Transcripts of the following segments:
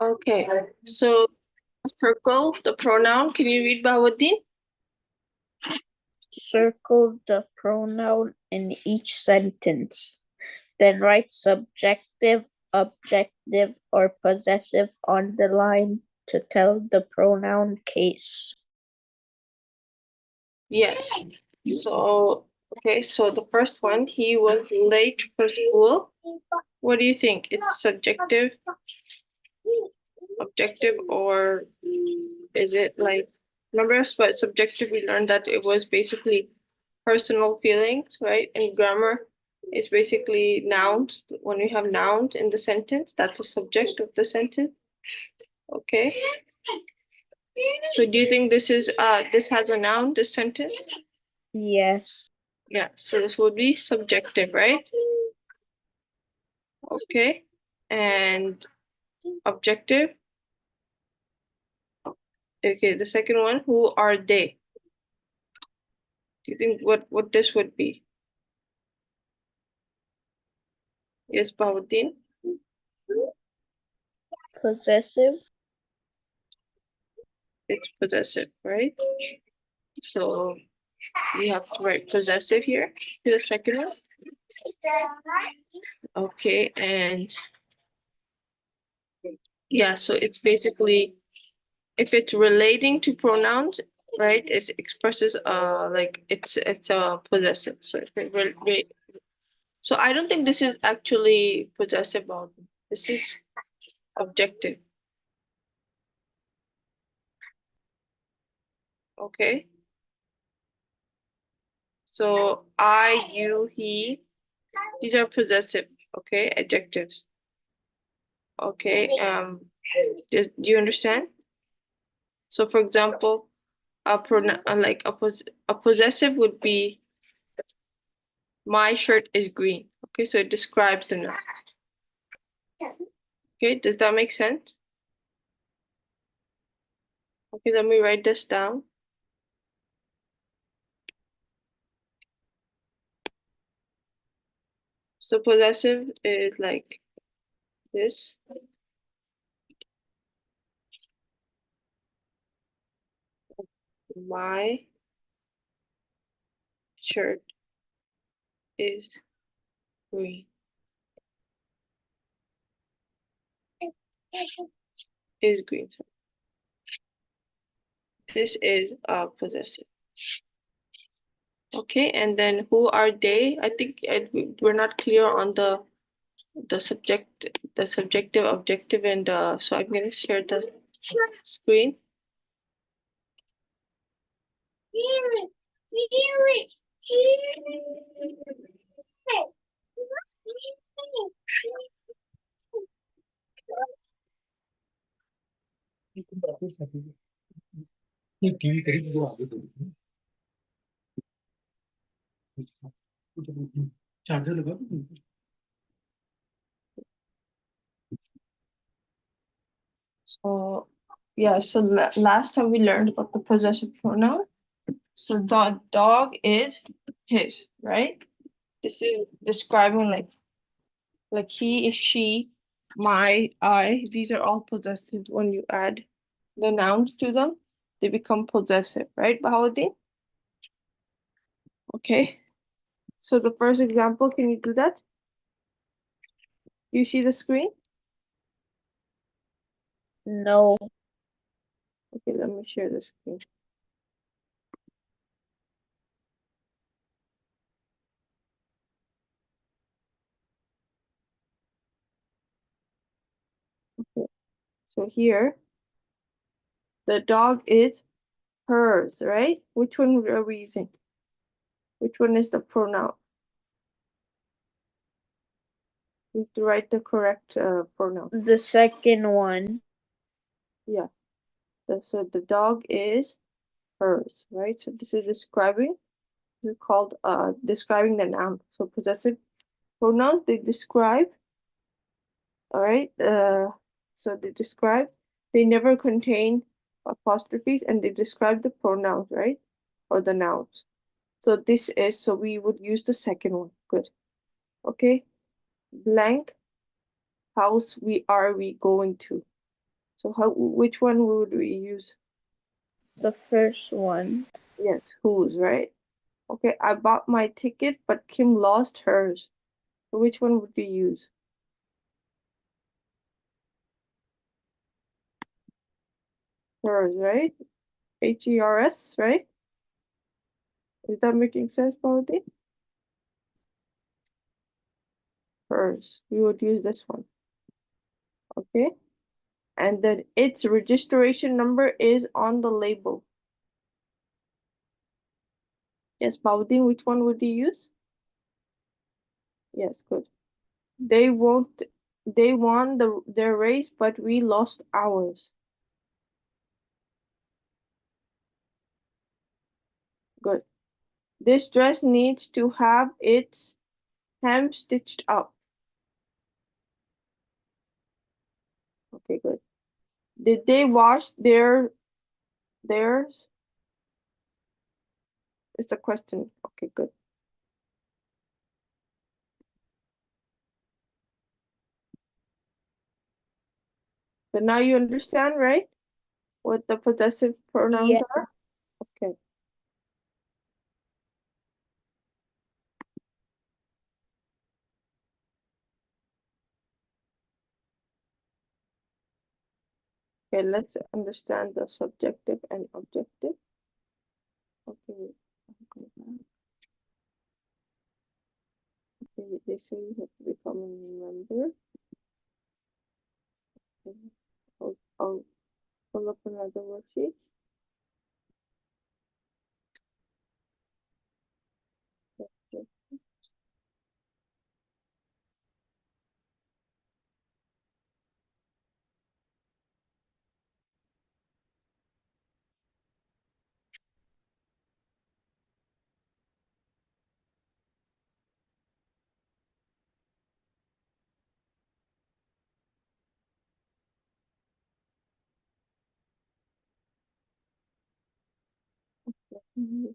Okay, so circle the pronoun. Can you read Bahuddin? Circle the pronoun in each sentence. Then write subjective, objective, or possessive on the line to tell the pronoun case. Yes. So, okay, so the first one, he was late for school. What do you think? It's subjective, objective, or is it like, remember, but subjective, we learned that it was basically personal feelings, right? In grammar, it's basically nouns. When we have nouns in the sentence, that's a subject of the sentence. Okay. So do you think this has a noun, this sentence? Yes. Yeah, so this would be subjective, right? Okay. And objective. Okay, the second one, who are they? Do you think what this would be? Yes, Bahuddin? Possessive. It's possessive, right? So we have to write possessive here to the second one. Okay, and yeah, so it's basically if it's relating to pronouns, right? It expresses like it's possessive. So if it so I don't think this is actually possessive about this is objective. Okay. So I, you, he, these are possessive, okay, adjectives. Okay, do you understand? So for example, a possessive would be my shirt is green. Okay, so it describes the noun. Okay, does that make sense? Okay, let me write this down. So possessive is like this. My shirt is green. Is green. This is possessive. Okay, and then who are they? I think we're not clear on the subjective, objective, and so I'm going to share the screen. Charger लगा So yeah, so last time we learned about the possessive pronoun. So the dog is his, right? This is describing like he, she, my, I. These are all possessive. When you add the nouns to them, they become possessive, right, Bahauddin? Okay. So the first example, can you do that? You see the screen? No. Okay, let me share the screen. Okay. So here, the dog is hers, right? Which one are we using? Which one is the pronoun? We have to write the correct pronoun. The second one. Yeah. So the dog is hers, right? So this is describing. This is called describing the noun. So possessive pronouns, they describe. All right. So they describe. They never contain apostrophes, and they describe the pronouns, right? Or the nouns. So this is, so we would use the second one. Good. Okay. Blank house we going to. So which one would we use? The first one. Yes, whose, right? Okay, I bought my ticket, but Kim lost hers. So which one would we use? Hers, right? HERS, right? Is that making sense, probably? Hers. We would use this one. Okay. And then its registration number is on the label. Yes, Baudin, which one would you use? Yes, good. They won't they won their race, but we lost ours. Good. This dress needs to have its hem stitched up. Okay, good. Did they wash theirs? It's a question. Okay, good. But now you understand, right? What the possessive pronouns Yeah. are? Okay. Okay, let's understand the subjective and objective. Okay. Okay, they say you have to become a member. Okay. I'll pull up another worksheet. Okay. Mhm.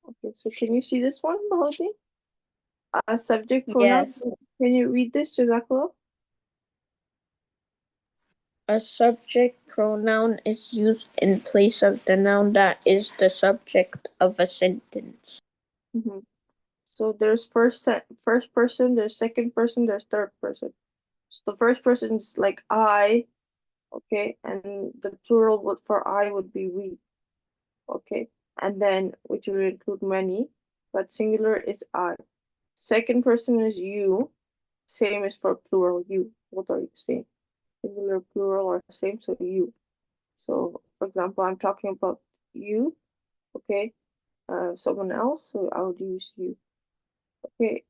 Okay, so can you see this one, Bahati? Subject pronoun. Yes. Can you read this, Jazakallah? A subject pronoun is used in place of the noun that is the subject of a sentence. Mm-hmm. So there's first person, there's second person, there's third person. So the first person is like I, okay, and the plural would for I would be we, okay, and then which would include many, but singular is I. Second person is you, same as for plural you. What are you saying? Singular, plural are same, so you. So for example, I'm talking about you, okay, someone else, so I would use you. Okay,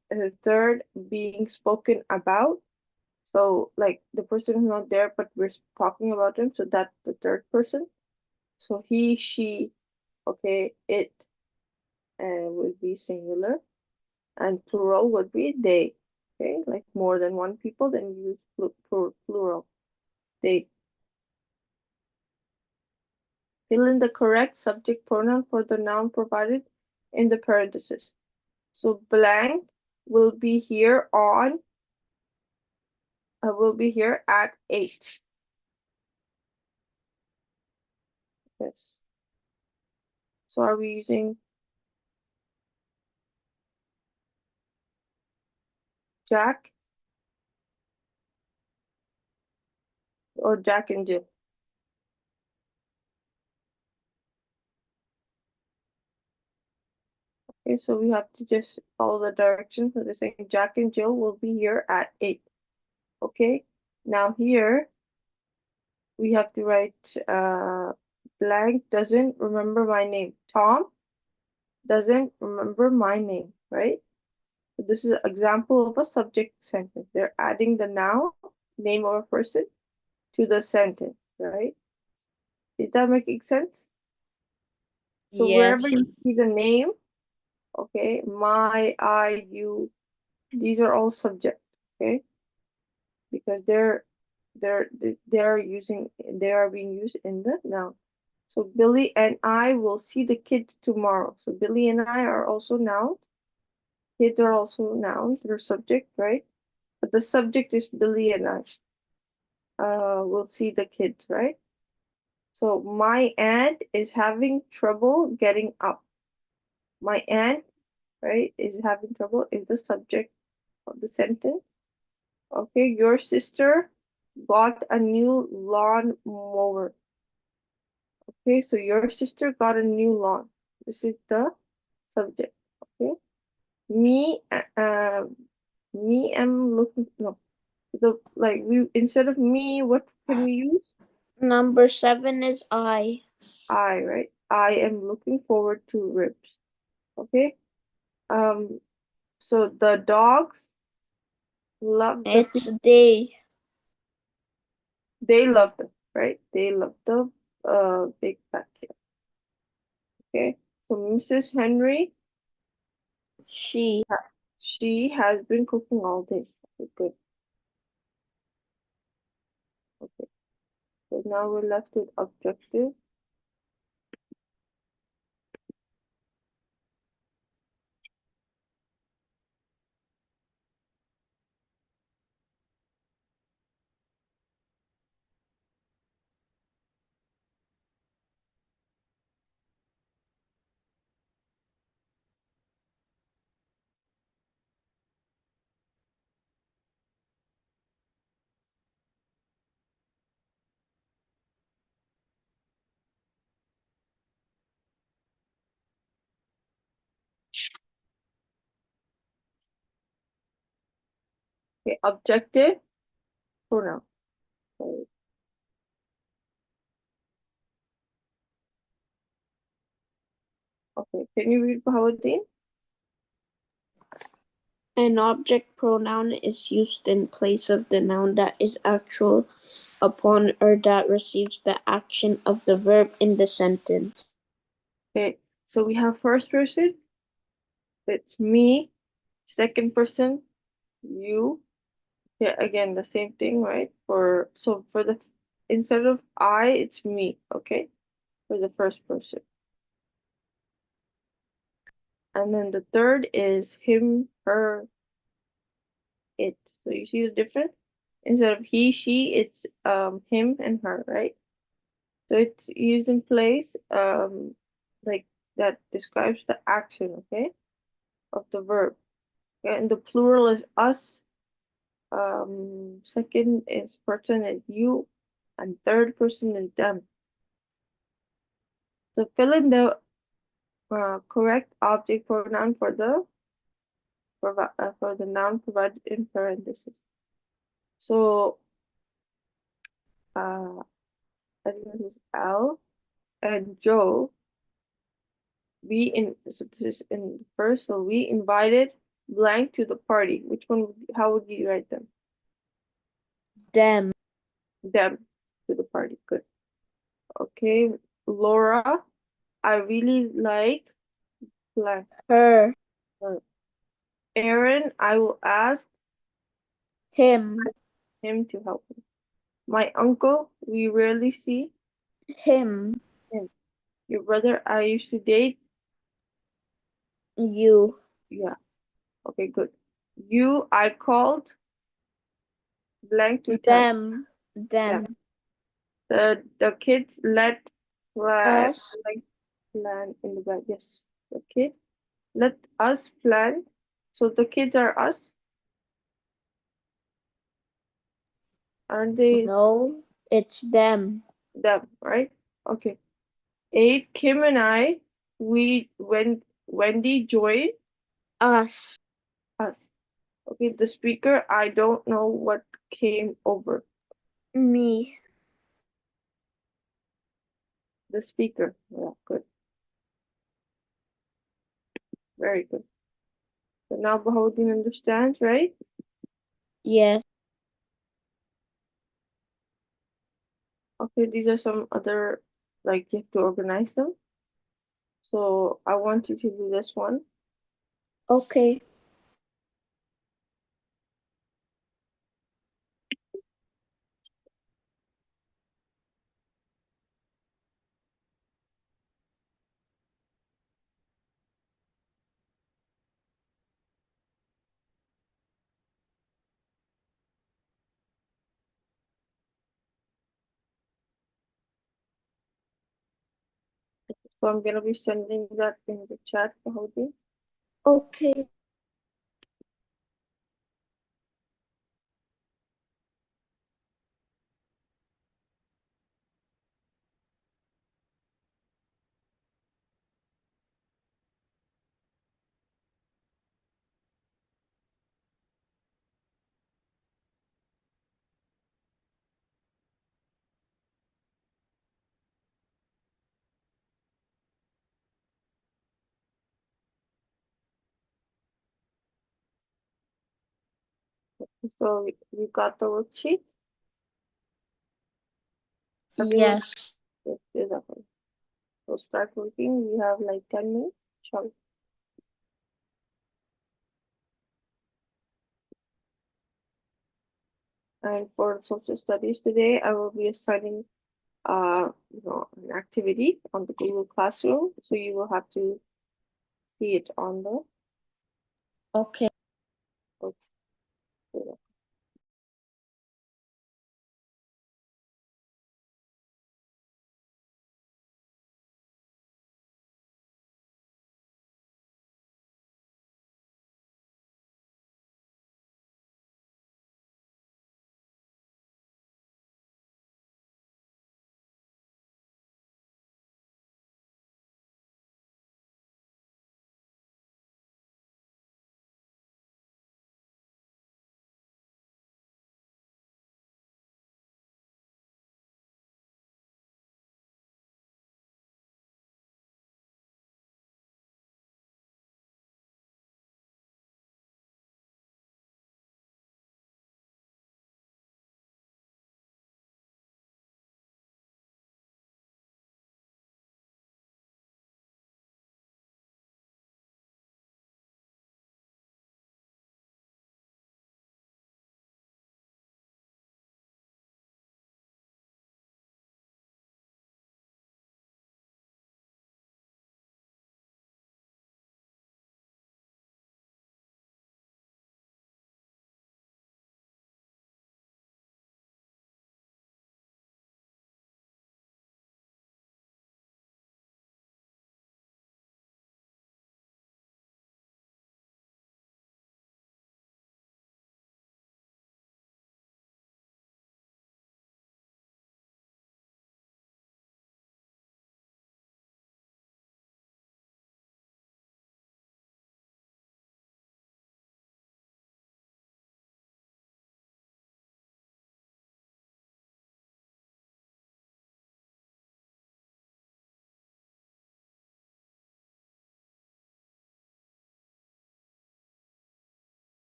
third, being spoken about. So like the person who's not there, but we're talking about him, so that's the third person. So he, she, okay, it would be singular, and plural would be they. Okay, like more than one people, then you use plural. They. Fill in the correct subject pronoun for the noun provided in the parentheses. So blank will be here on will be here at 8. Yes. So are we using Jack or Jack and Jill? Okay, so we have to just follow the directions. So they're saying Jack and Jill will be here at 8. Okay, now here we have to write blank doesn't remember my name. Tom doesn't remember my name, right? So this is an example of a subject sentence. They're adding the noun, name of a person, to the sentence, right? Is that making sense? So wherever Yes. you see the name, okay, my, I, you, these are all subject, okay? Because they are being used in the noun. So Billy and I will see the kids tomorrow. So Billy and I are also nouns. Kids are also nouns, they're subject, right? but the subject is Billy and I. We'll see the kids, right? So my aunt is having trouble getting up. My aunt, right, is having trouble is the subject of the sentence. Okay, your sister got a new lawn mower. Okay, so your sister got a new lawn. This is the subject. Okay, me, me am looking. No, the like we instead of me, what can we use? Number 7 is I. I, right? I am looking forward to ribs. Okay. Um. So the dogs love the It's they. They love them, right? They love the big backyard. Okay. So Mrs. Henry, She. she has been cooking all day. Okay, good. Okay. So now we're left with objective. Okay, objective pronoun. So, okay, can you read Bahauddin? An object pronoun is used in place of the noun that is actual upon or that receives the action of the verb in the sentence. Okay, so we have first person, it's me. Second person, you. Yeah, again, the same thing, right? For the instead of I, it's me, okay? For the first person. And then the third is him, her, it. So you see the difference? Instead of he, she, it's him and her, right? So it's used in place like that describes the action, okay, of the verb. Okay, and the plural is us. Second is person is you, and third person is them. So fill in the correct object pronoun for the noun provided in parentheses. So I think this is Al and Joe. So this is in first. So we invited blank to the party. Which one? How would you write them? Them. Them to the party. Good. Okay, Laura. I really like blank. Her. Aaron. I will ask Him. him to help me. My uncle. We rarely see Him. him. Your brother. I used to date. You. Yeah. Okay. Good. You. I called blank to tell. Them. Yeah. Them. The kids let plan Us. like plan in the bed. Yes, the kid let us plan. So the kids are us, aren't they? No. It's them. Them, right? Okay. Eight. Kim and I. We when Wendy joined Us. us. Okay. The speaker. I don't know what came over. Me. The speaker. Yeah. Good. Very good. So now Bahauddin understands, right? Yes. Okay. These are some other like you have to organize them. So I want you to do this one. Okay. So I'm gonna be sending that in the chat for Hadi. Okay. So we got the worksheet. Yes. Yes, yes, okay. So start working. We have like 10 minutes. Shall we? And for social studies today, I will be assigning an activity on the Google Classroom. So you will have to see it on the Okay. okay.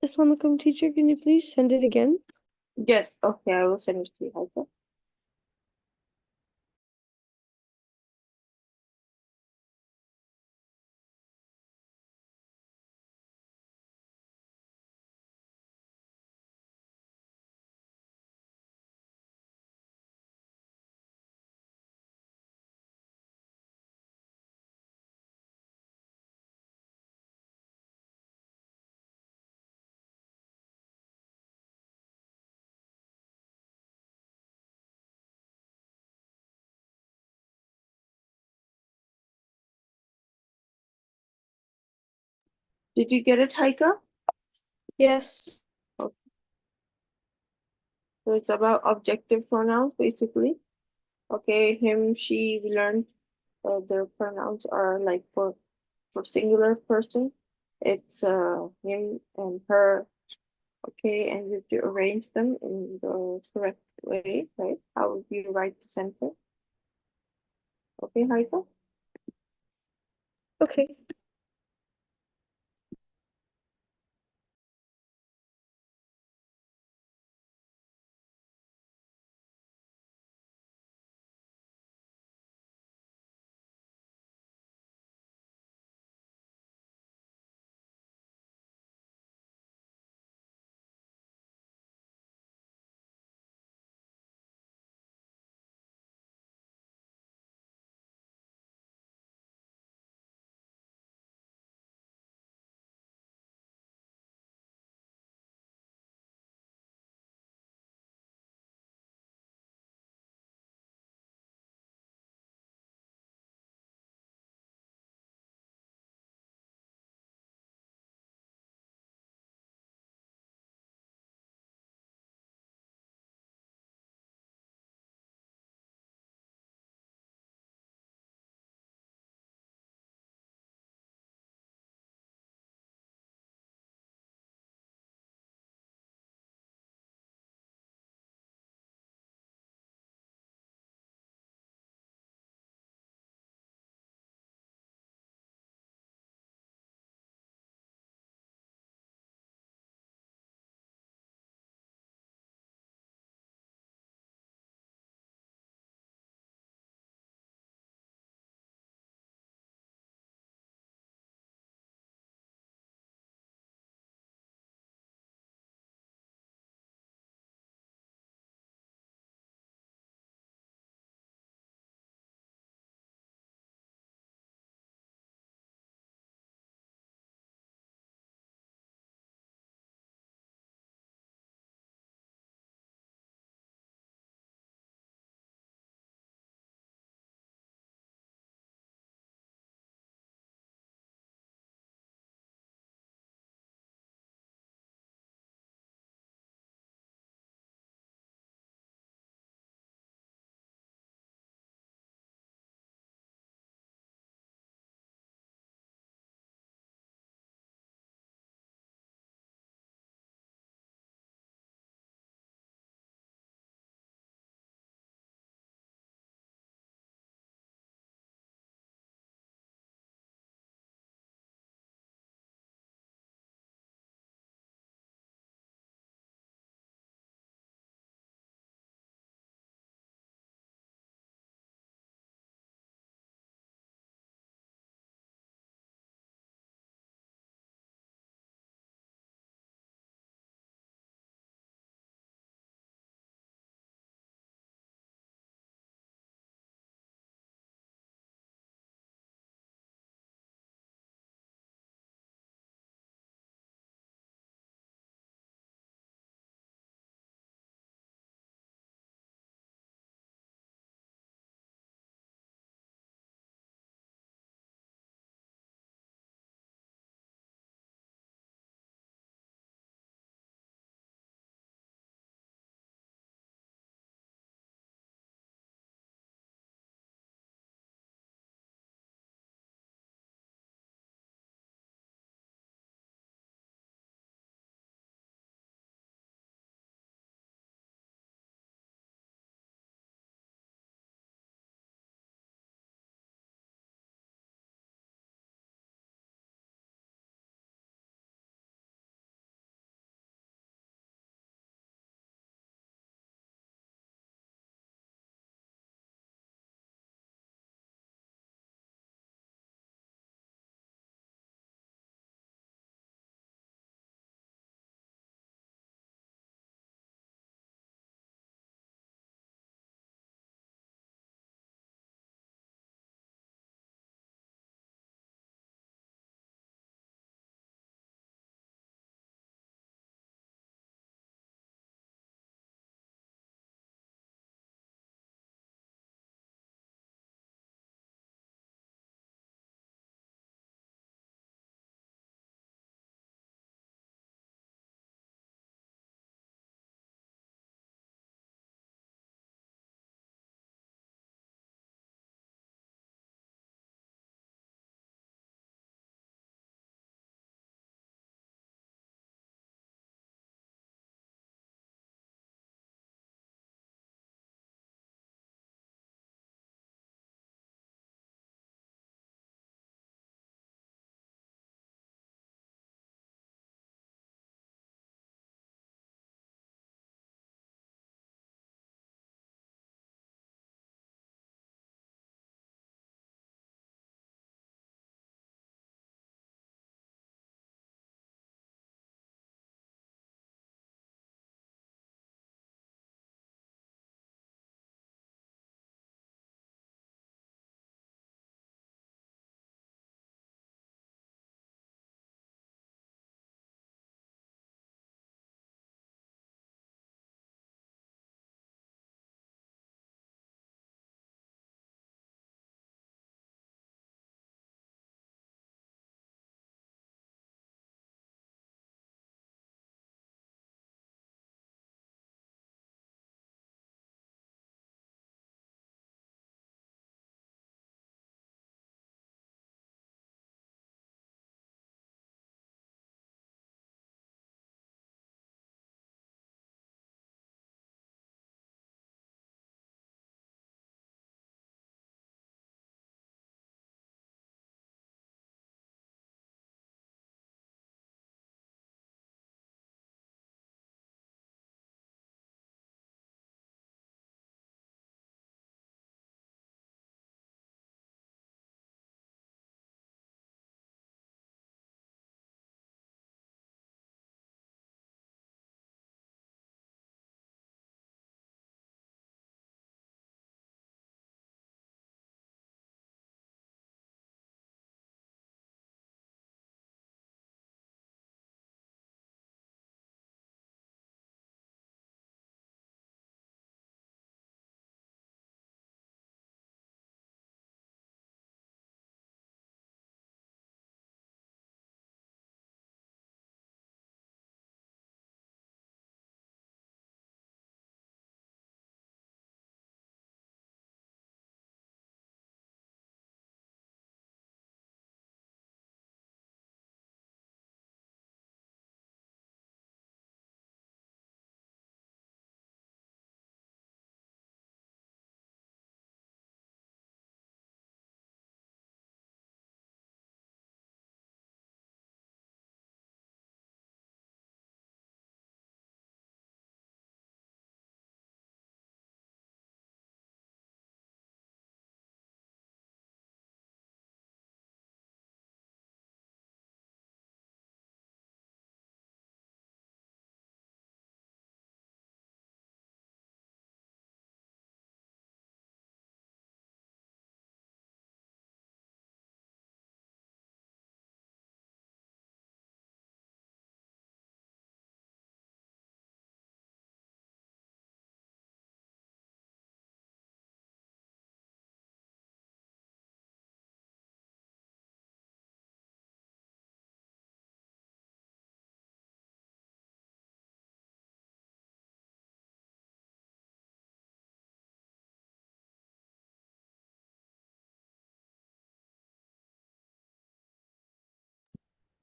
Islamic teacher, can you please send it again? Yes, okay, I will send it to you, Heike. Did you get it, Heike? Yes. Okay. So it's about objective pronouns, basically. Okay, him, she, we learned their pronouns are like for singular person. It's him and her. Okay, and you have to arrange them in the correct way, right? How would you write the sentence? Okay, Heike? Okay.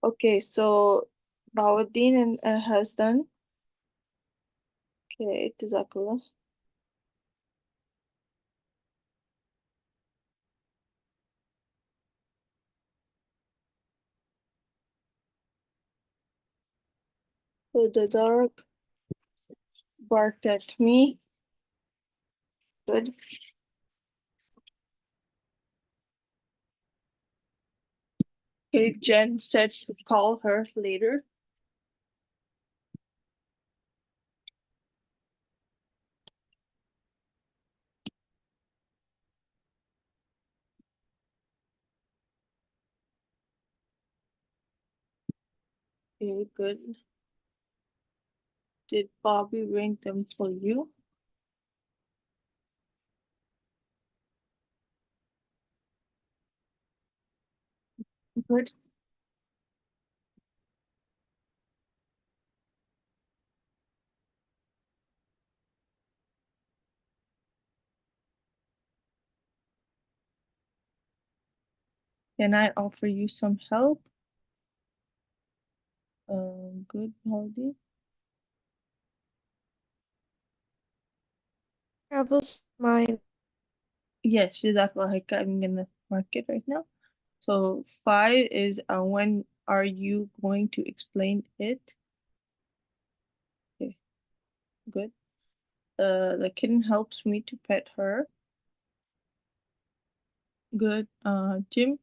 Okay, so Bawadin and has done. Okay, Jazakallah. So the dog barked at me. Good. Okay, Jen said to call her later. Okay, good. Did Bobby ring them for you? Good. Can I offer you some help? Good, Bobby. Travels mine. Yes, Jazakallah. I'm gonna mark it right now. So 5 is when are you going to explain it? Okay, good. The kitten helps me to pet her. Good. Jim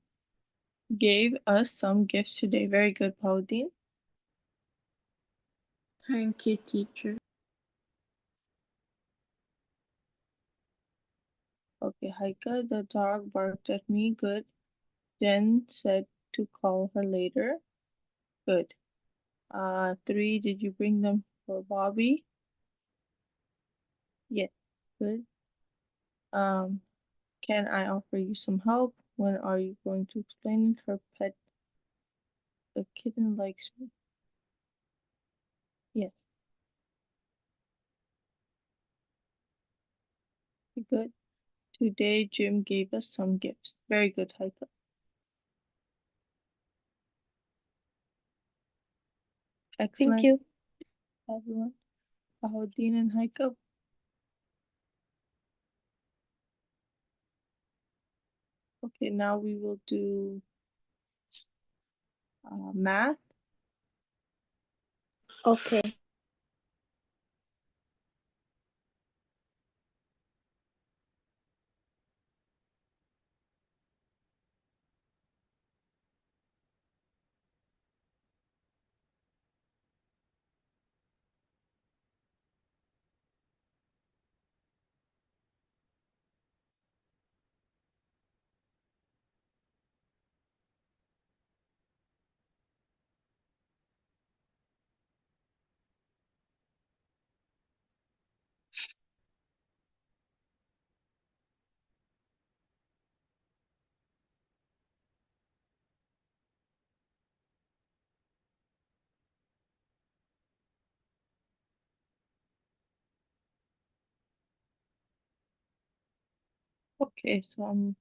gave us some gifts today. Very good, Paudine. Thank you, teacher. Okay, Haika, the dog barked at me. Good. Jen said to call her later. Good. 3, did you bring them for Bobby? Yes. Good. Can I offer you some help? When are you going to explain her pet? The kitten likes me. Yes. Good. Today, Jim gave us some gifts. Very good, Haika. Thank Excellent, you. everyone. Bahauddin and Haika. Okay, now we will do math. Okay. Okay, so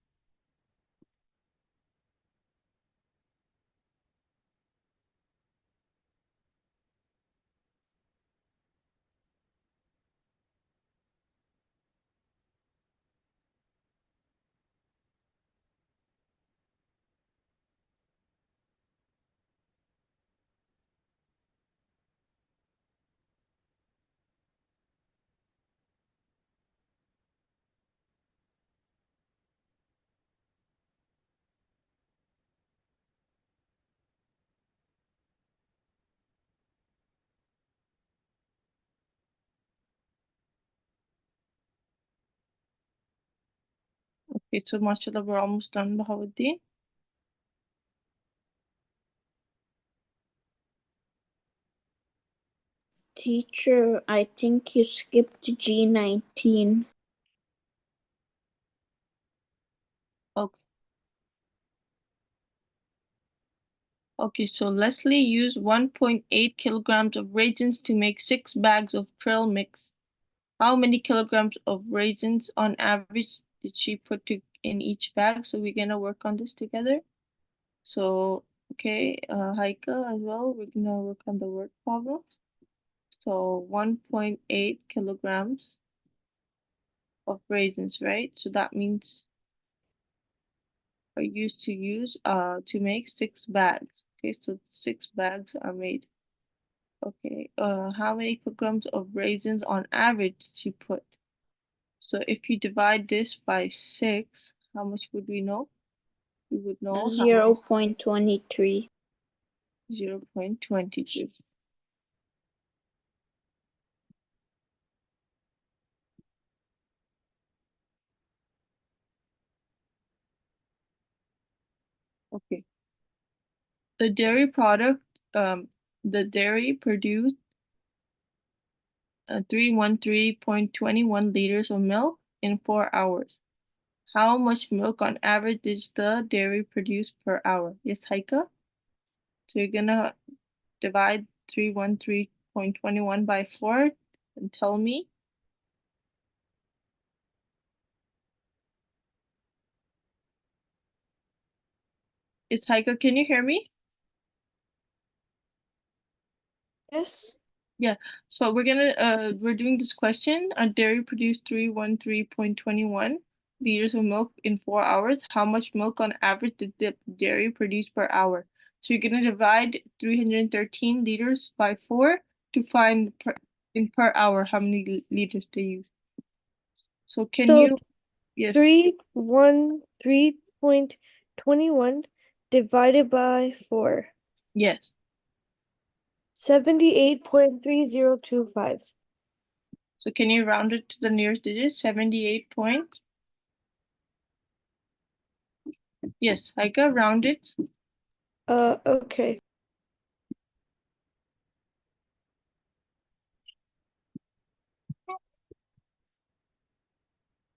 okay, so mashallah, we're almost done, Bahauddin. Teacher, I think you skipped G19. Okay. Okay, so Leslie used 1.8 kilograms of raisins to make 6 bags of trail mix. How many kilograms of raisins on average did she put in each bag? So we're gonna work on this together. So Okay, Heike as well. We're gonna work on the word problems. So 1.8 kilograms of raisins, right? So that means are used to make 6 bags. Okay, so 6 bags are made. Okay, how many kilograms of raisins on average did you put? So if you divide this by 6, how much would we know? We would know 0.23. 0.22. Okay. The dairy produced 313.21 liters of milk in 4 hours. How much milk on average did the dairy produce per hour? Yes, Heike? So you're gonna divide 313.21 by 4 and tell me. Yes, Heike, can you hear me? Yes. Yeah, so we're doing this question. A dairy produced 313.21 liters of milk in 4 hours. How much milk on average did the dairy produce per hour? So you're gonna divide 313 liters by 4 to find per hour how many liters they use. So can So you, yes, 313.21 divided by 4. yes. 78.3025. So can you round it to the nearest digit? 78 point. Yes, Heike, round it. Okay.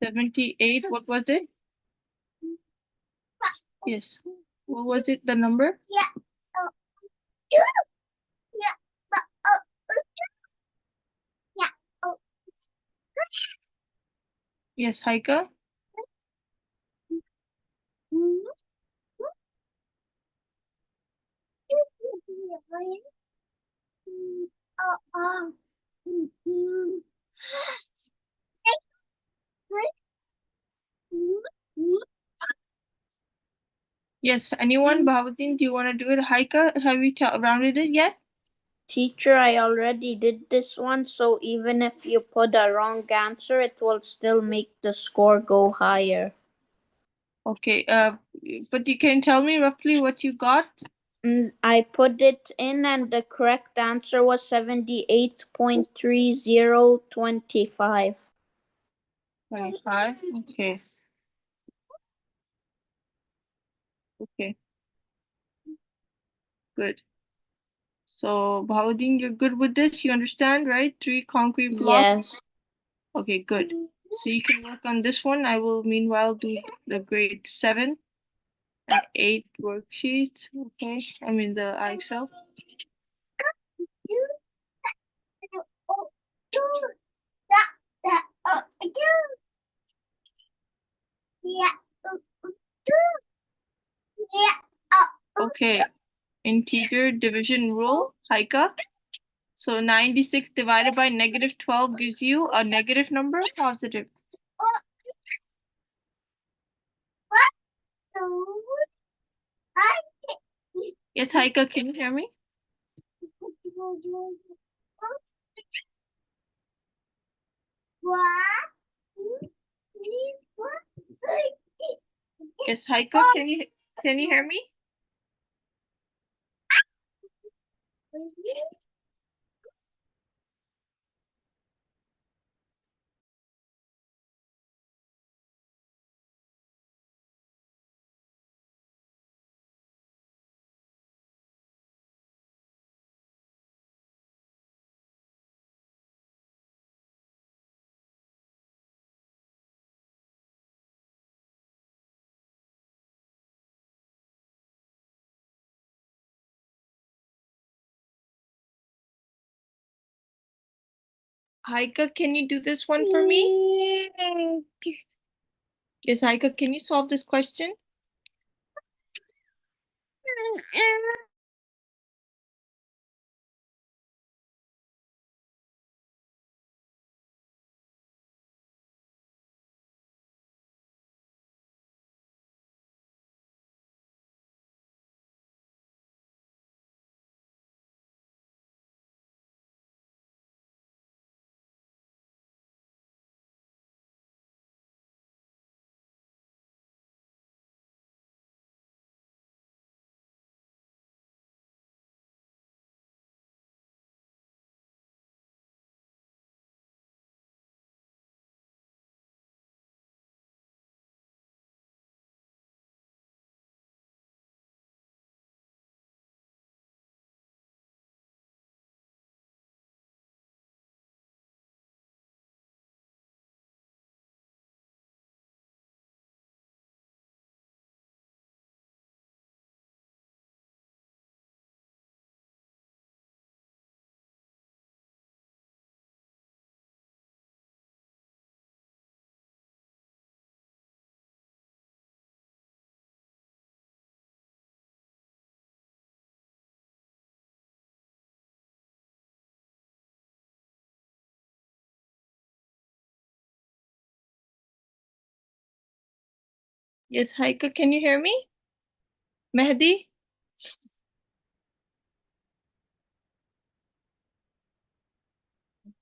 78, what was it? Yes. What was it, the number? Yes, Heike. Yes, anyone? Bahuddin, do you want to do it? Heike, have you rounded it yet? Teacher, I already did this one, so even if you put a wrong answer, it will still make the score go higher. Okay, but you can tell me roughly what you got? I put it in and the correct answer was 78.3025. 25, okay. Okay, good. So, Bahuddin, you're good with this? You understand, right? 3 concrete blocks? Yes. Okay, good. So you can work on this one. I will meanwhile do the grade 7 and 8 worksheet. Okay, I mean the Excel. Okay, integer division rule, Heike. So 96 divided by -12 gives you a negative number, positive. Yes, Heike, can you hear me? Yes, Heike, can you hear me? Heike, can you do this one for me? Yes, Heike, can you solve this question? Yes, Haika, can you hear me? Mehdi?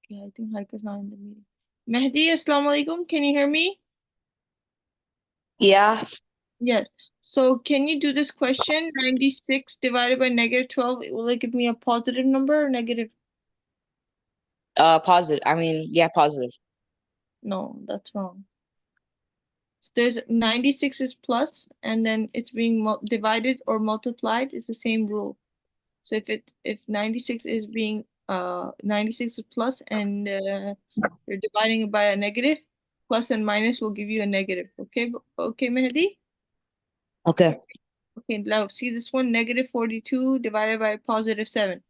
Okay, I think Haika's not in the meeting. Mehdi, Assalamu alaikum. Can you hear me? Yeah, Yes. So can you do this question? 96 divided by negative 12, will it give me a positive number or negative? positive. I mean, yeah, positive. No, that's wrong. So there's 96 is plus, and then it's being divided or multiplied. It's the same rule. So if 96 is being 96 is plus and you're dividing it by a negative, plus and minus will give you a negative. Okay, okay, Mehdi? Okay. Okay, now see this one, negative 42 divided by positive 7.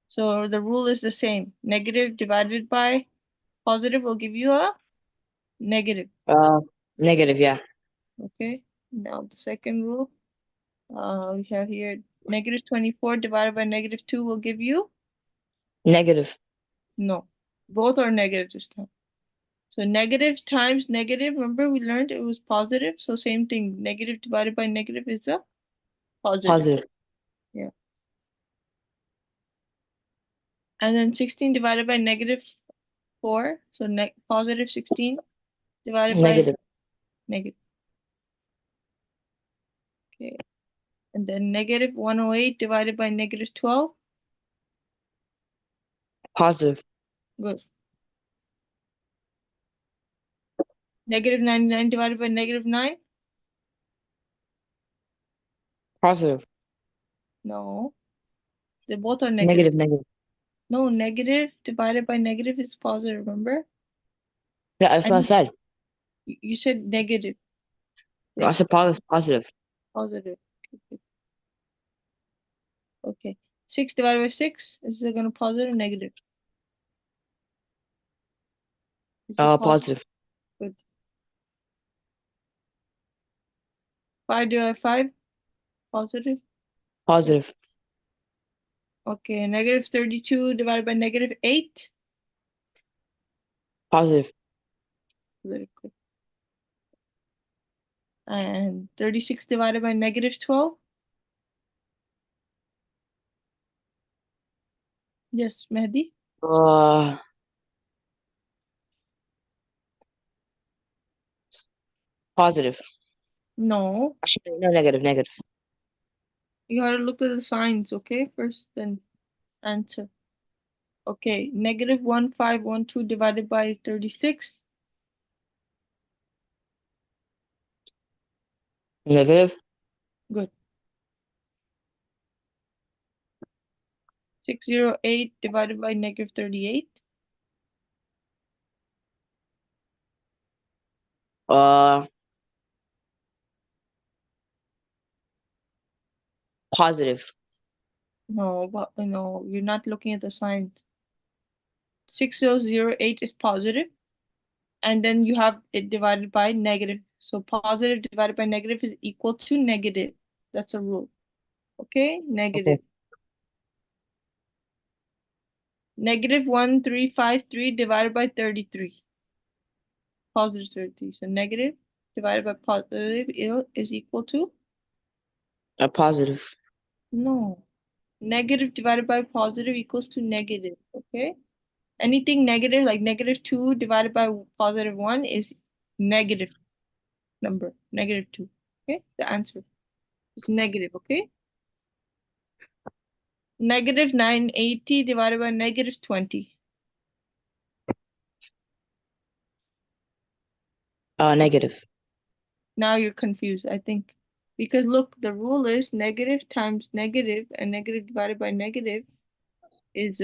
So the rule is the same. Negative divided by positive will give you a negative. Negative, yeah. Okay, now the second rule, we have here negative 24 divided by negative 2 will give you, Negative. no, both are negative this time. So negative times negative, remember we learned it was positive, so same thing, negative divided by negative is a positive. Positive. Yeah. And then 16 divided by negative 4, so positive 16 divided by Negative. negative. Okay. And then negative 108 divided by negative 12. Positive. Good. Negative 99 divided by negative 9. Positive. No, they both are negative. Negative. No, negative divided by negative is positive, remember? Yeah, that's what I And said. you said negative. No, I said positive. Positive. Okay. 6 divided by 6, is it going to positive or negative? Is it Positive. Good. 5 divided by 5, positive. Positive. Okay, negative 32 divided by negative 8. Positive. Very good. And 36 divided by negative 12. Yes, Mehdi? Uh, Positive. No, Actually, no, negative. you gotta look at the signs, okay? First, then answer. Okay, negative 1512 divided by 36. Negative. Good. 608 divided by negative 38. Uh, Positive. No, but no, you're not looking at the signs. 6008 is positive, and then you have it divided by negative. So positive divided by negative is equal to negative. That's the rule. Okay, negative. Negative 1353 divided by 33. Positive 33. So negative divided by positive is equal to? A positive. No. Negative divided by positive equals to negative. Okay? Anything negative, like negative 2 divided by positive 1 is negative number. Negative 2. Okay? The answer is negative. Okay? Negative 980 divided by negative 20. Negative. Now you're confused, I think. Because look, the rule is negative times negative and negative divided by negative is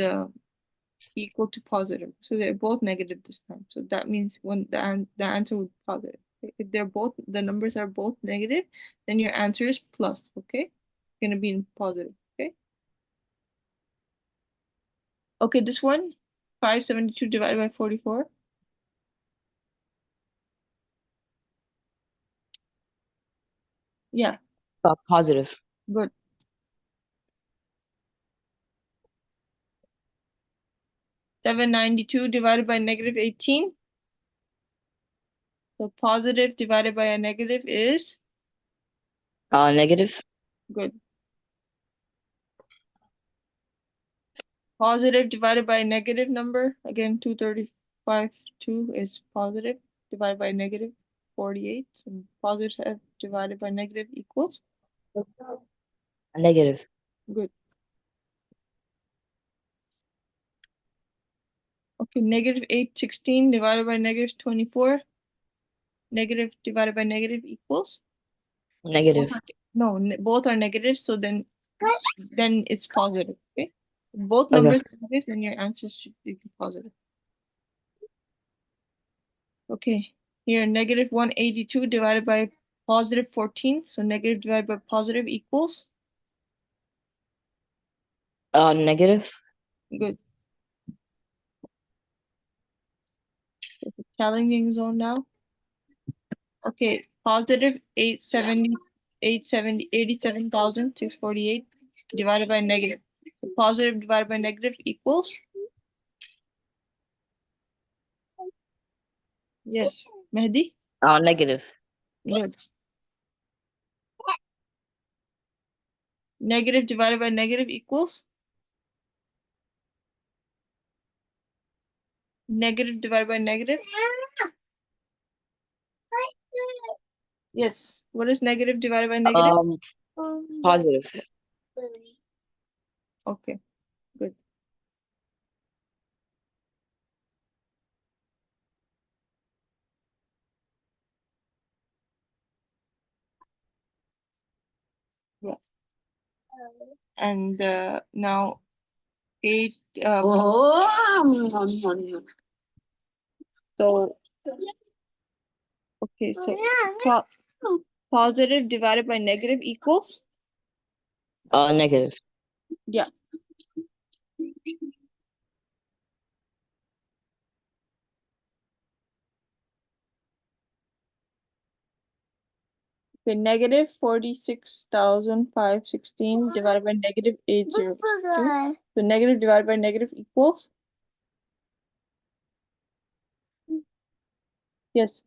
equal to positive. So they're both negative this time. So that means when the answer would be positive. Okay? If they're both, the numbers are both negative, then your answer is plus, okay? It's gonna be in positive, okay? Okay, this one, 572 divided by 44. Yeah, Positive. good. 792 divided by negative 18. So positive divided by a negative is Negative. good. Positive divided by a negative number, again, 235, 2 is positive, divided by negative 48. So positive divided by negative equals A negative. good. Okay, negative 816 divided by negative 24. Negative divided by negative equals? Negative. No, both are negative, so then it's positive, okay? Both Okay. numbers are negative, then your answer should be positive. Okay, here negative 182 divided by positive 14. So negative divided by positive equals Negative. good. It's a challenging zone now. Okay, positive 87,648 divided by negative. So positive divided by negative equals? Yes, Mehdi? Negative. Good. Negative divided by negative equals? Negative divided by negative? Yes. What is negative divided by negative? Positive. Okay, good. Yeah. And now 8 so okay, so positive divided by negative equals? Negative. Yeah. Okay, negative 46,516 divided by negative 802. So negative divided by negative equals? Yes.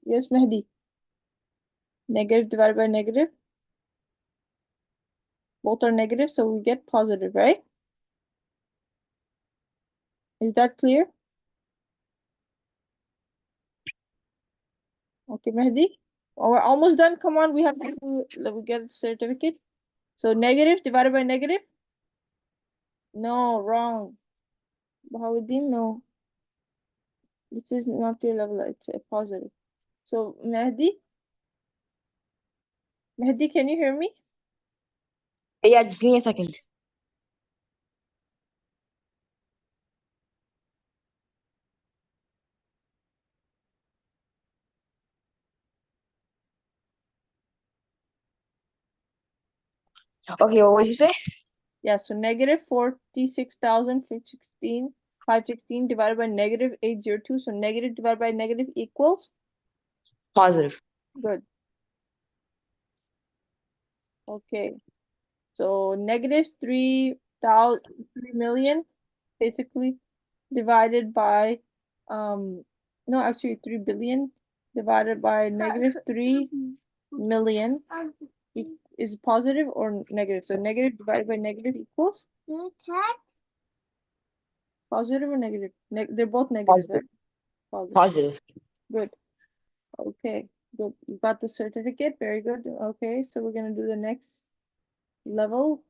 Yes, Mehdi. Negative divided by negative. Both are negative, so we get positive, right? Is that clear? Okay, Mehdi. Oh, we're almost done. Come on, we have to let me get a certificate. So negative divided by negative? No, wrong. Bahauddin, no. This is not your level, it's a positive. So Mehdi? Mehdi, can you hear me? Yeah, just give me a second. Okay, what did you say? Yeah, so negative 46,516 divided by negative 802. So negative divided by negative equals? Positive. Good. Okay. So negative 3 million, basically, divided by, no, actually 3 billion divided by negative 3 million is positive or negative? So negative divided by negative equals positive or negative? They're both negative, right? Positive. Positive. Positive. Good. Okay, good. You got the certificate. Very good. Okay, so we're gonna do the next level.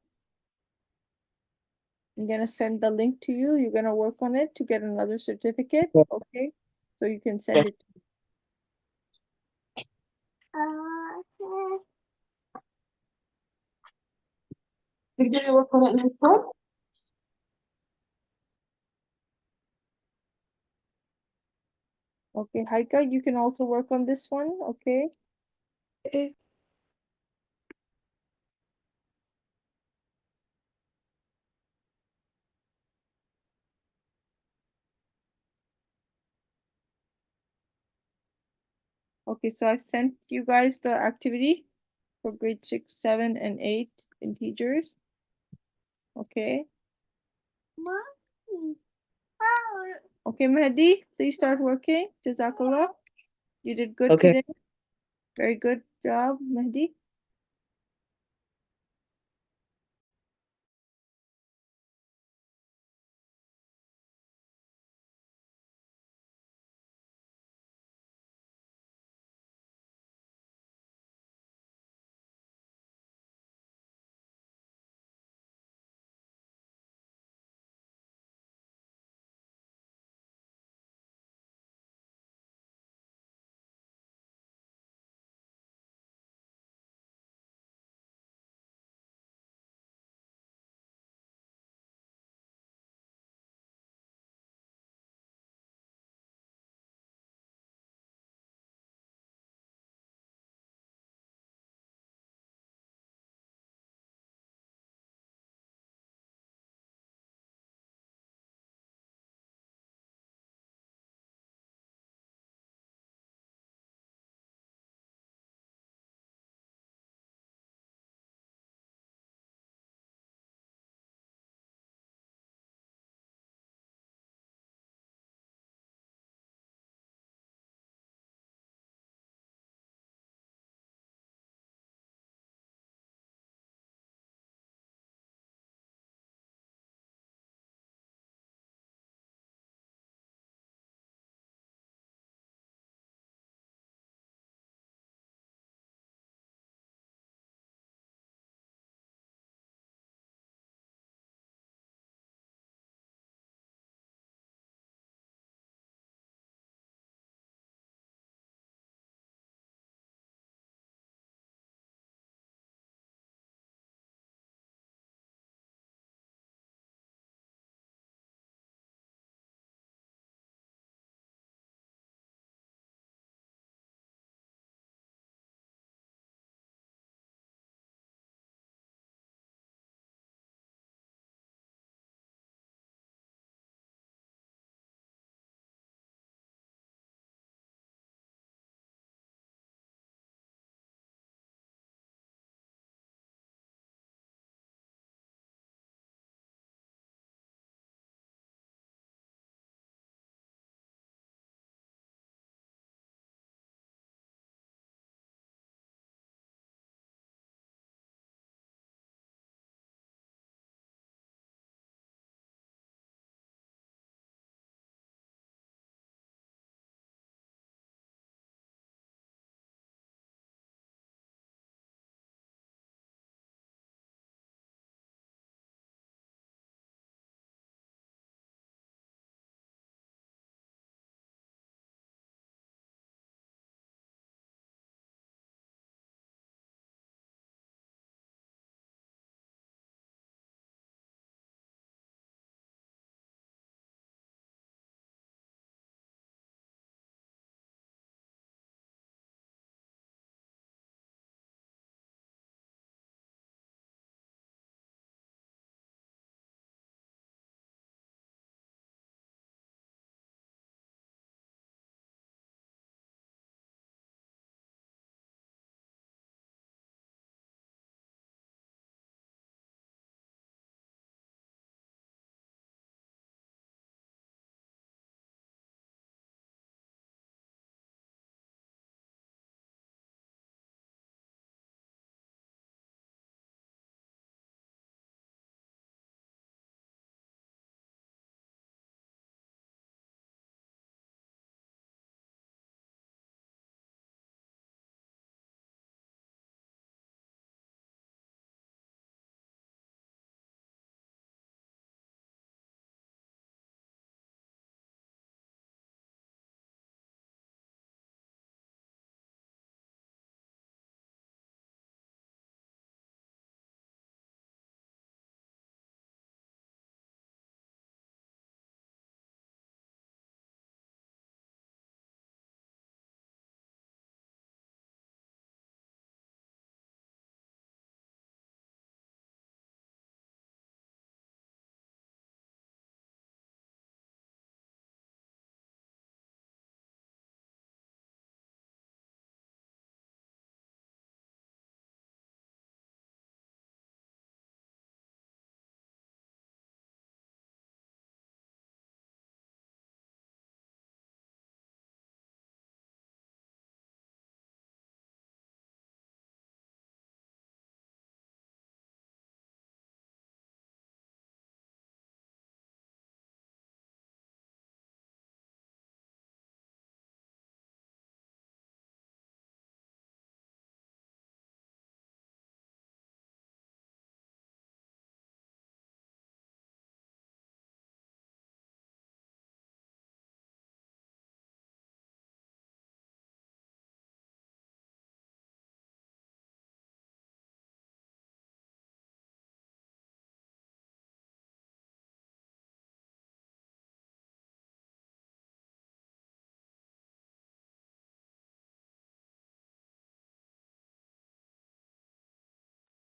I'm gonna send the link to you. You're gonna work on it to get another certificate. Yeah. Okay, so you can send Yeah. it. You did work on it in phone? Okay, Haika, you can also work on this one. Okay. Eh, Okay, so I've sent you guys the activity for grade 6, 7, and 8 integers. Okay. Okay, Mehdi, please start working. Jazakallah. You did good Okay. today. Very good job, Mehdi.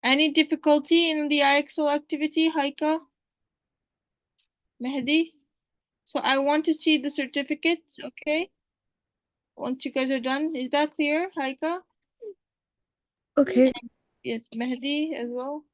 Any difficulty in the IXL activity, Haika? Mehdi? So I want to see the certificates, okay? Once you guys are done, is that clear, Haika? Okay. Yes, Mehdi as well.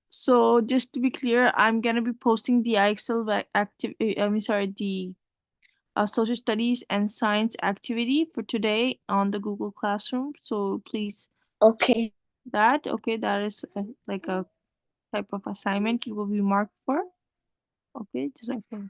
So just to be clear, I'm gonna be posting the IXL active. I mean, sorry, the social studies and science activity for today on the Google Classroom. So please, Okay. that okay, that is like a type of assignment you will be marked for. Okay, just like that.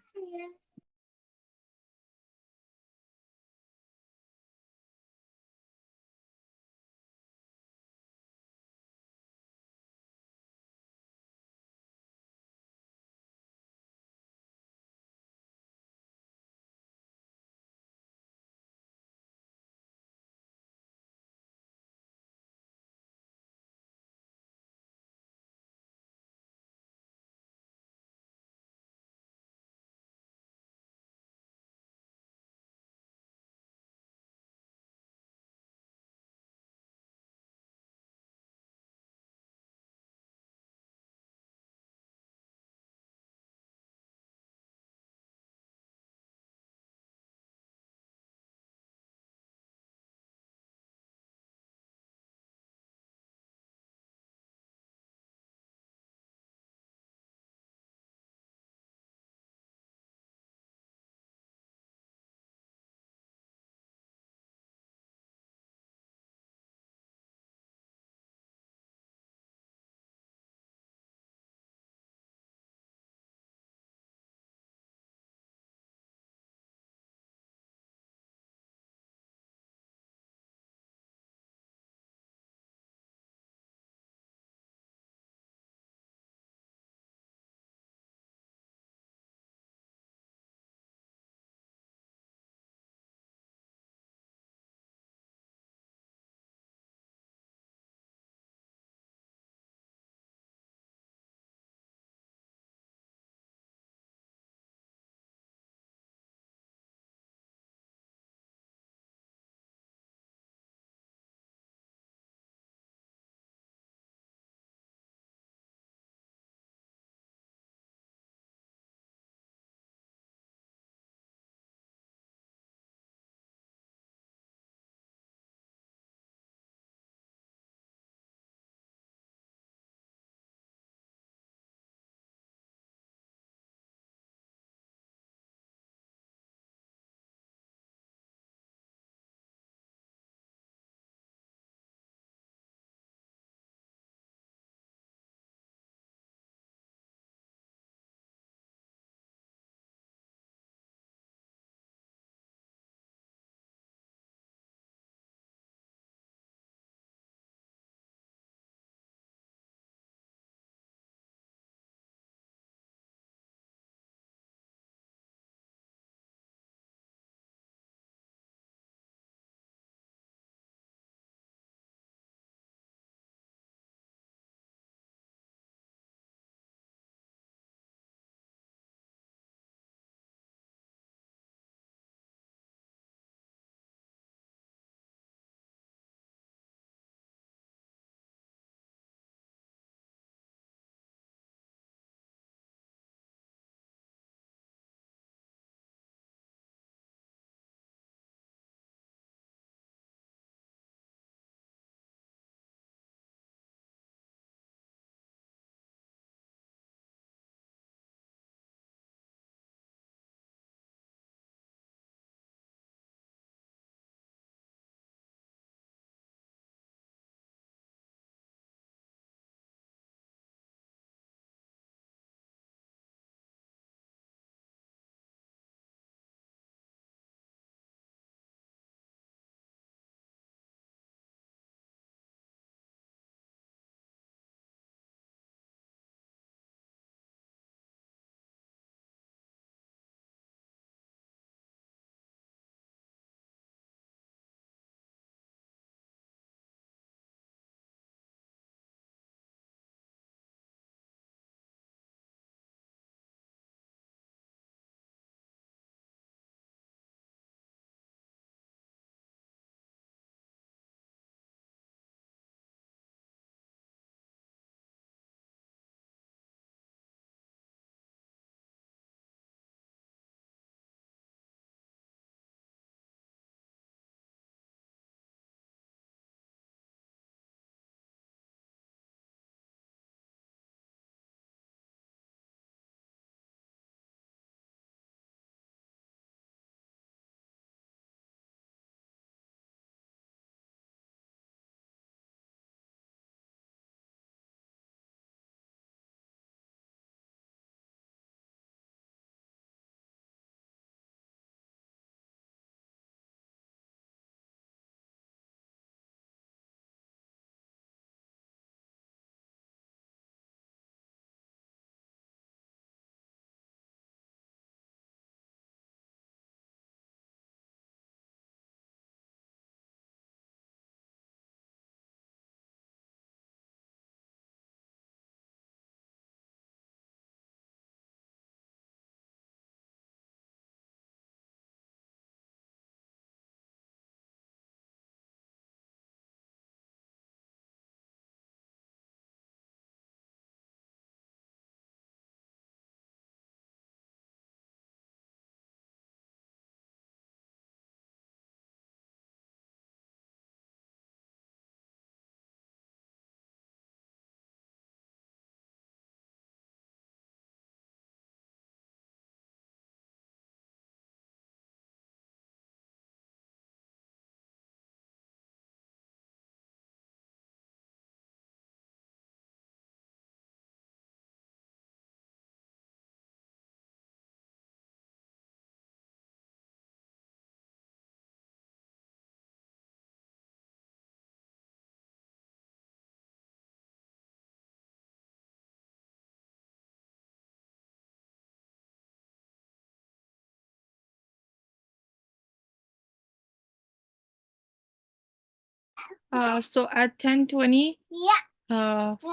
So at 10:20,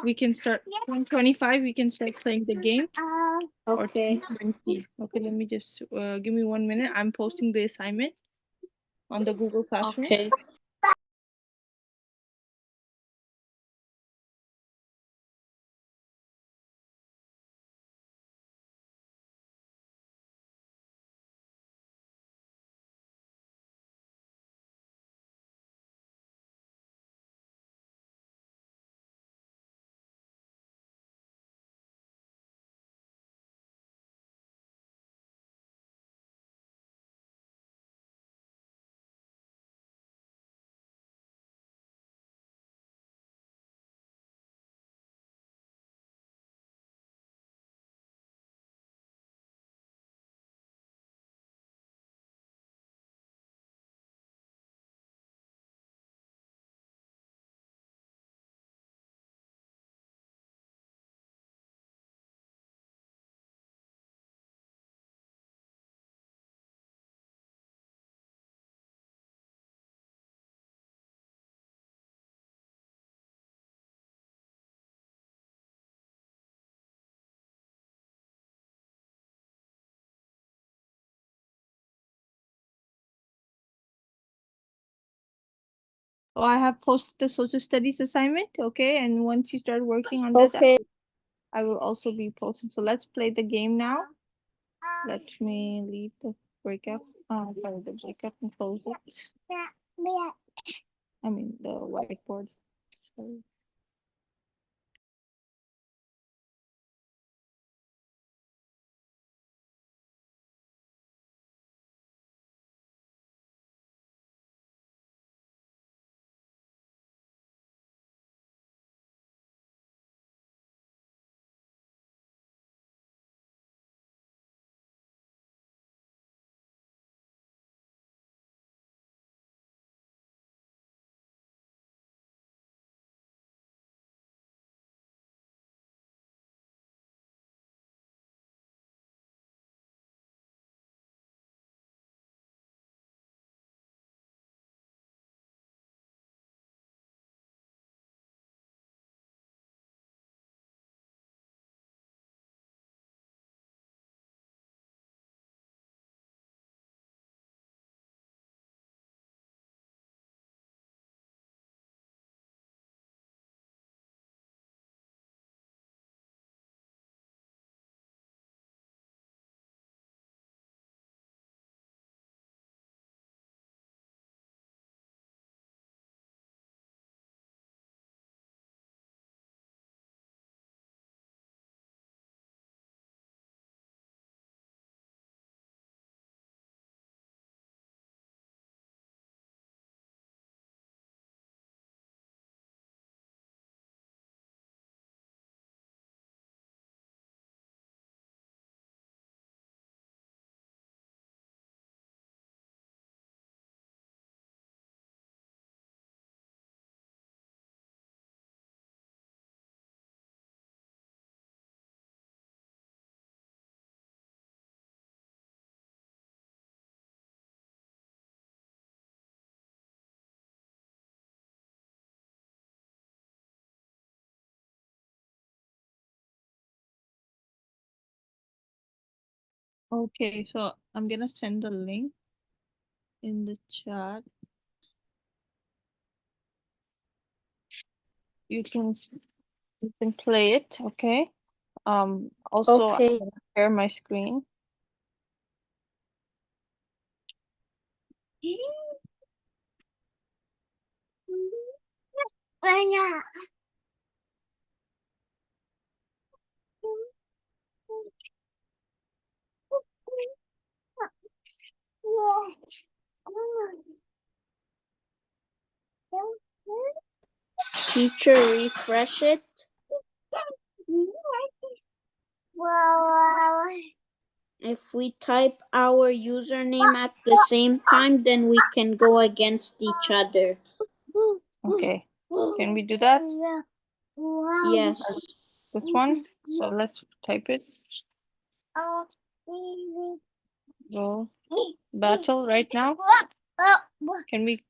we can start. 10:25, we can start playing the game. Or Okay. 10:20. Okay, let me just give me 1 minute. I'm posting the assignment on the Google Classroom. Okay. So I have posted the social studies assignment. Okay, and once you start working on that, Okay. I will also be posting. So let's play the game now. Let me leave the breakout. Sorry, the breakout and close it. I mean the whiteboard. Sorry. Okay, so I'm gonna send the link in the chat. You can play it, okay? Also I'm Okay. gonna share my screen. Teacher, refresh it. If we type our username at the same time, then we can go against each other. Okay, can we do that? Yes. This one? So let's type it. Go battle right now. Can we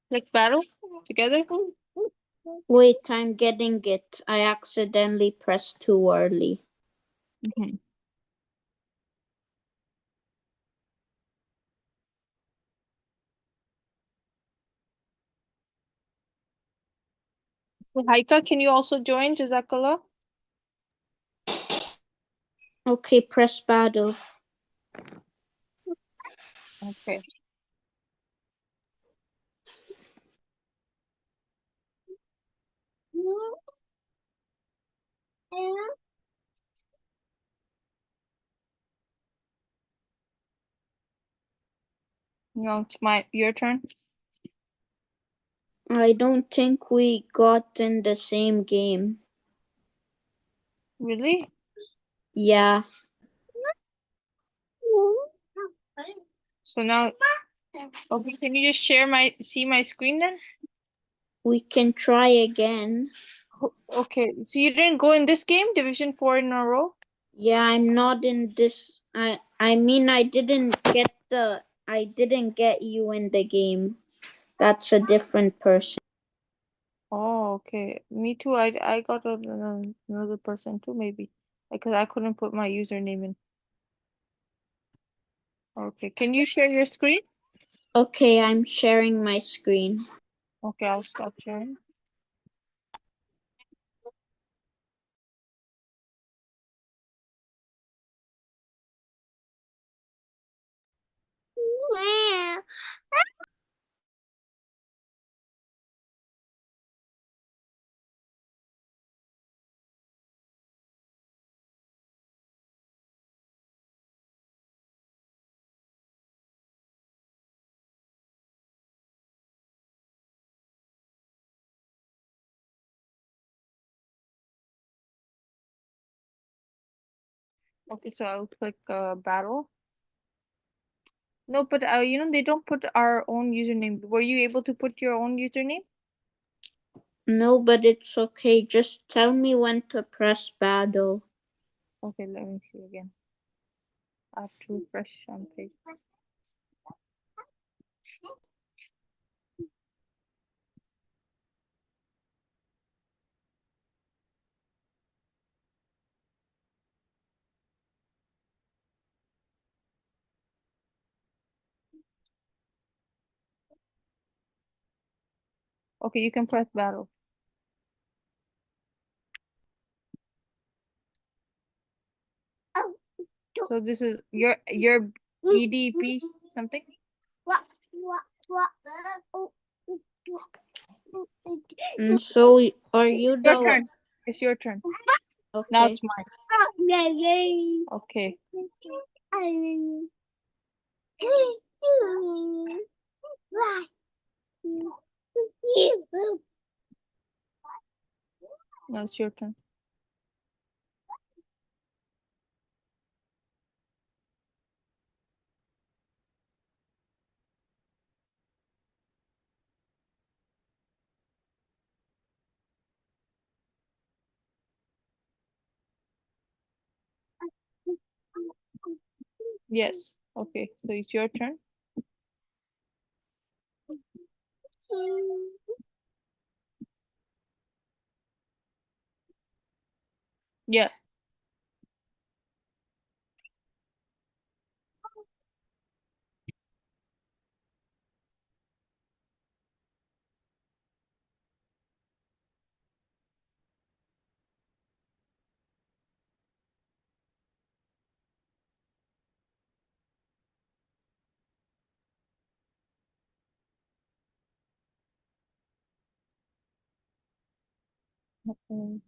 Click battle together. Wait, I'm getting it. I accidentally pressed too early. Mm-hmm. Haika, can you also join? Jazakallah. Okay, press battle. Okay. No, it's your turn. I don't think we got in the same game. Really? Yeah. So now, okay, can you just see my screen then? We can try again. Okay, so you didn't go in this game, Division 4 in a row? Yeah, I'm not in this. I mean, I didn't get you in the game. That's a different person. Oh, okay. Me too. I got another person too, maybe. Because I couldn't put my username in. Okay, can you share your screen? Okay, I'm sharing my screen. Okay, I'll stop sharing. Okay, so I'll click battle. No, but they don't put our own username. Were you able to put your own username? No, but it's okay. Just tell me when to press battle. Okay, let me see again. I have to refresh on page. Okay, you can press battle. So this is your EDP something? So are you Your the turn. It's your turn. Now okay? it's mine. Okay. Now it's your turn. Yes. Okay. So it's your turn. Yeah. Okay.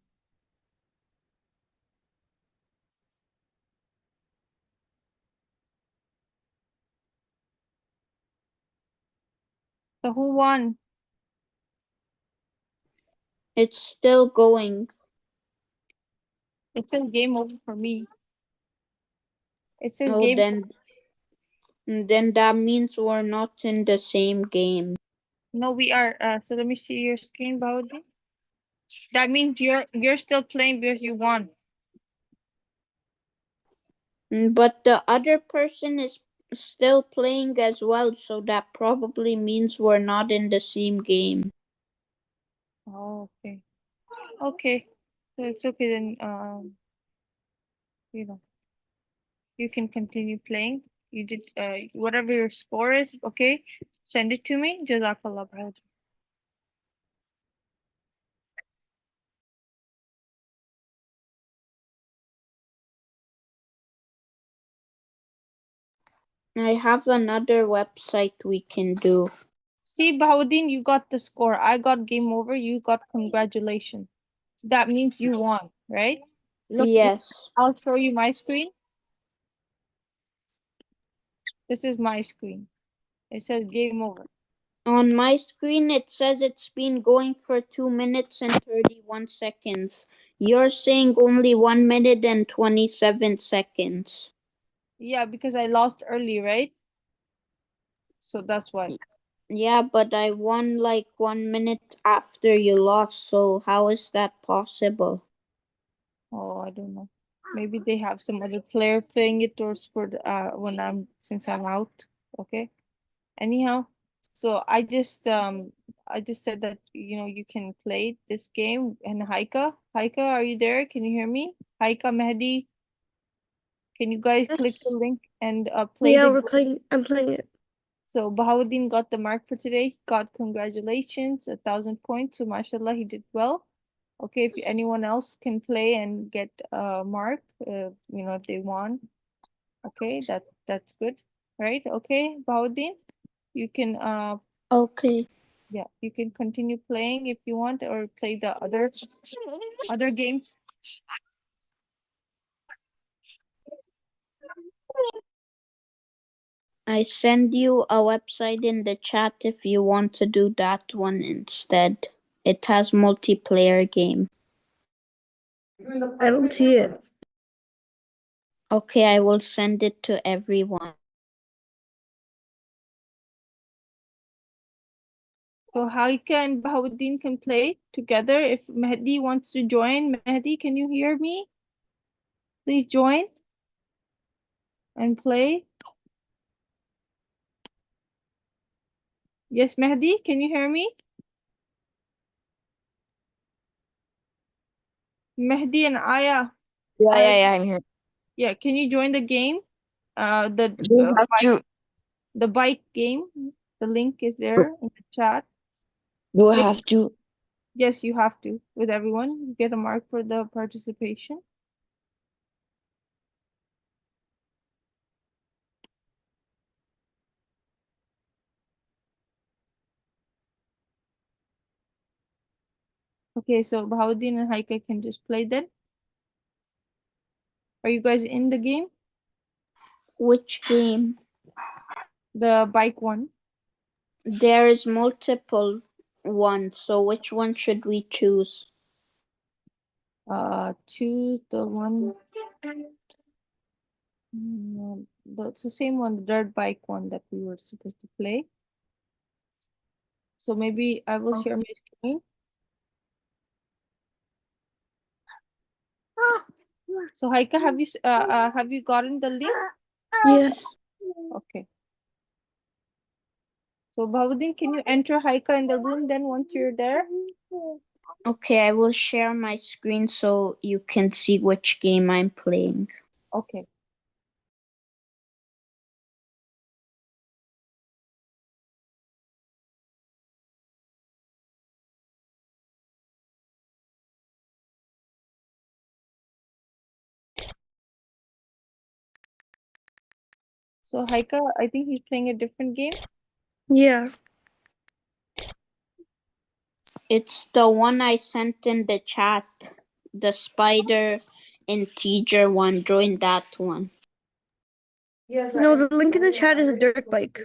So who won? It's still going. It says game over for me. It says Oh, game. then that means we're not in the same game. No, we are. So let me see your screen, Bawdi. That means you're still playing because you won. But the other person is still playing as well, so that probably means we're not in the same game. Oh, okay. Okay. So it's okay then, you know, you can continue playing. You did whatever your score is, okay? Send it to me. Jazakallah khair. I have another website we can do. See, Bahauddin, you got the score. I got game over. You got congratulations. So that means you won, right? Look, Yes. I'll show you my screen. This is my screen. It says game over. On my screen, it says it's been going for 2 minutes and 31 seconds. You're saying only 1 minute and 27 seconds. Yeah, because I lost early, right? So that's why. Yeah, but I won like 1 minute after you lost, so how is that possible? Oh, I don't know. Maybe they have some other player playing it or for when since I'm out. Okay. Anyhow, so I just said that you can play this game. And Haika, are you there? Can you hear me? Haika, Mehdi, can you guys click the Yes. link and play Yeah, the we're game? playing. I'm playing it. So Bahauddin got the mark for today. He got congratulations, 1,000 points. So mashallah, he did well. Okay, if anyone else can play and get a mark, if they want, okay, that's good, right? Okay, Bahauddin, you can Okay. yeah, you can continue playing if you want, or play the other games. I send you a website in the chat if you want to do that one instead. It has multiplayer game. I don't see it. Okay, I will send it to everyone. So Haika and Bahauddin can play together. If Mehdi wants to join, Mehdi, can you hear me? Please join and play. Yes, Mehdi, can you hear me? Mehdi and Aya. Yeah, I'm here. Yeah, can you join the game? The Do we have to the bike game. The link is there in the chat. do I have to Yes, you have to with everyone. You get a mark for the participation. Okay, so Bahauddin and Haika can just play then. Are you guys in the game? Which game? The bike one. There is multiple ones, so which one should we choose? Choose the one. It's the same one, the dirt bike one that we were supposed to play. So maybe I will share my screen. So Haika, have you gotten the link? Yes. Okay. So Bahauddin, can you enter Haika in the room then once you're there? Okay, I will share my screen so you can see which game I'm playing. Okay. So Haika, I think he's playing a different game. Yeah. It's the one I sent in the chat. The spider integer one. Join that one. No, the link in the chat is a dirt bike.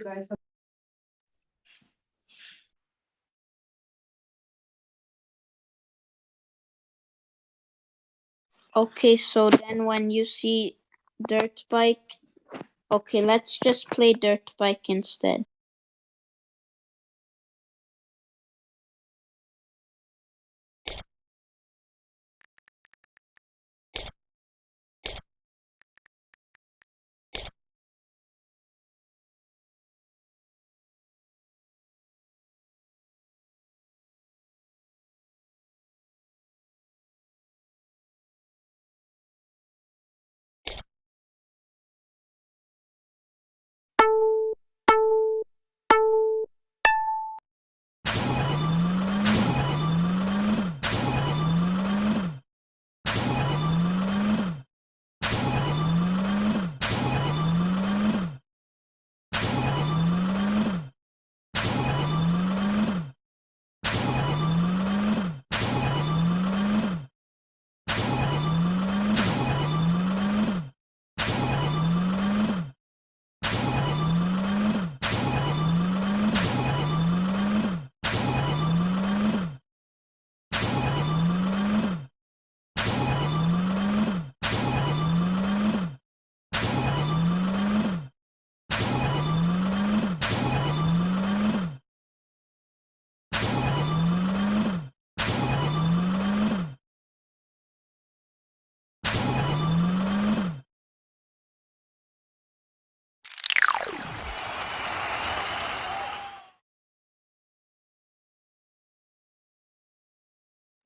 Okay, so then when you see dirt bike, okay, let's just play dirt bike instead.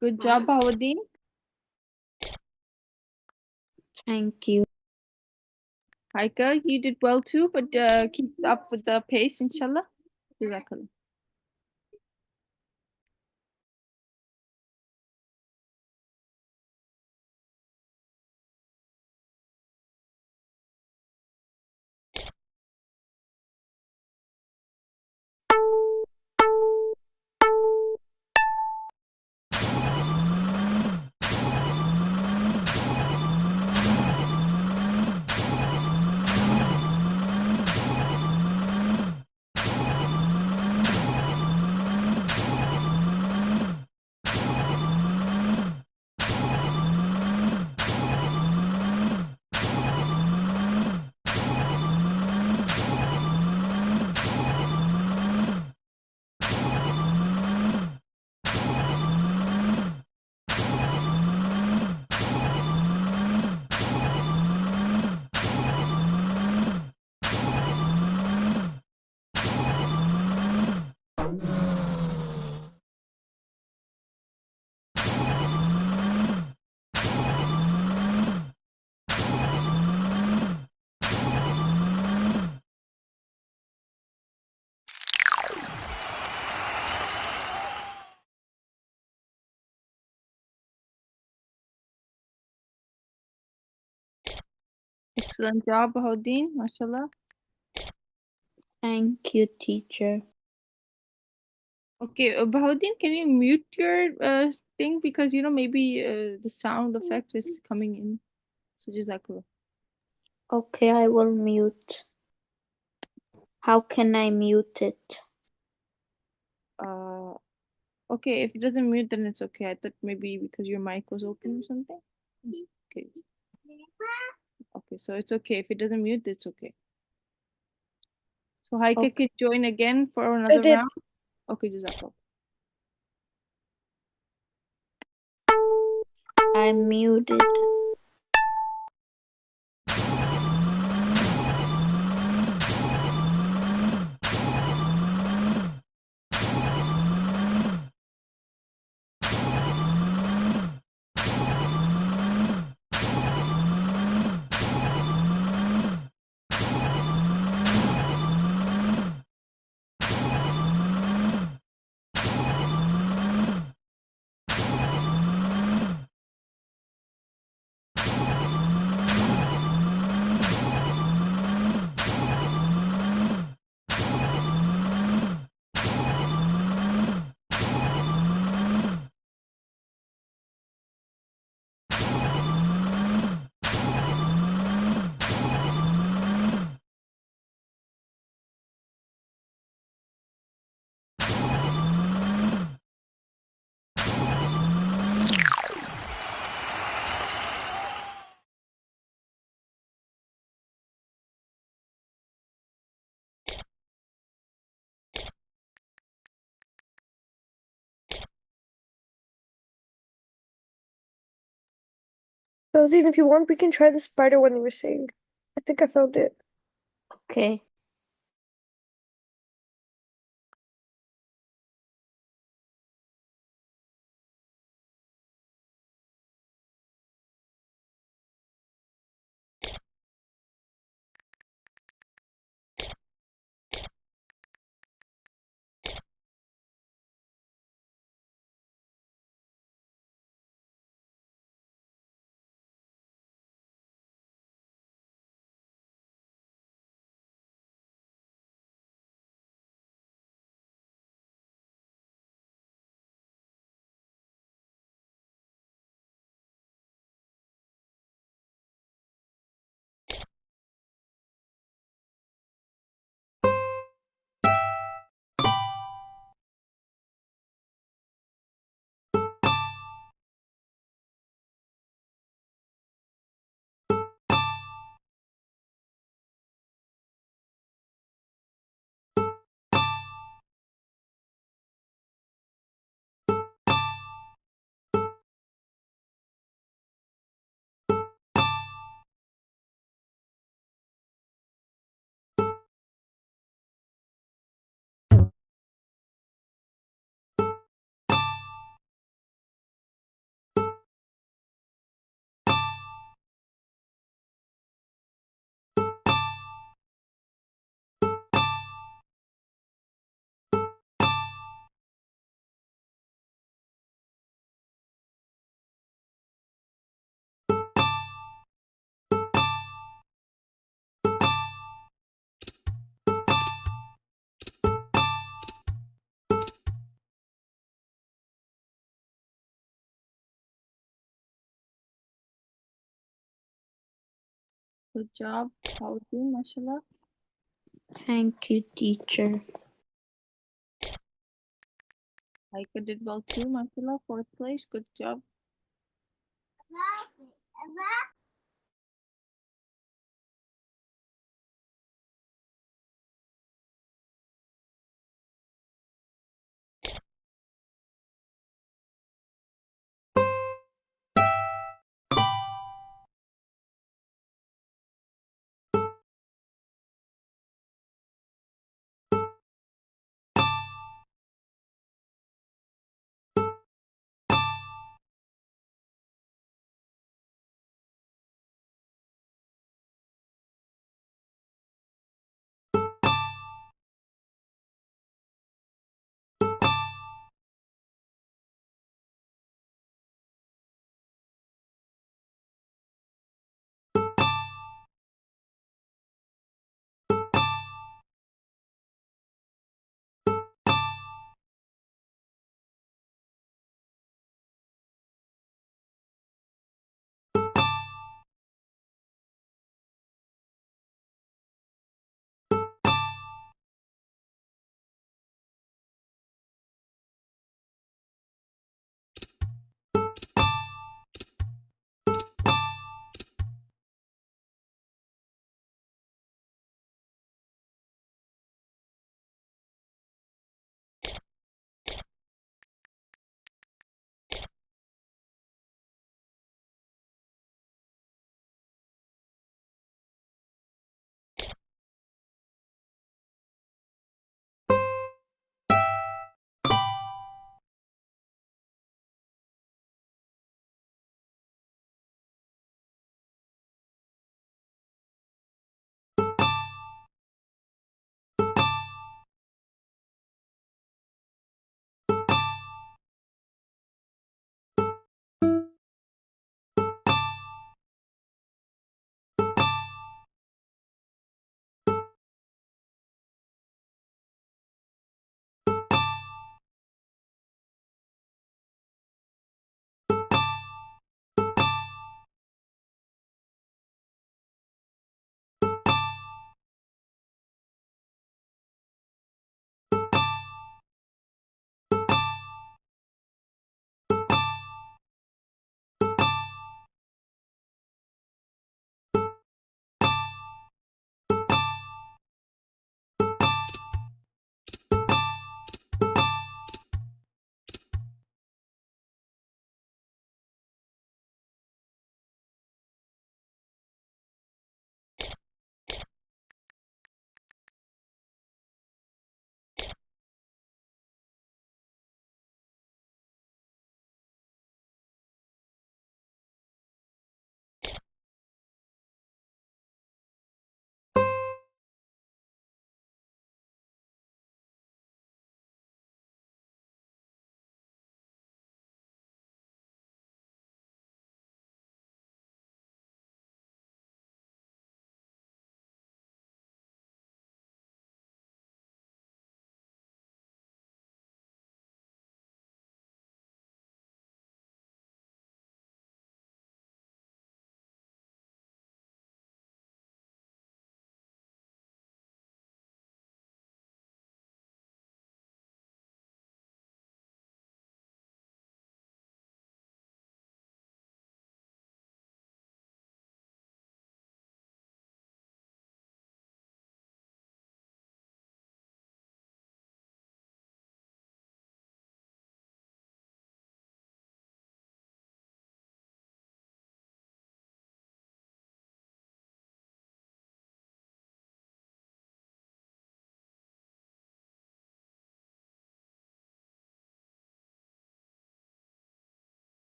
Good job, Bahuddin. Thank you. Haika, you did well too, but keep up with the pace, inshallah. Jazakallah. Excellent job, Bahuddin, mashallah. Thank you, teacher. Okay, Bahuddin, can you mute your thing because maybe the sound effect is coming in. So Jazakallah. Okay, I will mute. How can I mute it? Okay, if it doesn't mute, then it's okay. I thought maybe because your mic was open or something. Okay. Okay, so it's okay. If it doesn't mute, it's okay. So Haika Okay. could join again for another did. round. Okay, Jazakallah. I'm muted. Rosine, if you want, we can try the spider one you were saying. I think I found it. Okay. Good job. How are you, mashallah? Thank you, teacher. Aika did well too, mashallah. Fourth place. Good job.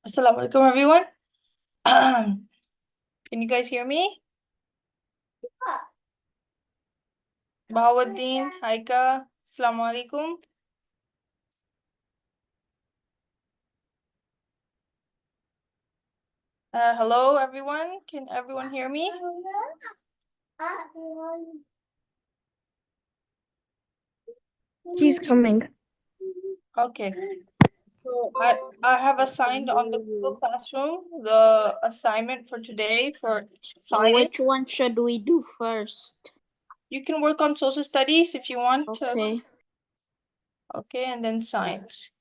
Assalamualaikum everyone. Can you guys hear me? Bahawuddin, Haika, Assalamualaikum. Hello everyone. Can everyone hear me? She's coming. Okay. So I have assigned on the Google Classroom the assignment for today for So science. which one should we do first? You can work on social studies if you want to. Okay. Okay, and then science.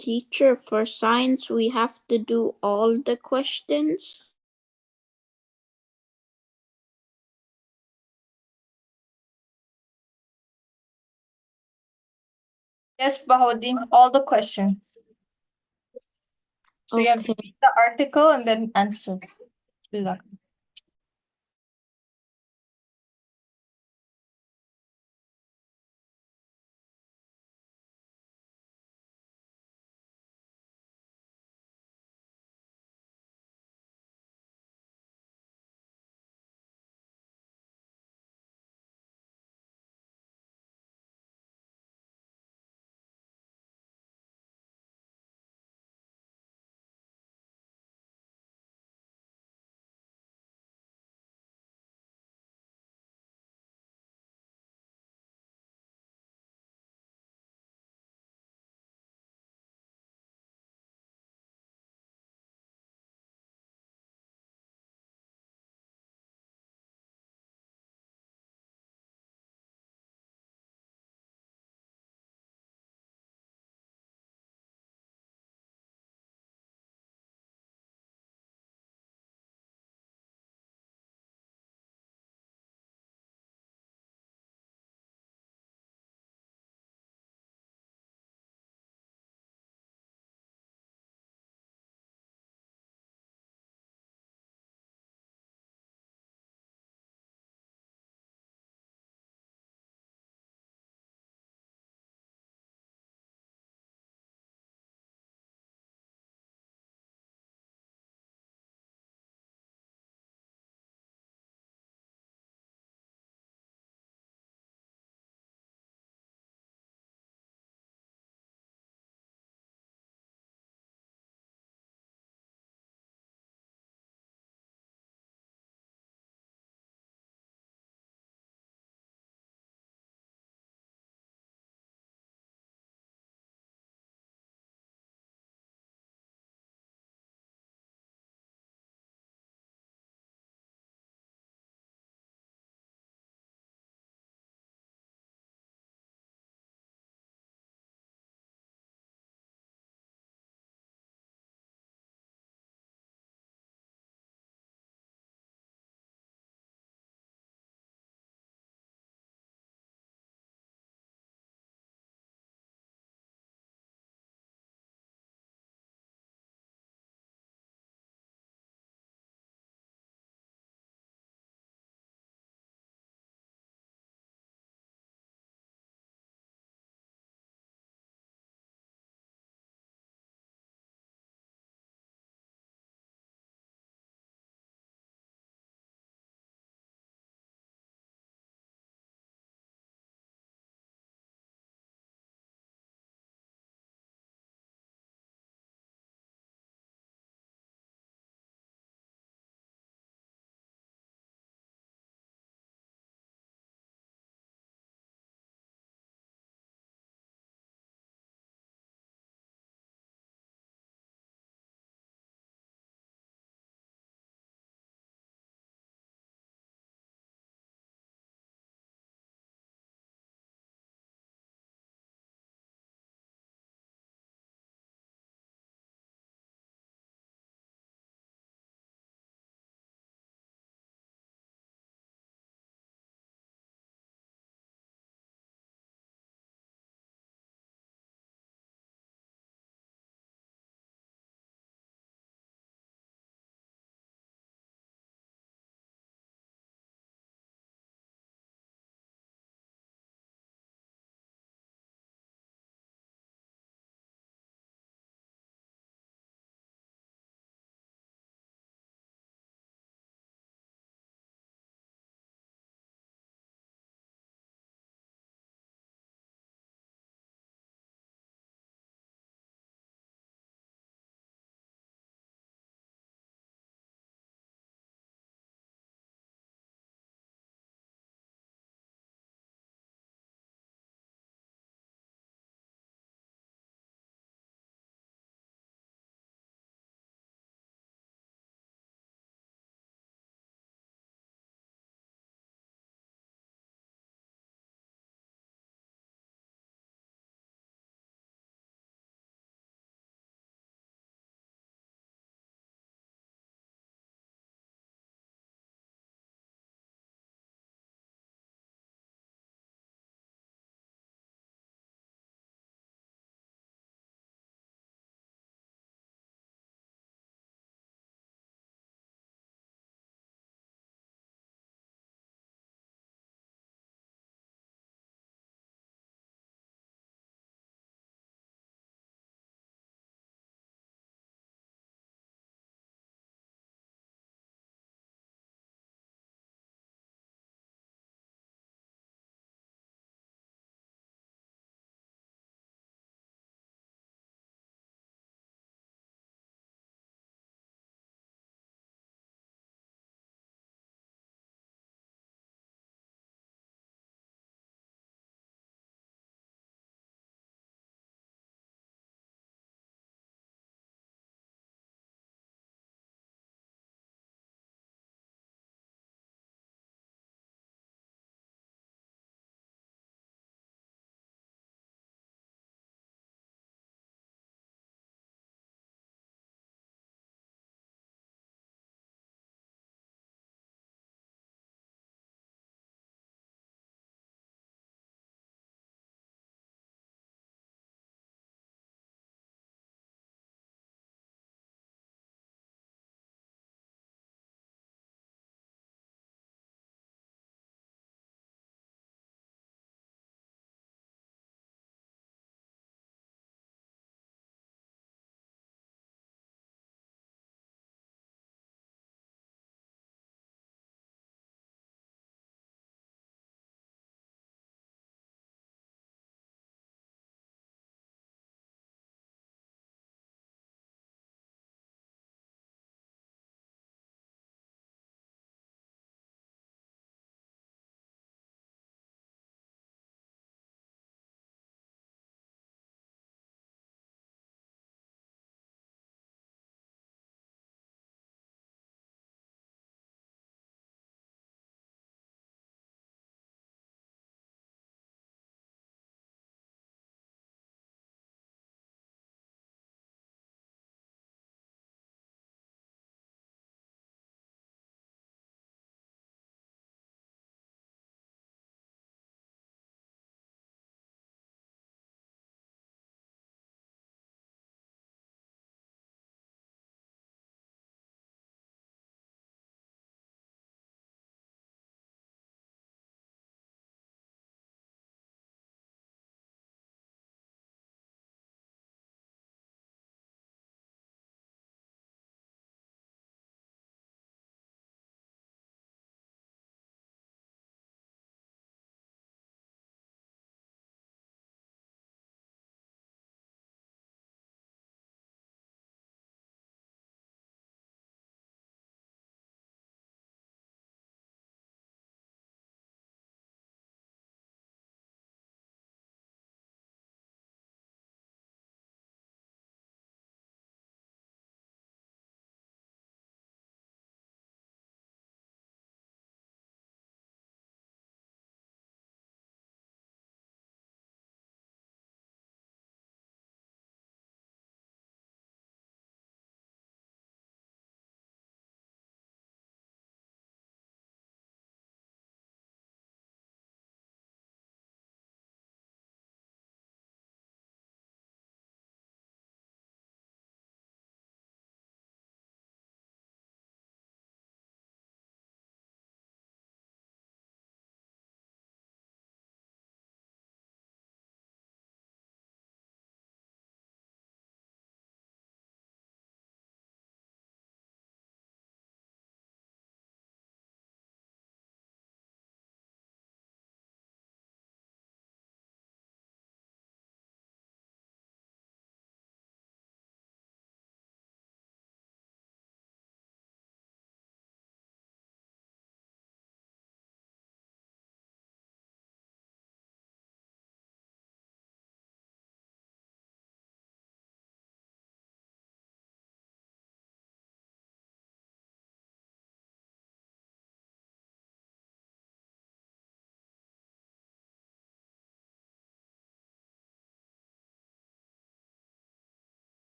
Teacher, for science, we have to do all the questions? Yes, Bahauddin, all the questions. So you have to Okay. read the article and then answer. Bismillah.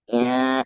Yeah.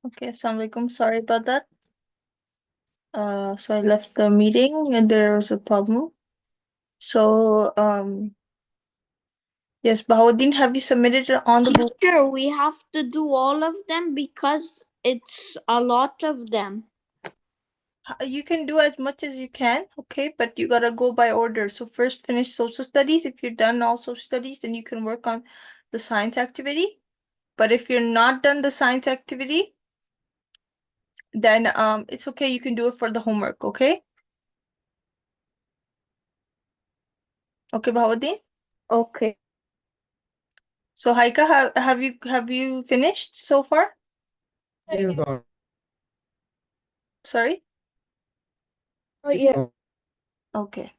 Okay, assalamu alaikum. Sorry about that. So I left the meeting and there was a problem. So, yes, Bahauddin, have you submitted it on the book? Teacher, we have to do all of them because it's a lot of them. You can do as much as you can, okay, but you gotta go by order. So first finish social studies. If you're done all social studies, then you can work on the science activity. But if you're not done the science activity, then it's okay, you can do it for the homework, okay? Okay, Bahauddin? Okay. So Haika, have you finished so far? Sorry? Yeah. Okay.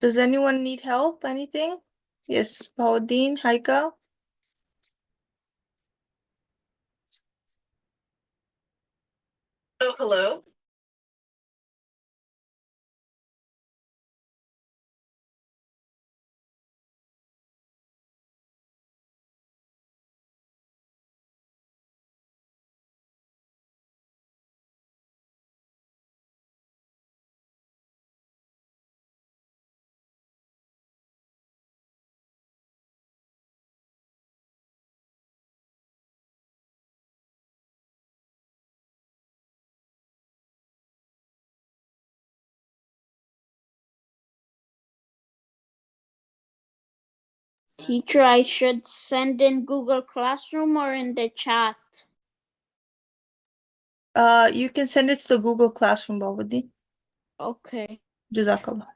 Does anyone need help? Anything? Yes, Bahauddin, Haika. Oh, hello. Teacher, I should send in Google Classroom or in the chat? You can send it to the Google Classroom, Bahauddin. Okay. Jazakallah.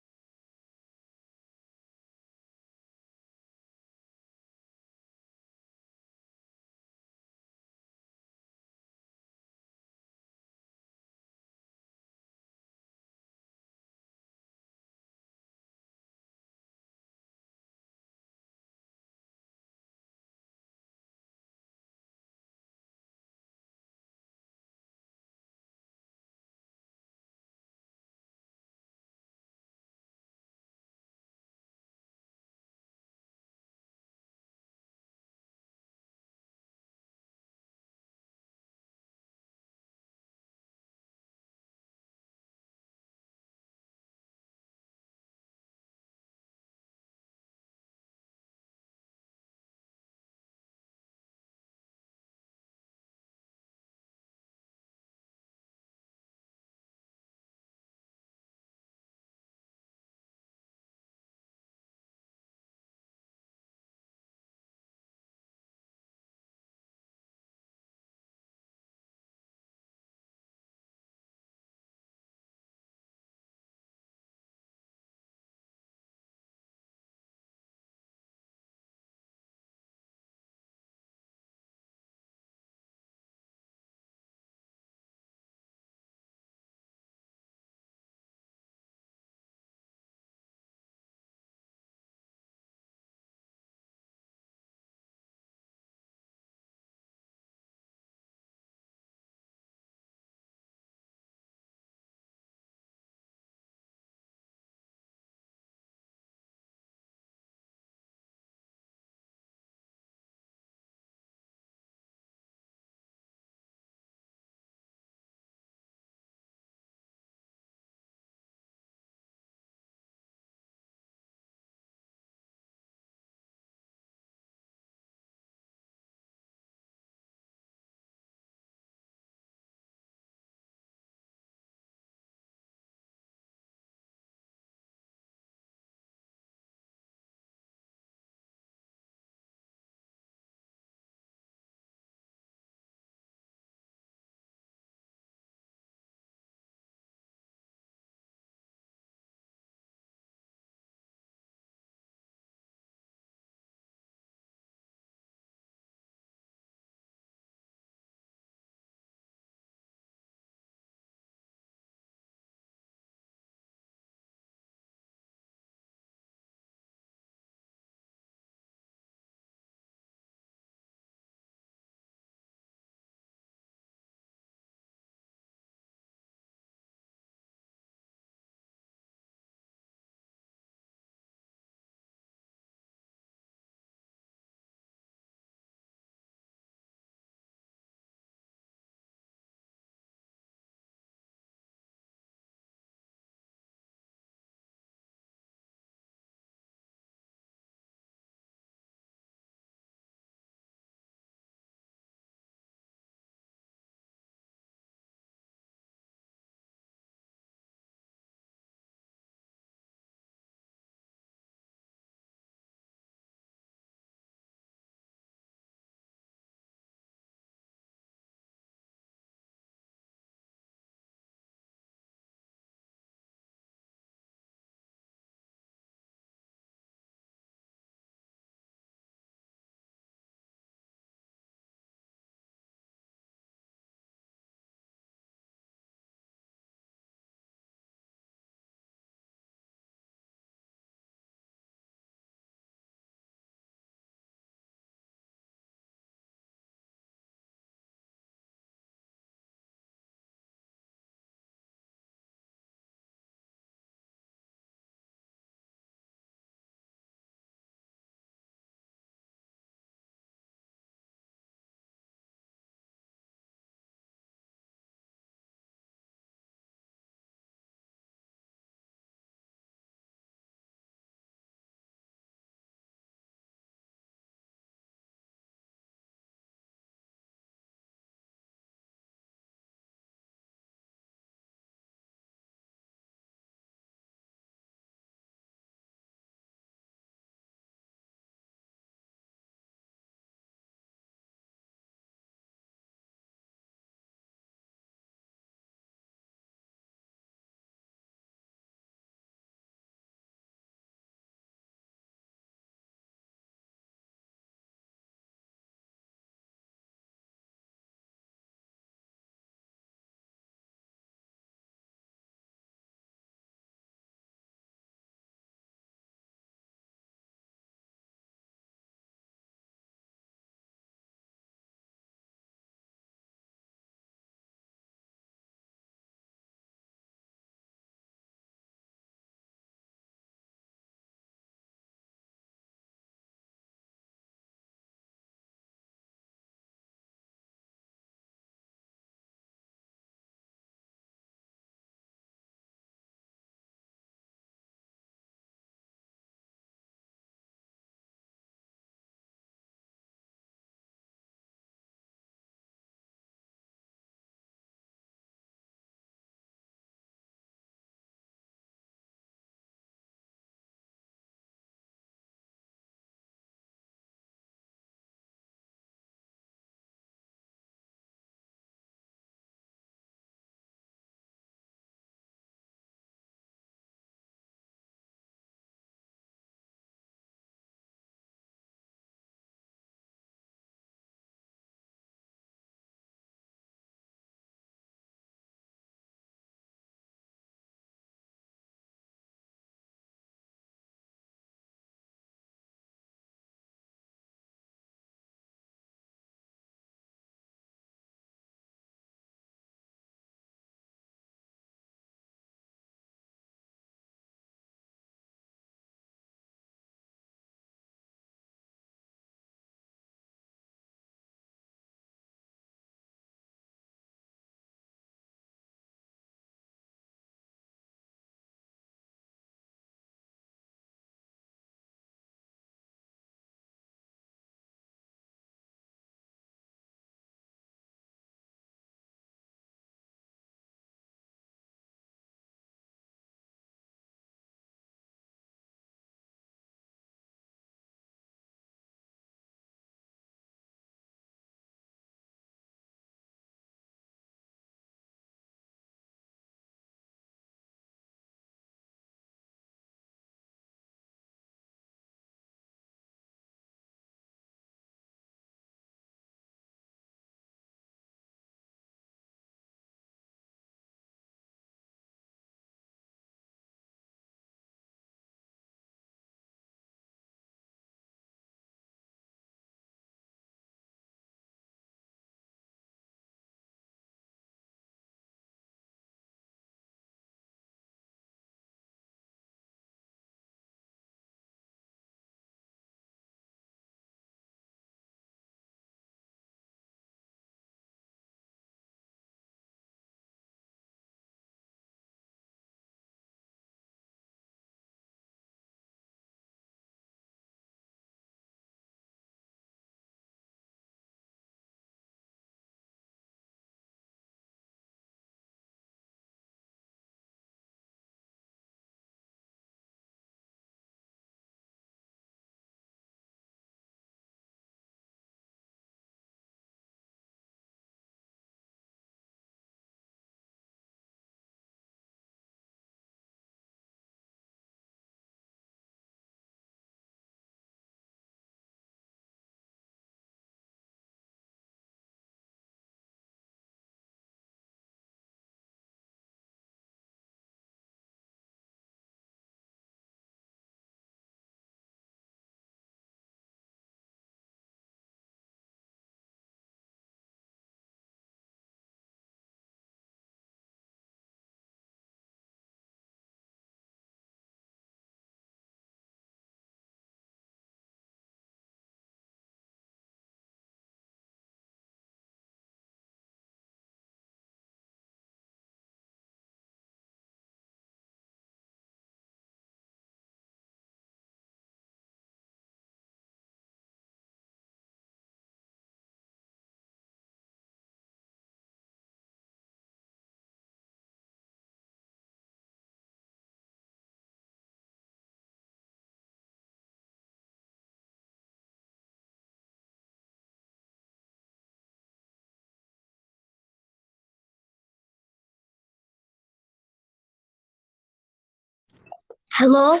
Hello?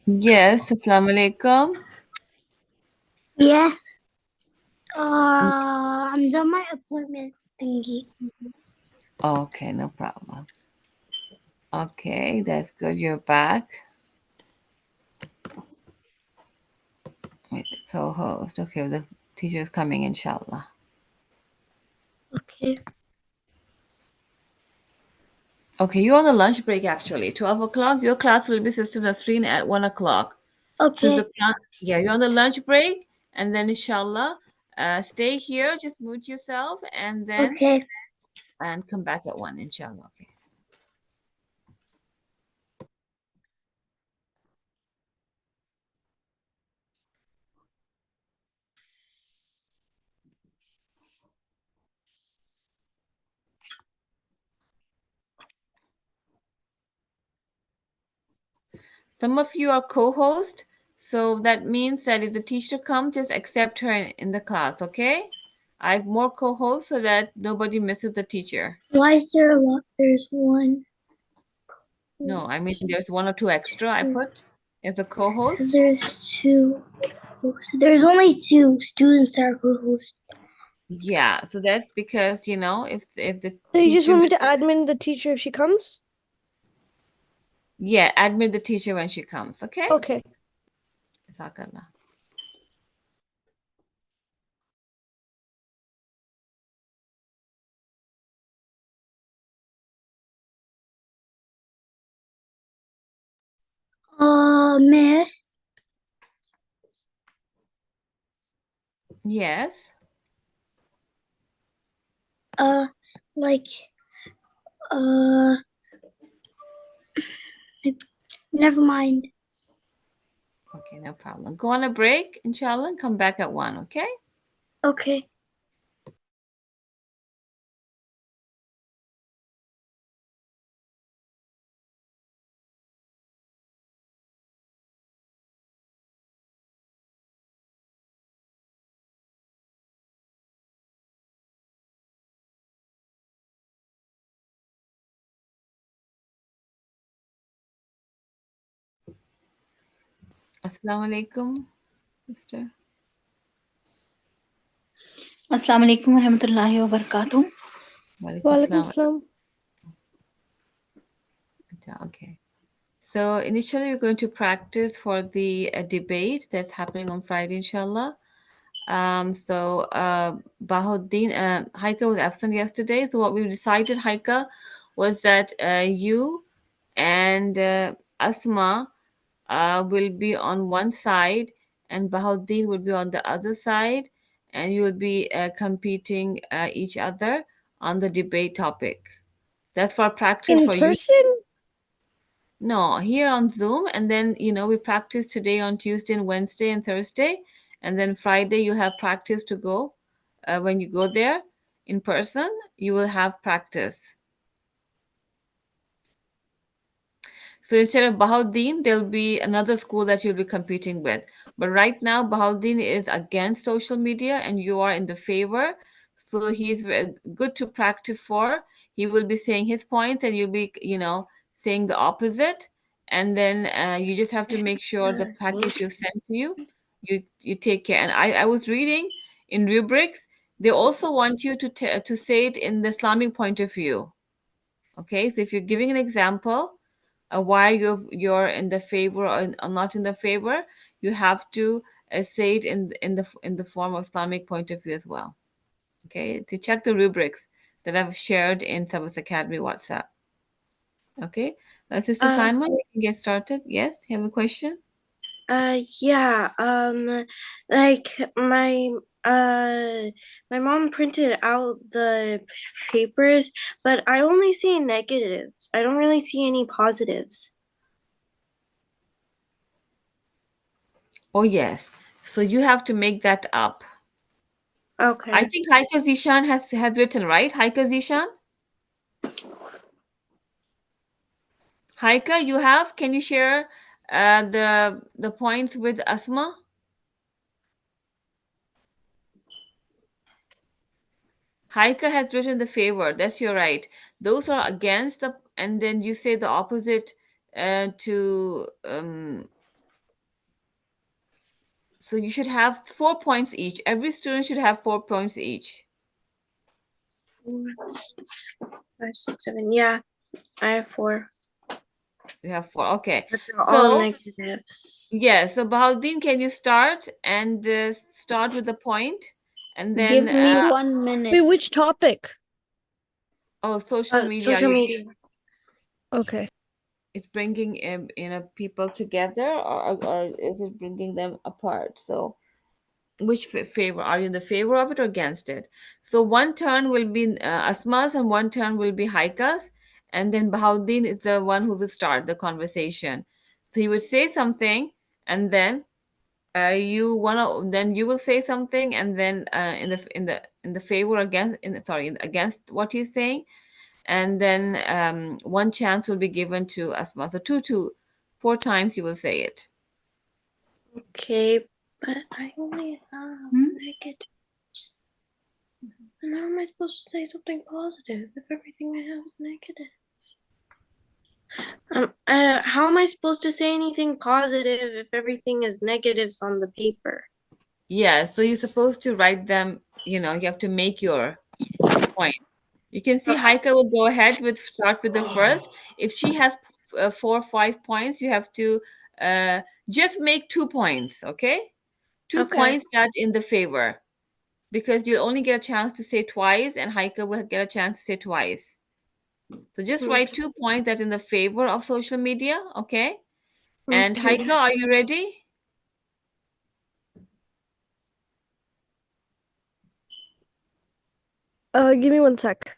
Yes, Assalamu alaikum. Yes. I'm done my appointment thingy. Okay, no problem. Okay, that's good. You're back with the co-host. Okay, the teacher is coming, inshallah. Okay. Okay, you're on the lunch break actually. 12 o'clock. Your class will be Sister Nasreen at 1 o'clock. Okay. Yeah, you're on the lunch break, and then inshallah, stay here, just mute yourself, and then Okay. and come back at 1, inshallah. Okay. Some of you are co-host, so that means that if the teacher comes, just accept her in the class, okay? I have more co-hosts so that nobody misses the teacher. Why is there a lot? There's one. No, I mean there's 1 or 2 extra I put as a co-host. There's two. There's only 2 students that are co-hosts. Yeah, so that's because, you know, if the So you just teacher want me to admin the teacher if she comes? Yeah, admit the teacher when she comes, okay? Okay. Jazakallah. Miss. Yes. Like, never mind. Okay, no problem. Go on a break, inshallah, and come back at 1, okay? Okay. Assalamu alaikum, sister. Assalamu alaikum wa rahmatullahi wa barakatuh. Walaikum salam. Okay. So initially we're going to practice for the debate that's happening on Friday, inshallah. Bahuddin, Haika was absent yesterday. So what we decided, Haika, was that you and Asma will be on one side and Bahuddin will be on the other side, and you will be competing each other on the debate topic. That's for practice In for you. person? No, here on Zoom, and then we practice today on Tuesday and Wednesday and Thursday, and then Friday you have practice to go. When you go there in person, you will have practice. So instead of Bahuddin, there'll be another school that you'll be competing with. But right now, Bahuddin is against social media and you are in the favor. So he's good to practice for. He will be saying his points and you'll be, saying the opposite. And then you just have to make sure the package you sent to you take care. And I was reading in rubrics, they also want you to say it in the Islamic point of view. Okay, so if you're giving an example, why you're in the favor or not in the favor, you have to say it in the form of Islamic point of view as well. Okay, to check the rubrics that I've shared in Saba's Academy WhatsApp. Okay, Sister Simon, you can get started. Yes, you have a question? Yeah, like my mom printed out the papers, but I only see negatives. I don't really see any positives. Oh yes, so you have to make that up. Okay. I think Haika Zishan has written, right? Haika Zishan? Haika, you have? Can you share the points with Asma? Haika has written the favor. That's you're right. Those are against and then you say the opposite to so you should have 4 points each. Every student should have 4 points each. 4, 5, 6, 7. Yeah, I have 4. You have 4. Okay. But they're all So negatives. yeah, so Bahauddin, can you start and start with the point, and then Give me 1 minute. Wait, which topic? social media. Social media. Okay. It's bringing people together, or is it bringing them apart? So which favor are you, in the favor of it or against it? So one turn will be Asma's and one turn will be Haika's, and then Bahauddin is the one who will start the conversation. So he would say something, and then then you will say something, and then in the favor against against what he's saying, and then one chance will be given to Asma. So 4 times you will say it. Okay, but I only have negatives. And how am I supposed to say something positive if everything I have is negative? How am I supposed to say anything positive if everything is negatives on the paper? Yeah, so you're supposed to write them, you have to make your point. You can see Haika will go ahead start with the first. If she has 4 or 5 points, you have to just make 2 points, okay? 2 Okay. points that in the favor, because you'll only get a chance to say twice, and Haika will get a chance to say twice. So just write 2 points that in the favor of social media, okay? And Haika, are you ready? Give me 1 sec.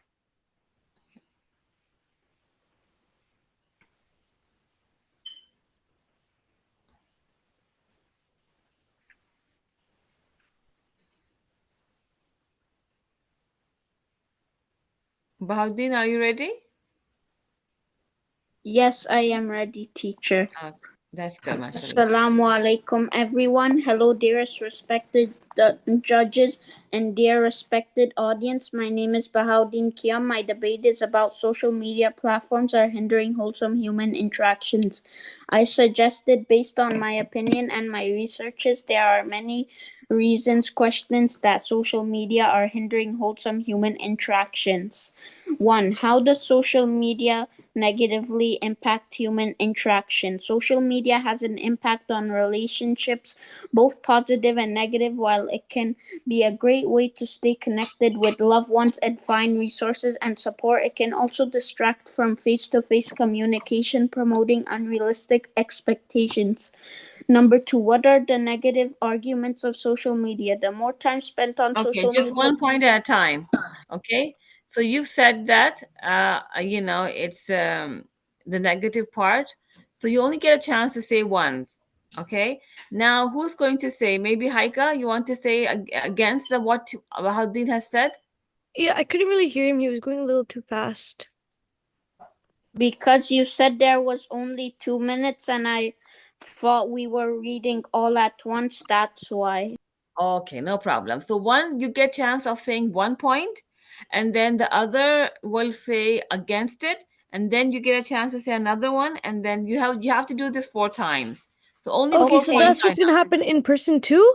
Bahauddin, are you ready? Yes, I am ready, teacher. That's good, mashallah. Assalamu alaikum, everyone. Hello, dearest respected judges and dear respected audience. My name is Bahauddin Kiam. My debate is about social media platforms are hindering wholesome human interactions. I suggested, based on my opinion and my researches, there are many reasons, questions that social media are hindering wholesome human interactions. 1. How does social media negatively impact human interaction? Social media has an impact on relationships, both positive and negative. While it can be a great way to stay connected with loved ones and find resources and support, it can also distract from face-to-face communication, promoting unrealistic expectations. Number 2, what are the negative arguments of social media? The more time spent on Okay, social just media. 1 point at a time. Okay, so you've said that it's the negative part, so you only get a chance to say once. Okay, now who's going to say? Maybe Haika, you want to say against what Bahauddin has said? Yeah, I couldn't really hear him. He was going a little too fast. Because you said there was only 2 minutes and I thought we were reading all at once, that's why. Okay, no problem. So one, you get chance of saying 1 point, and then the other will say against it, and then you get a chance to say another one, and then you have to do this 4 times. So only Okay, 4 so points that's are what's gonna enough. happen in person too?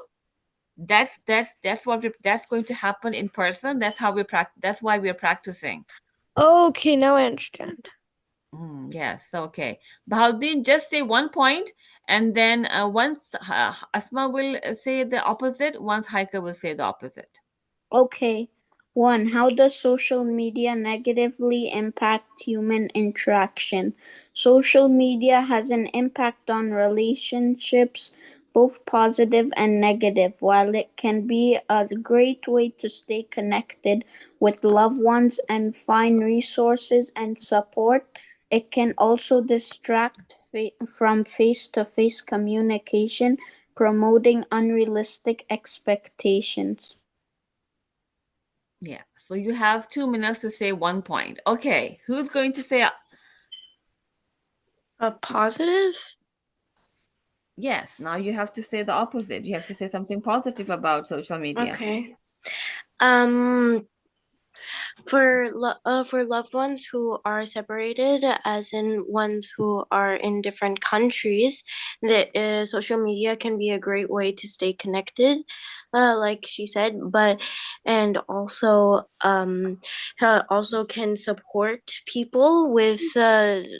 That's going to happen in person. That's how that's why we're practicing. Okay, now I understand. Yes, okay. Bahauddin, just say 1 point, and then once Asma will say the opposite, once Haika will say the opposite. Okay. 1. How does social media negatively impact human interaction? Social media has an impact on relationships, both positive and negative. While it can be a great way to stay connected with loved ones and find resources and support, it can also distract from face to face communication, promoting unrealistic expectations. Yeah, so you have 2 minutes to say 1 point. Okay, who's going to say A positive? yes? Now you have to say the opposite. You have to say something positive about social media. Okay. For loved ones who are separated, as in ones who are in different countries, that social media can be a great way to stay connected, like she said. But and also can support people with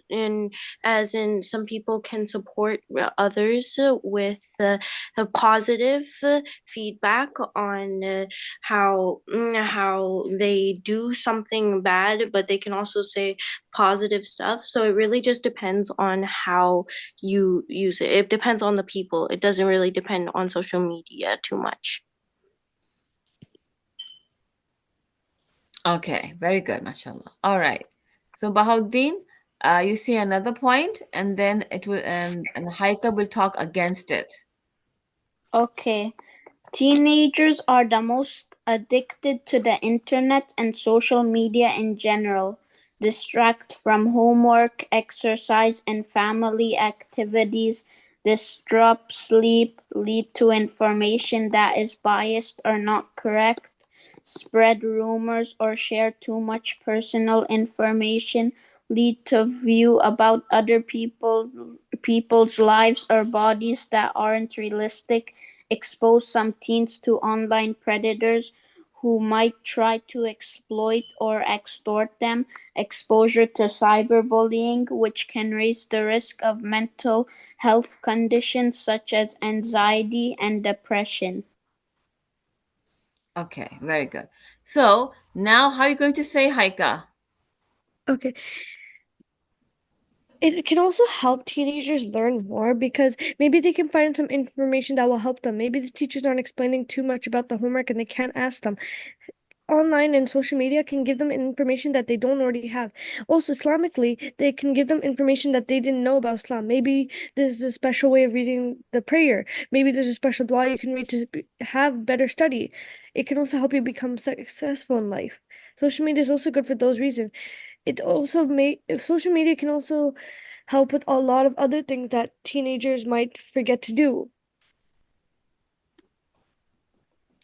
in as in some people can support others with a positive feedback on how they do something bad, but they can also say positive stuff. So it really just depends on how you use it. It depends on the people. It doesn't really depend on social media too much. Okay, very good, mashallah. All right. So Bahauddin, you see another point, and then it will and Haika will talk against it. Okay. Teenagers are the most addicted to the internet and social media in general. Distract from homework, exercise, and family activities. Disrupt sleep, lead to information that is biased or not correct. Spread rumors or share too much personal information. Lead to view about other people's lives or bodies that aren't realistic. Expose some teens to online predators who might try to exploit or extort them. Exposure to cyberbullying, which can raise the risk of mental health conditions such as anxiety and depression. Okay, very good. So now, how are you going to say Haika? Okay. It can also help teenagers learn more because maybe they can find some information that will help them. Maybe the teachers aren't explaining too much about the homework and they can't ask them. Online and social media can give them information that they don't already have. Also, Islamically, they can give them information that they didn't know about Islam. Maybe there's a special way of reading the prayer. Maybe there's a special dua you can read to have better study. It can also help you become successful in life. Social media is also good for those reasons. It also social media can also help with a lot of other things that teenagers might forget to do.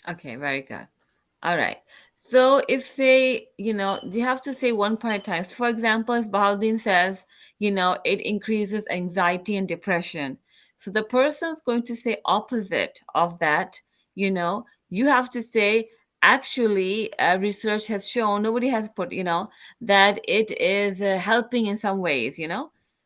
Okay, very good. All right. So if say, you have to say one point at a time. So for example, if Bahauddin says, it increases anxiety and depression. So the person's going to say opposite of that, you have to say, actually, research has shown, nobody has put, that it is helping in some ways.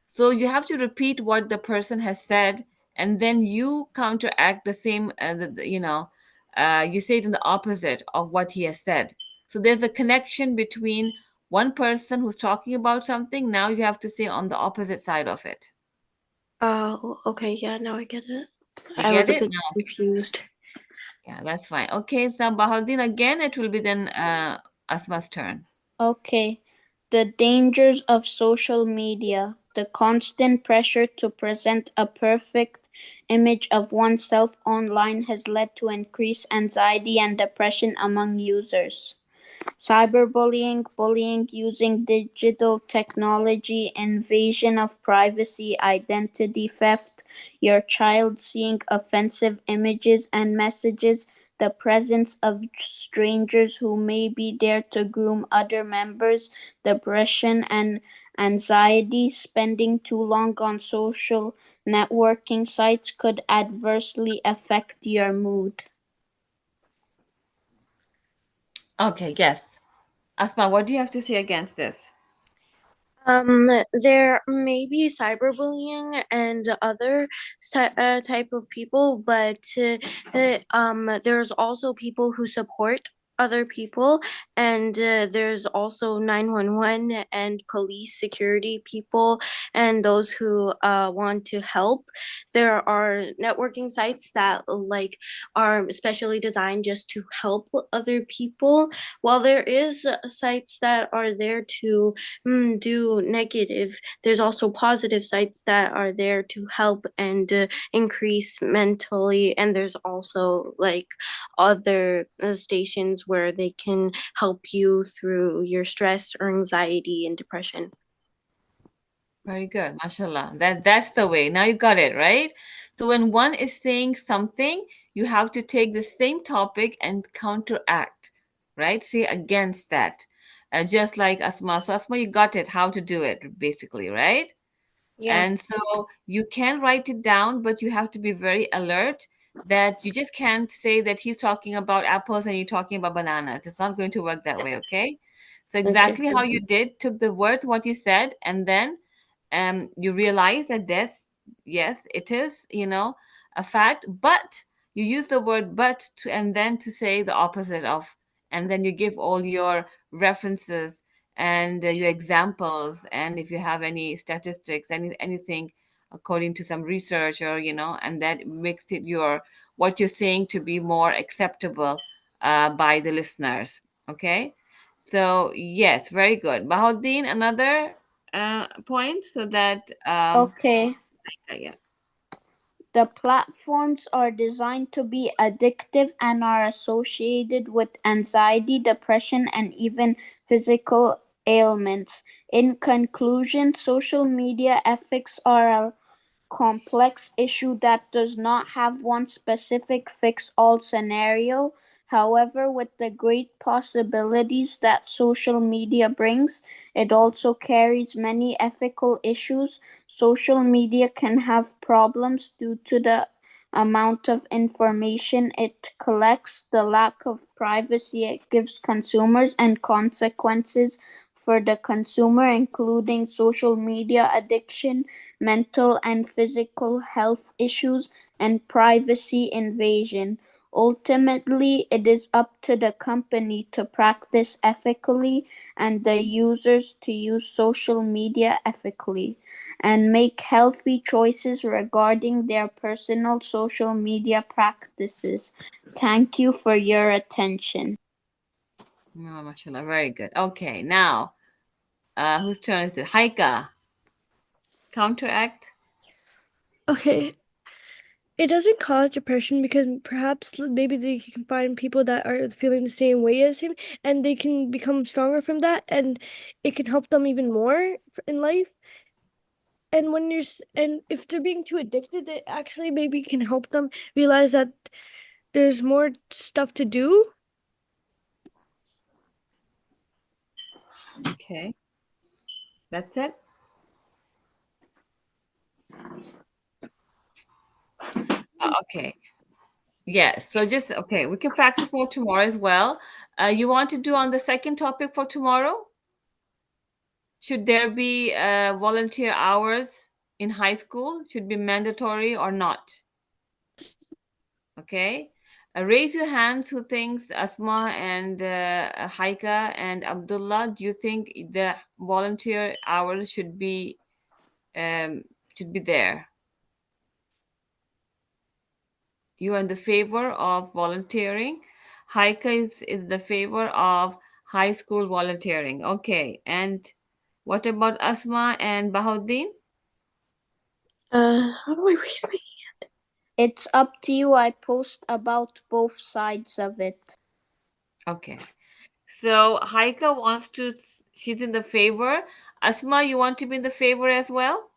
So you have to repeat what the person has said, and then you counteract the same, you say it in the opposite of what he has said. So there's a connection between one person who's talking about something. Now you have to say on the opposite side of it. Oh, okay, yeah, now I get it. You I get was a it? bit Now, confused. yeah, that's fine. Okay, so Bahauddin, again, it will be then Asma's turn. Okay. The dangers of social media. The constant pressure to present a perfect image of oneself online has led to increased anxiety and depression among users. Cyberbullying, bullying using digital technology, invasion of privacy, identity theft, your child seeing offensive images and messages, the presence of strangers who may be there to groom other members, depression and anxiety, spending too long on social networking sites could adversely affect your mood. Okay, yes. Asma, what do you have to say against this? There may be cyberbullying and other type of people, but there's also people who support other people, and there's also 911 and police security people and those who want to help. There are networking sites that are specially designed just to help other people, while there is sites that are there to do negative. There's also positive sites that are there to help and increase mentally, and there's also other stations where they can help you through your stress or anxiety and depression. Very good, mashallah. That's the way. Now you got it, right? So when one is saying something, you have to take the same topic and counteract, right? Say against that. just like Asma. So Asma, you got it, how to do it, basically, right? Yeah. And so you can write it down, but you have to be very alert that you just can't say that he's talking about apples and you're talking about bananas. It's not going to work that way, okay? So exactly how you did, took the words, what you said, and then you realize that this, yes, it is, a fact, but you use the word but to, and then to say the opposite of, and then you give all your references and your examples, and if you have any statistics, anything according to some research, or and that makes it your what you're saying to be more acceptable by the listeners. Okay, so yes, very good. Bahauddin, another point, so that Okay. yeah. The platforms are designed to be addictive and are associated with anxiety, depression, and even physical ailments. In conclusion, social media ethics are a complex issue that does not have one specific fix all scenario. However, with the great possibilities that social media brings, it also carries many ethical issues. Social media can have problems due to the amount of information it collects, the lack of privacy it gives consumers, and consequences for the consumer, including social media addiction, mental and physical health issues, and privacy invasion. Ultimately, it is up to the company to practice ethically and the users to use social media ethically and make healthy choices regarding their personal social media practices. Thank you for your attention. Oh, mashallah, very good. Okay, now whose turn is it? Haika, counteract. Okay, it doesn't cause depression because perhaps maybe they can find people that are feeling the same way as him and they can become stronger from that and it can help them even more in life. And when and if they're being too addicted, it actually maybe can help them realize that there's more stuff to do. Okay, that's it. Okay. Yes. So just okay, we can practice more tomorrow as well. You want to do on the second topic for tomorrow? Should there be volunteer hours in high school? Should be mandatory or not? Okay. Raise your hands who thinks Asma and Haika and Abdullah, do you think the volunteer hours um, should be there? You are in the favor of volunteering. Haika is the favor of high school volunteering. Okay. And what about Asma and Bahauddin? How do I raise my It's up to you. I post about both sides of it. Okay. So Haika wants to, she's in the favor. Asma, you want to be in the favor as well?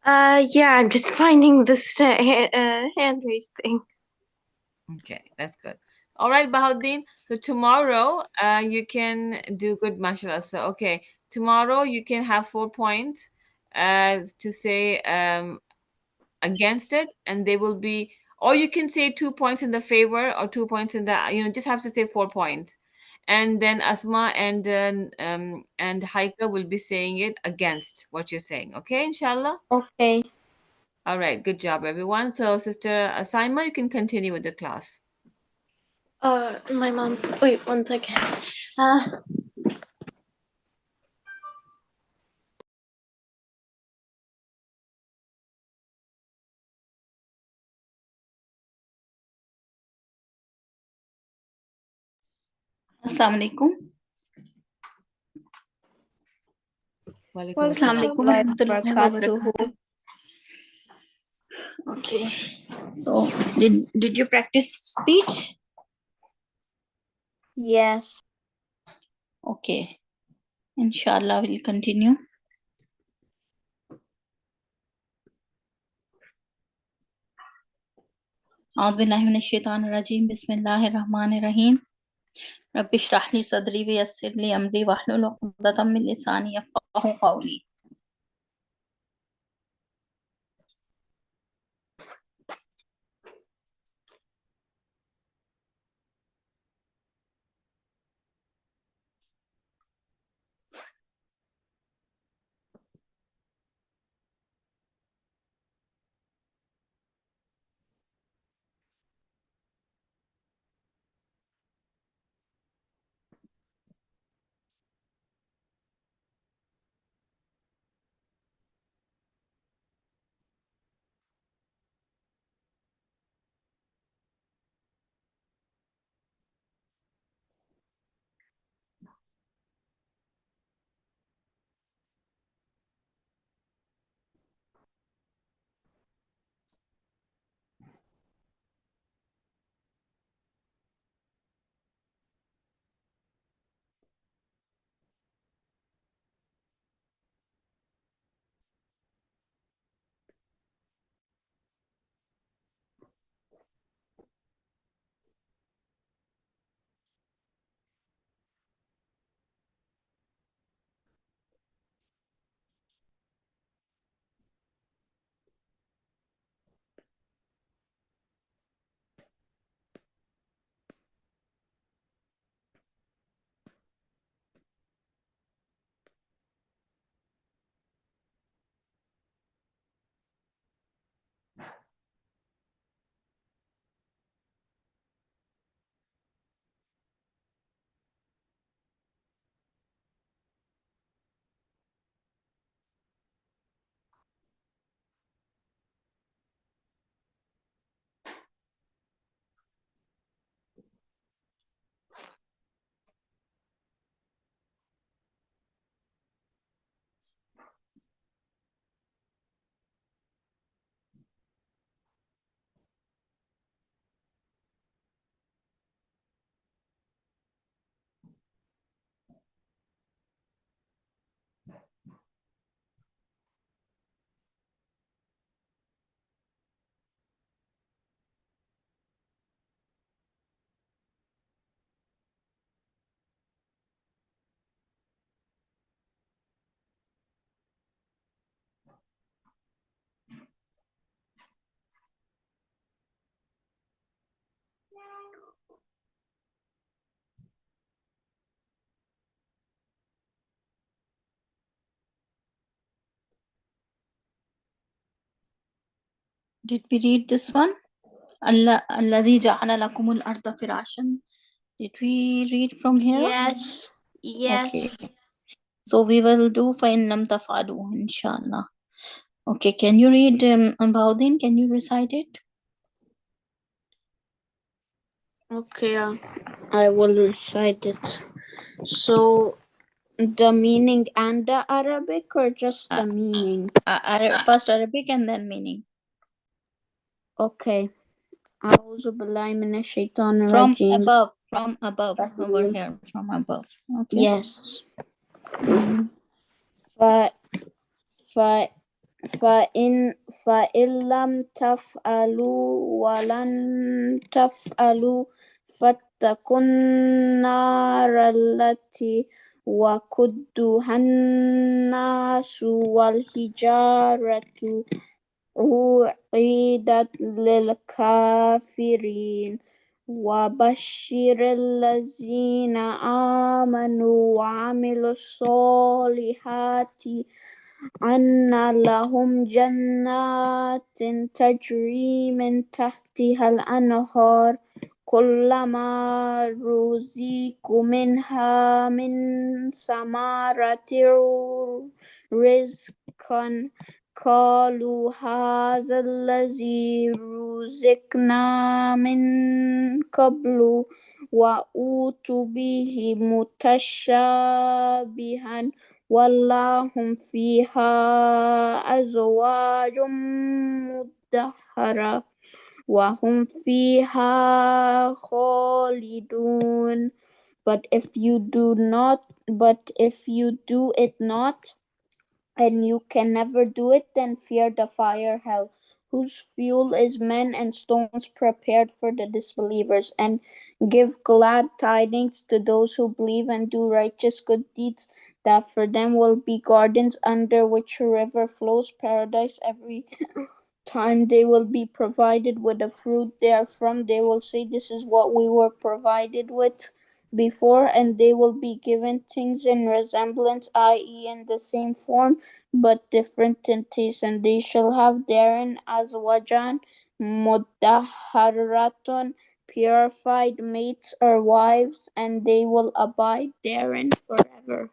Yeah, I'm just finding this hand raise thing. Okay, that's good. All right, Bahauddin. So tomorrow, you can do good, mashallah. So okay, tomorrow you can have 4 points to say against it, and they will be, or you can say 2 points in the favor or 2 points in the, just have to say 4 points, and then Asma and Haika will be saying it against what you're saying. Okay, inshallah. Okay. All right, good job, everyone. So, Sister Saima, you can continue with the class. My mom. Wait, 1 second. Assalamu alaikum. Walaikum Assalamu assalam. alaikum Wa warahmatullahi barakatuhu. wabarakatuh. Okay. So did you practice speech? Yes. Okay. Inshallah we'll continue. أعوذ بالله من الشيطان الرجيم بسم الله الرحمن الرحيم رب اشرح لي صدري ويسر لي أمري واحلل عقدة من لساني يفقهوا قولي. Did we read this one? الذي جعل لكم الأرض فراشا. Did we read from here? Yes. Yes. Okay. So we will do فإن لم تفعلوا إن شاء الله. Okay, can you read Baudin? Can you recite it? Okay, I will recite it. So, the meaning and the Arabic, or just the meaning? First Arabic and then meaning. Okay. أعوذ بالله من الشيطان From الرجيم. above, over here, from above. Okay. Yes. ف ف فإن لم تفعلوا ولن تفعلوا فاتقوا النار التي وقودها الناس والحجارة أعدت للكافرين وبشر الذين آمنوا وعملوا الصالحات أن لهم جنات تجري من تحتها الأنهار كلما رزقوا منها من ثمرة رزقا قالوا هذا الذي رزقنا من قبل وأوتوا به متشابها ولهم فيها أزواج مطهرة وهم فيها خالدون. But if you do it not, and you can never do it, then fear the fire hell, whose fuel is men and stones prepared for the disbelievers, and Give glad tidings to those who believe and do righteous good deeds, that for them will be gardens under which a river flows, paradise every time they will be provided with the fruit therefrom. They will say, "This is what we were provided with before," and they will be given things in resemblance, i.e., in the same form, but different in taste, and they shall have therein azwajan mudahharatun, purified mates or wives, and they will abide therein forever.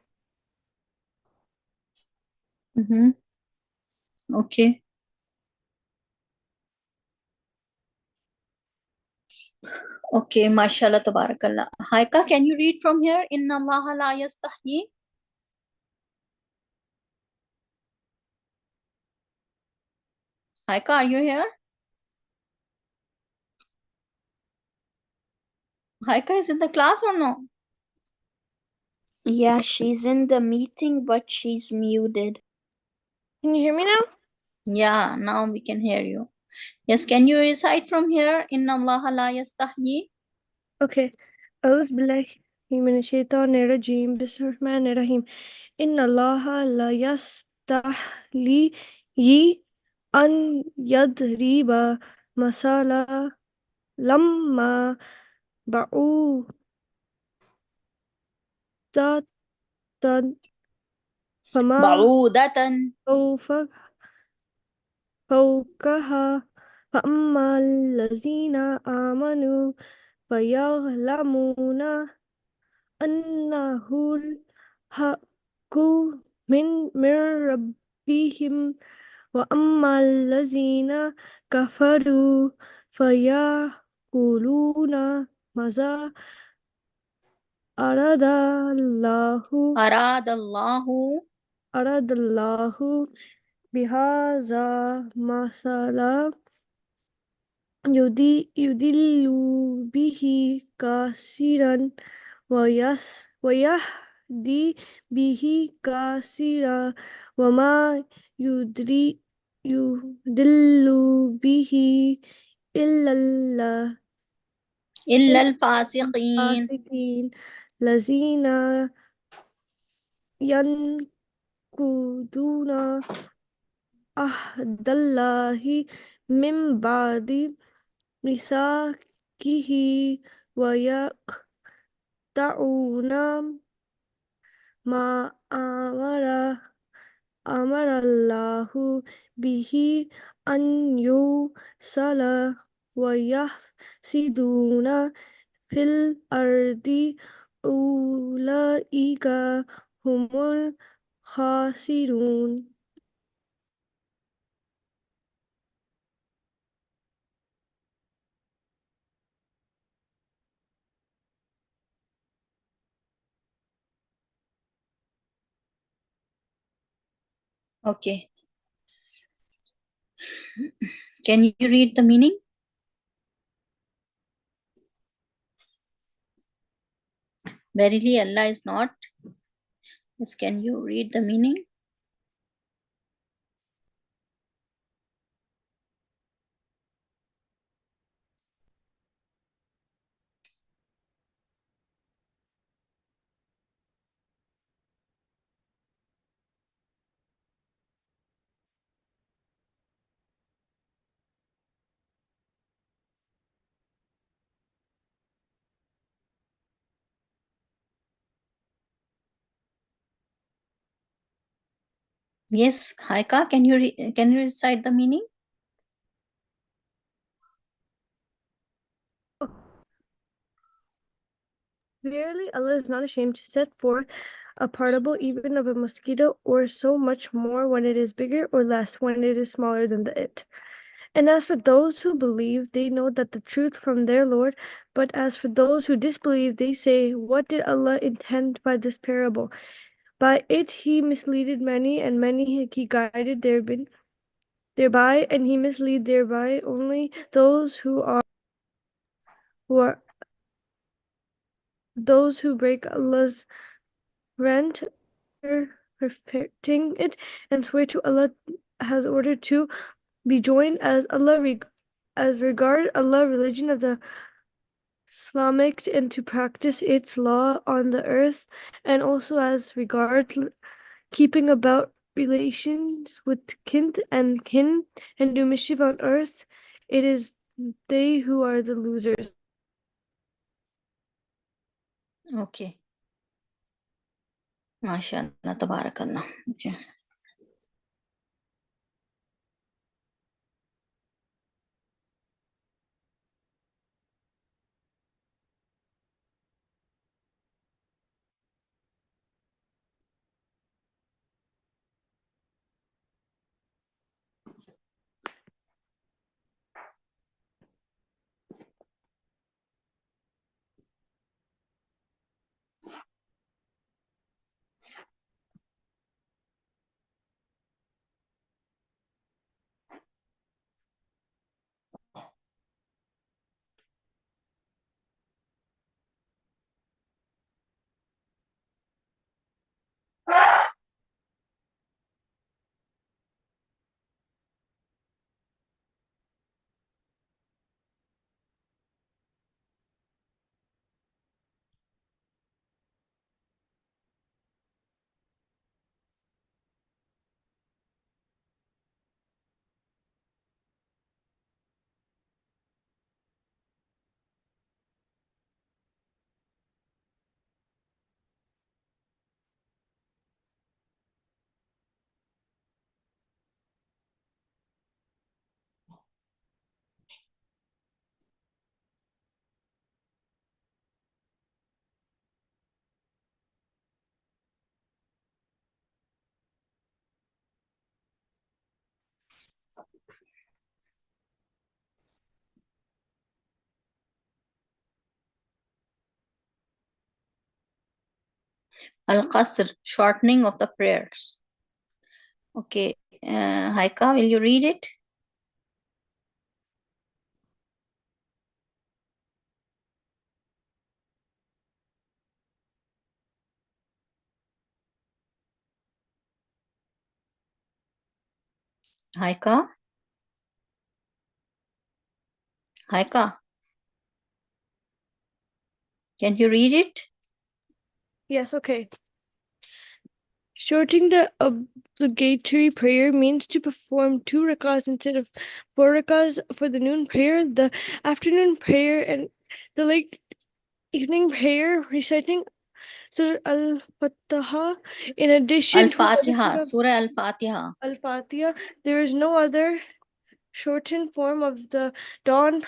Okay. Okay, mashallah, tabarakallah. Haika, can you read from here? Inna Allah la yastahyi. Haika, are you here? Haika is in the class or no? Yeah, she's in the meeting, but she's muted. Can you hear me now? Yeah, now we can hear you. Yes, can you recite from here? Inna Allah la yastahyi. Okay. أعوذ بالله من الشيطان الرجيم بسم الله الرحمن الرحيم إن الله لا يستحيي أن يضرب مثلا لما بعوضة فما بعودة فوقها فأما الذين آمنوا فيعلمون أنه الحق من ربهم وأما الذين كفروا فيقولون ماذا أراد الله بهذا مثلا يضل به كثيرا ويهدي به كثيرا وما يضل به إلا الفاسقين الفاسقين الذين ينقضون عهد الله من بعد ميثاقه ويقطعون ما أمر الله به أن يوصل ويفسدون في الأرض أولئك هم الخاسرون. Okay. Can you read the meaning? Verily, Allah is not. Yes, can you read the meaning? Yes, Haika, can you recite the meaning? Verily, Allah is not ashamed to set forth a particle even of a mosquito, or so much more when it is bigger, or less when it is smaller than the it. And as for those who believe, they know that the truth from their Lord. But as for those who disbelieve, they say, "What did Allah intend by this parable? By it he misleaded many, and many he guided thereby, and he mislead thereby only those who are those who break Allah's rent, perfecting it, and swear to Allah has ordered to be joined as regard Allah, religion of the Islamic and to practice its law on the earth, and also as regard keeping about relations with kin and do mischief on earth. It is they who are the losers. Okay. MashaAllah, tabarakallah. Okay. Al-Qasr, shortening of the prayers. Okay, Haika, will you read it? Haika? Haika? Can you read it? Yes, okay. Shortening the obligatory prayer means to perform 2 rakahs instead of 4 rakahs for the noon prayer, the afternoon prayer, and the late evening prayer, reciting Surah Al-Fatiha. In addition to the Al-Fatiha, Surah Al-Fatiha. Al-Fatiha, there is no other shortened form of the dawn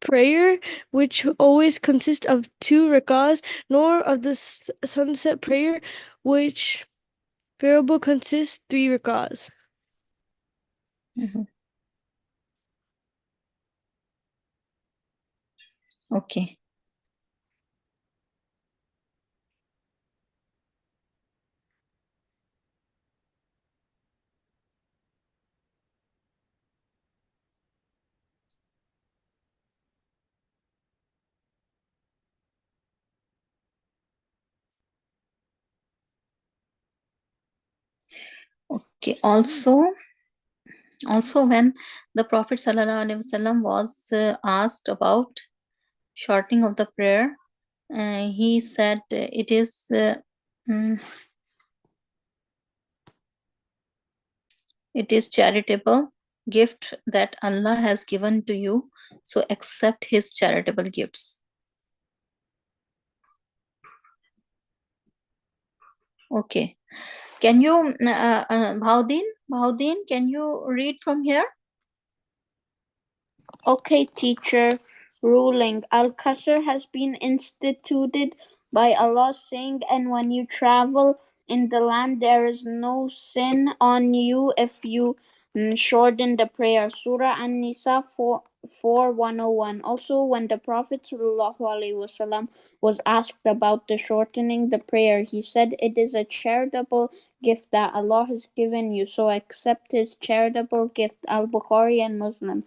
prayer, which always consists of 2 rakahs, nor of the sunset prayer, which variable consists 3 rakahs. Mhm. Okay. Okay. Also when the Prophet ﷺ was asked about shortening of the prayer, he said it is charitable gift that Allah has given to you, so accept his charitable gifts. Okay. Can you Bhaudin, can you read from here? Okay, teacher. Ruling. Al-Qasr has been instituted by Allah, saying, and when you travel in the land, there is no sin on you if you shorten the prayer. Surah An-Nisa 4:101. Also, when the Prophet ﷺ was asked about the shortening the prayer, he said, it is a charitable gift that Allah has given you, so accept his charitable gift. Al-Bukhari and Muslim.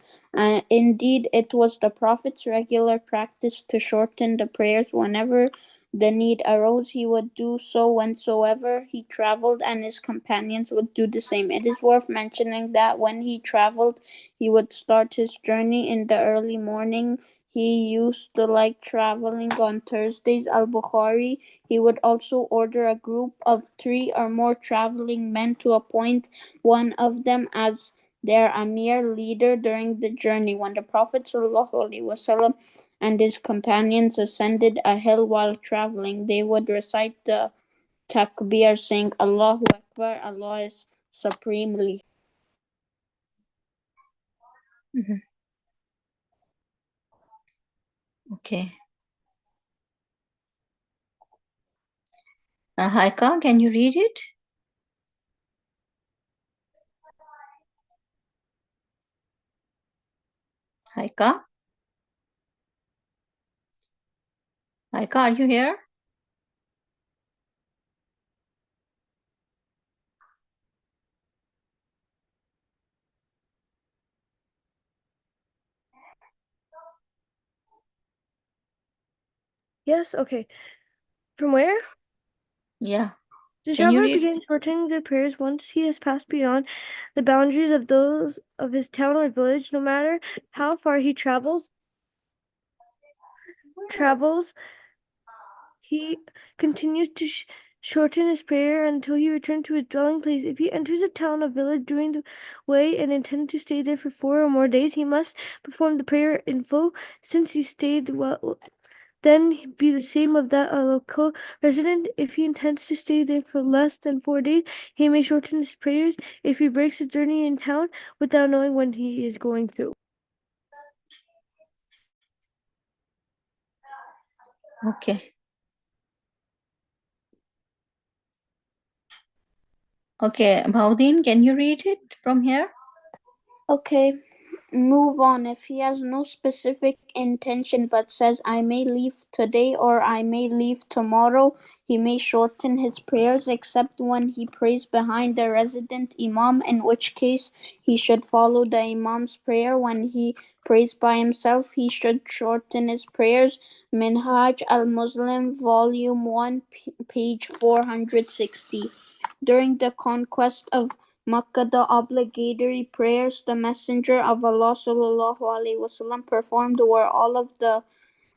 Indeed, it was the Prophet's regular practice to shorten the prayers whenever the need arose, he would do so whensoever he traveled, and his companions would do the same. It is worth mentioning that when he traveled, he would start his journey in the early morning. He used to like traveling on Thursdays, Al-Bukhari. He would also order a group of 3 or more traveling men to appoint one of them as their Amir leader during the journey. When the Prophet ﷺ and his companions ascended a hill while traveling, they would recite the takbir saying, Allahu Akbar, Allah is supremely. Mhm. Okay. Haika, can you read it? Haika? Haika, are you here? Yes, okay. From where? Yeah. The Can you traveler read? begins shortening the prayers once he has passed beyond the boundaries of those of his town or village, no matter how far he travels, he continues to shorten his prayer until he returns to his dwelling place. If he enters a town or village during the way and intends to stay there for 4 or more days, he must perform the prayer in full. Since he stayed well, then be the same of that a local resident. If he intends to stay there for less than 4 days, he may shorten his prayers if he breaks his journey in town without knowing when he is going to. Okay. Okay, Bhaudin, can you read it from here? Okay, move on. If he has no specific intention but says, I may leave today or I may leave tomorrow, he may shorten his prayers except when he prays behind the resident Imam, in which case he should follow the Imam's prayer. When he prays by himself, he should shorten his prayers. Minhaj al-Muslim, Volume 1, page 460. During the conquest of Makkah, the obligatory prayers the Messenger of Allah ﷺ performed were all of 2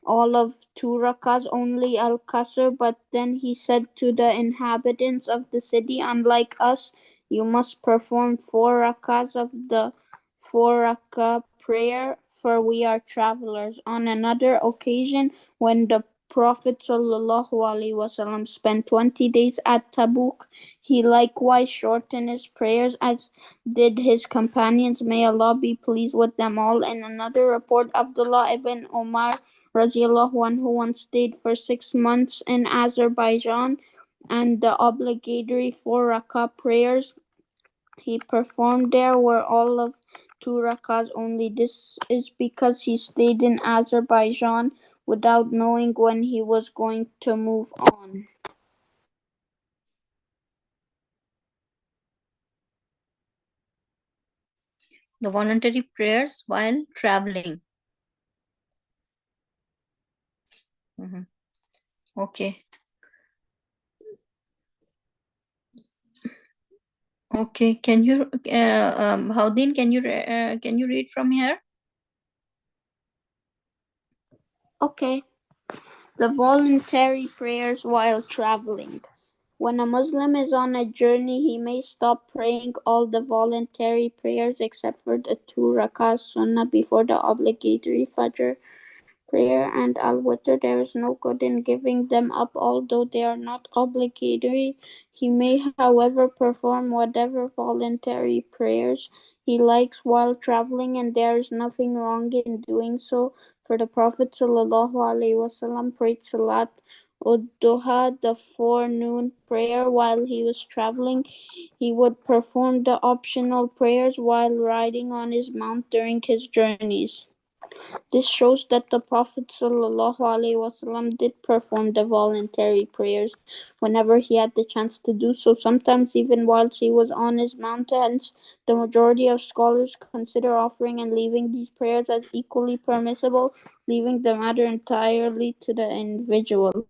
rakahs, only al-Qasr, but then he said to the inhabitants of the city, unlike us, you must perform 4 rakahs of the 4 rakah prayer, for we are travelers. On another occasion, when the Prophet ﷺ spent 20 days at Tabuk, he likewise shortened his prayers, as did his companions. May Allah be pleased with them all. In another report, Abdullah ibn Umar radiallahu anhu once stayed for 6 months in Azerbaijan, and the obligatory 4 rakah prayers he performed there were all of 2 rakahs only. This is because he stayed in Azerbaijan without knowing when he was going to move on. The voluntary prayers while traveling. Mhm. Okay. Okay. Can you, Bhaudin, can you read from here? Okay. The voluntary prayers while traveling. When a Muslim is on a journey, he may stop praying all the voluntary prayers except for the 2 rakahs sunnah before the obligatory Fajr prayer and al-witr. There is no good in giving them up, although they are not obligatory. He may, however, perform whatever voluntary prayers he likes while traveling, and there is nothing wrong in doing so. For the Prophet ﷺ prayed Salat ud-Duha, the forenoon prayer, while he was traveling. He would perform the optional prayers while riding on his mount during his journeys. This shows that the Prophet ﷺ did perform the voluntary prayers whenever he had the chance to do so, sometimes even whilst he was on his mountains. The majority of scholars consider offering and leaving these prayers as equally permissible, leaving the matter entirely to the individual.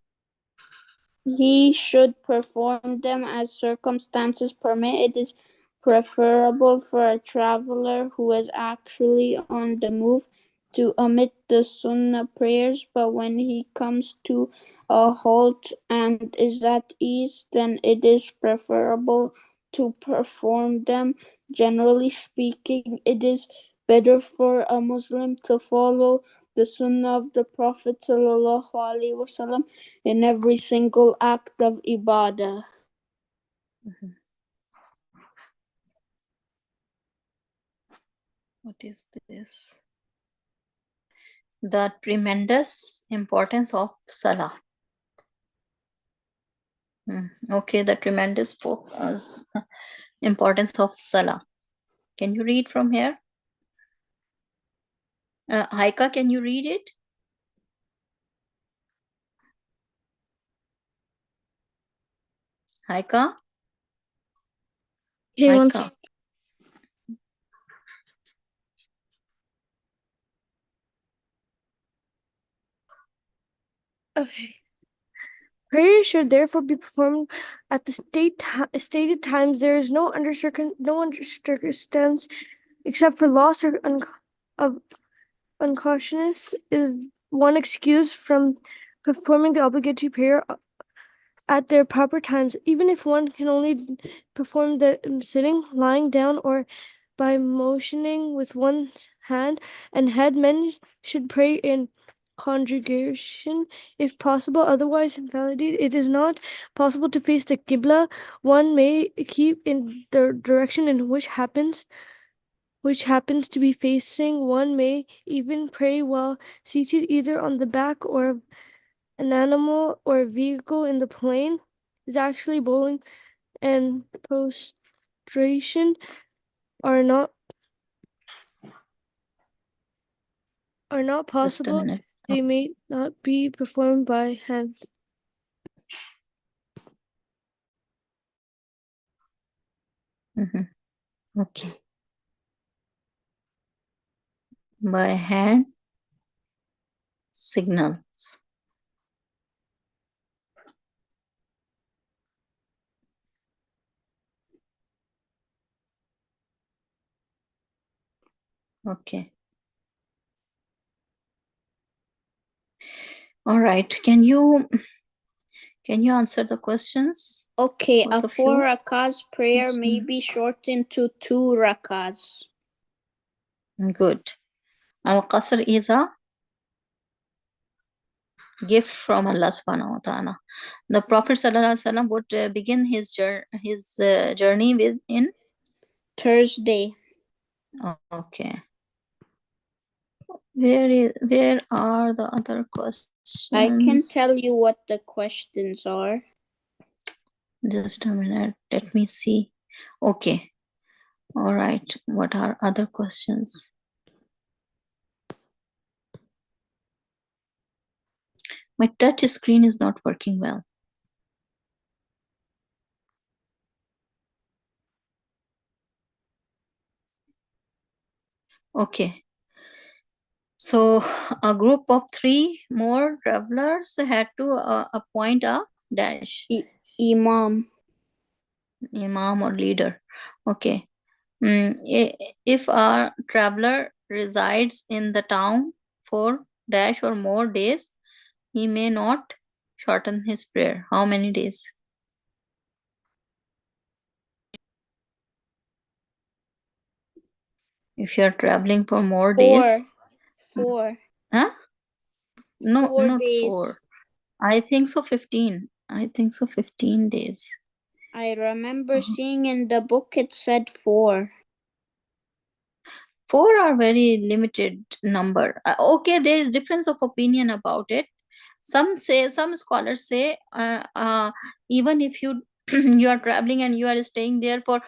He should perform them as circumstances permit. It is preferable for a traveler who is actually on the move to omit the sunnah prayers, but when he comes to a halt and is at ease, then it is preferable to perform them. Generally speaking, it is better for a Muslim to follow the sunnah of the Prophet sallallahu alaihi wasallam in every single act of ibadah. What is this? The tremendous importance of Salah. Okay, the tremendous importance of Salah. Can you read from here? Haika, can you read it? Haika? Okay, one Haika. second. Okay. Prayer should therefore be performed at the stated times. There is no under circumstance except for loss or of unconsciousness is one excuse from performing the obligatory prayer at their proper times, even if one can only perform the sitting, lying down, or by motioning with one's hand and head. Men should pray in congregation if possible, otherwise invalidated. It is not possible to face the Qibla. One may keep in the direction in which happens to be facing. One may even pray while seated either on the back or an animal or vehicle in the plain. Is actually bowling and prostration are not Just a possible. minute. They may not be performed by hand. Okay. By hand signals. Okay. All right. Can you answer the questions? Okay, Both a of you? 4 rakats prayer Yes, may be shortened to 2 rakats. Good. Al-Qasr is a gift from Allah subhanahu wa ta'ala. The Prophet sallallahu alaihi wasallam would begin his journey with in Thursday. Okay. Where are the other questions? I can tell you what the questions are. Just a minute. Let me see. Okay. All right. What are other questions? My touch screen is not working well. Okay. So a group of 3 more travelers had to appoint a dash. Imam. Imam or leader. Okay. If a traveler resides in the town for dash or more days, he may not shorten his prayer. How many days? If you are traveling for more days. 4. Huh? No, 4 not days. 4. I think so 15. I think so 15 days. I remember seeing in the book it said 4. 4 are very limited number. Okay, there is difference of opinion about it. Some scholars say even if you you are traveling and you are staying there for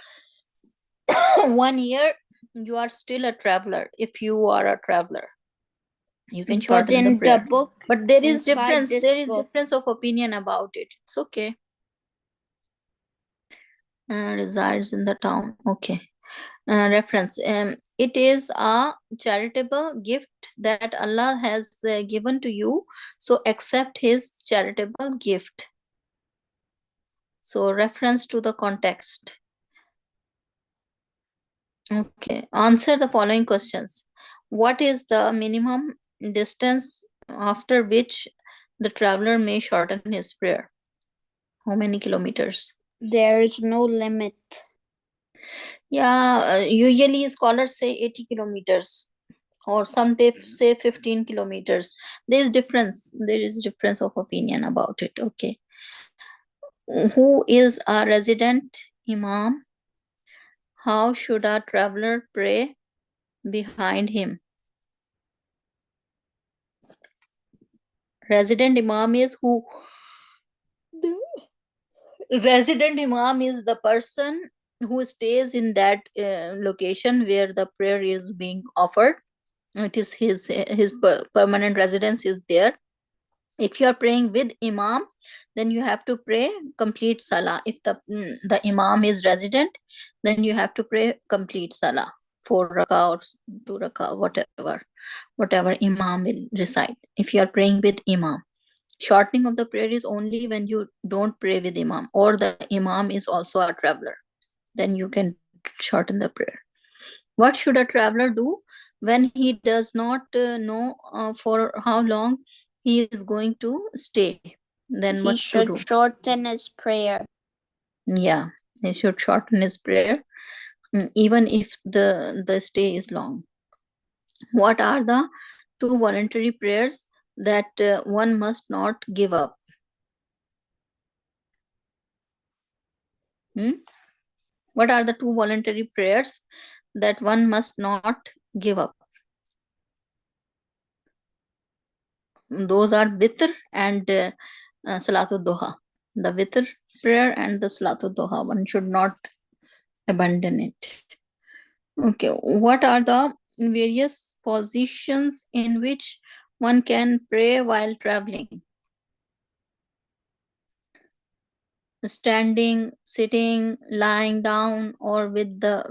1 year, you are still a traveler. If you are a traveler, you can shorten the prayer. Book, but there is inside difference. There is book. difference of opinion about it. It's okay. Resides in the town. Okay. Reference. It is a charitable gift that Allah has given to you. So accept His charitable gift. So reference to the context. Okay, answer the following questions. What is the minimum distance after which the traveler may shorten his prayer? How many kilometers? There is no limit. Yeah, usually scholars say 80 kilometers, or some say 15 kilometers. There is difference of opinion about it. Okay. Who is a resident imam? How should a traveler pray behind him? Resident imam is who? The resident imam is the person who stays in that location where the prayer is being offered. It is his permanent residence is there. If you are praying with imam, then you have to pray complete salah. If the imam is resident, then you have to pray complete salah, 4 rakah or 2 rakah, whatever imam will recite. If you are praying with imam, shortening of the prayer is only when you don't pray with imam, or the imam is also a traveler, then you can shorten the prayer. What should a traveler do when he does not know for how long he is going to stay? Then He what to should do? shorten his prayer. Yeah, he should shorten his prayer, even if the stay is long. What are the 2 voluntary prayers that one must not give up? What are the 2 voluntary prayers that one must not give up? Those are Witr and Salatul Duha. The Witr prayer and the Salatul Duha. One should not abandon it. Okay, what are the various positions in which one can pray while traveling? Standing, sitting, lying down, or with the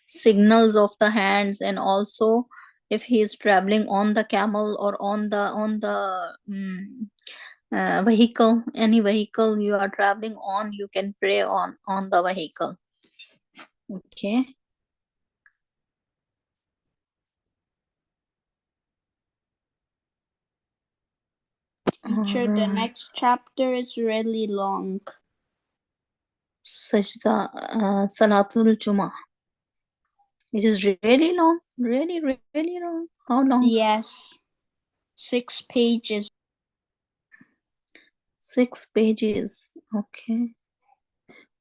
signals of the hands, and also if he is traveling on the camel or on the vehicle, any vehicle you are traveling on, you can pray on the vehicle. Okay. Teacher, the Alright. next chapter is really long. Sajda, Salatul Jummah. It is really long, really long. How long? Yes, 6 pages. 6 pages. Okay.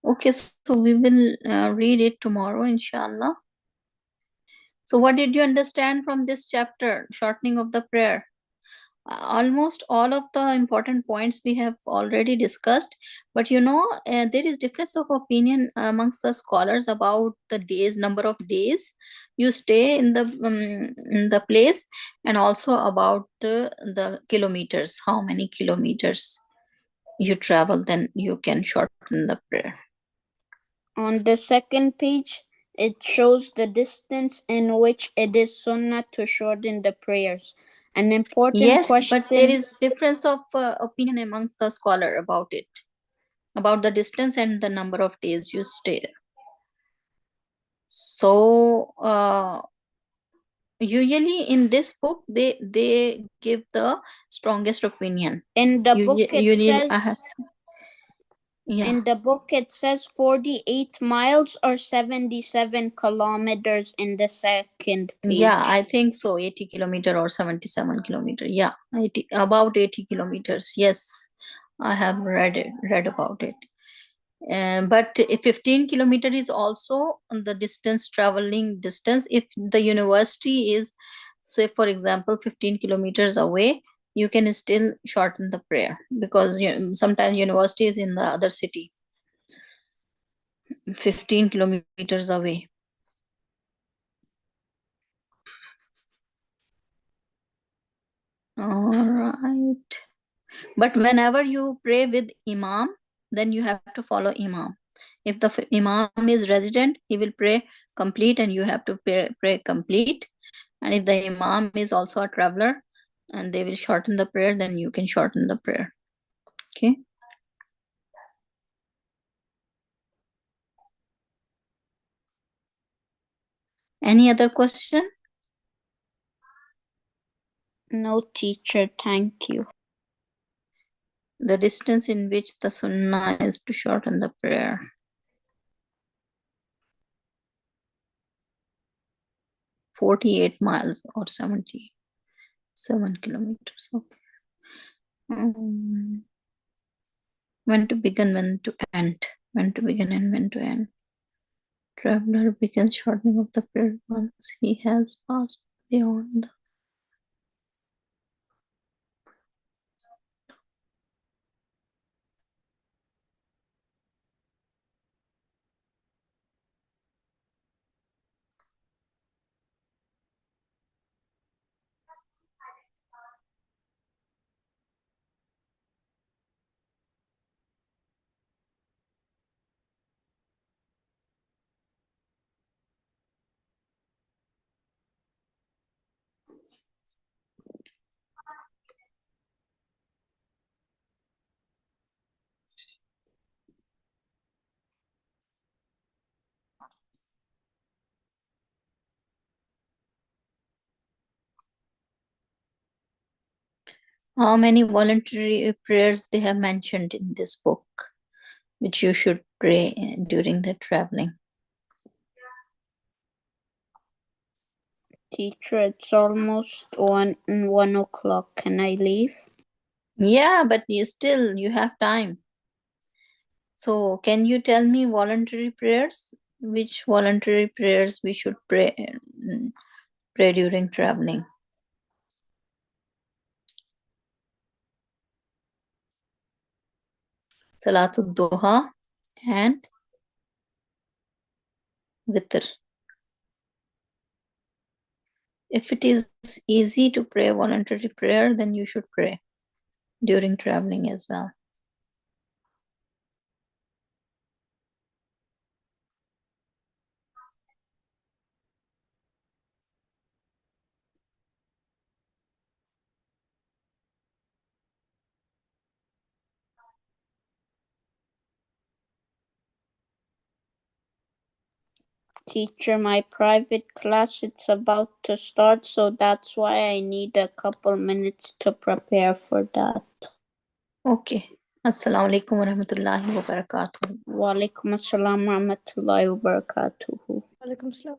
Okay, so we will read it tomorrow, inshallah. So what did you understand from this chapter, shortening of the prayer? Almost all of the important points we have already discussed, but there is difference of opinion amongst the scholars about the days, number of days you stay in the place, and also about the kilometers, how many kilometers you travel, then you can shorten the prayer. On the second page, it shows the distance in which it is sunnah to shorten the prayers. An important Yes, question. but there is difference of opinion amongst the scholar about it, about the distance and the number of days you stay. So usually in this book they give the strongest opinion. In the book it Usually says yeah. In the book it says 48 miles or 77 kilometers in the second page. Yeah, I think so. 80 kilometer or 77 kilometer. Yeah, about 80 kilometers. Yes, I have read about it. But 15 kilometer is also the distance, traveling distance. If the university is, say for example, 15 kilometers away, you can still shorten the prayer, because sometimes university is in the other city, 15 kilometers away. All right. But whenever you pray with imam, then you have to follow imam. If the imam is resident, he will pray complete and you have to pray complete. And if the imam is also a traveler and they will shorten the prayer, then you can shorten the prayer. Okay. Any other question? No, teacher, thank you. The distance in which the sunnah is to shorten the prayer. "48 miles or 77 kilometers." Okay. When to begin, when to end. When to begin and when to end. Traveler begins shortening of the prayer once he has passed beyond the how many voluntary prayers they have mentioned in this book, which you should pray during the traveling. Teacher, it's almost 1 o'clock. Can I leave? Yeah, but you have time. So can you tell me voluntary prayers? Which voluntary prayers we should pray during traveling? Salatul Duha and Witr. If it is easy to pray voluntary prayer, then you should pray during traveling as well. Teacher, my private class, it's about to start, so that's why I need a couple minutes to prepare for that. Okay. Assalamu alaikum wa rahmatullahi wa barakatuh. Wa alaikum assalam wa rahmatullahi wa barakatuhu. Walaikum salam.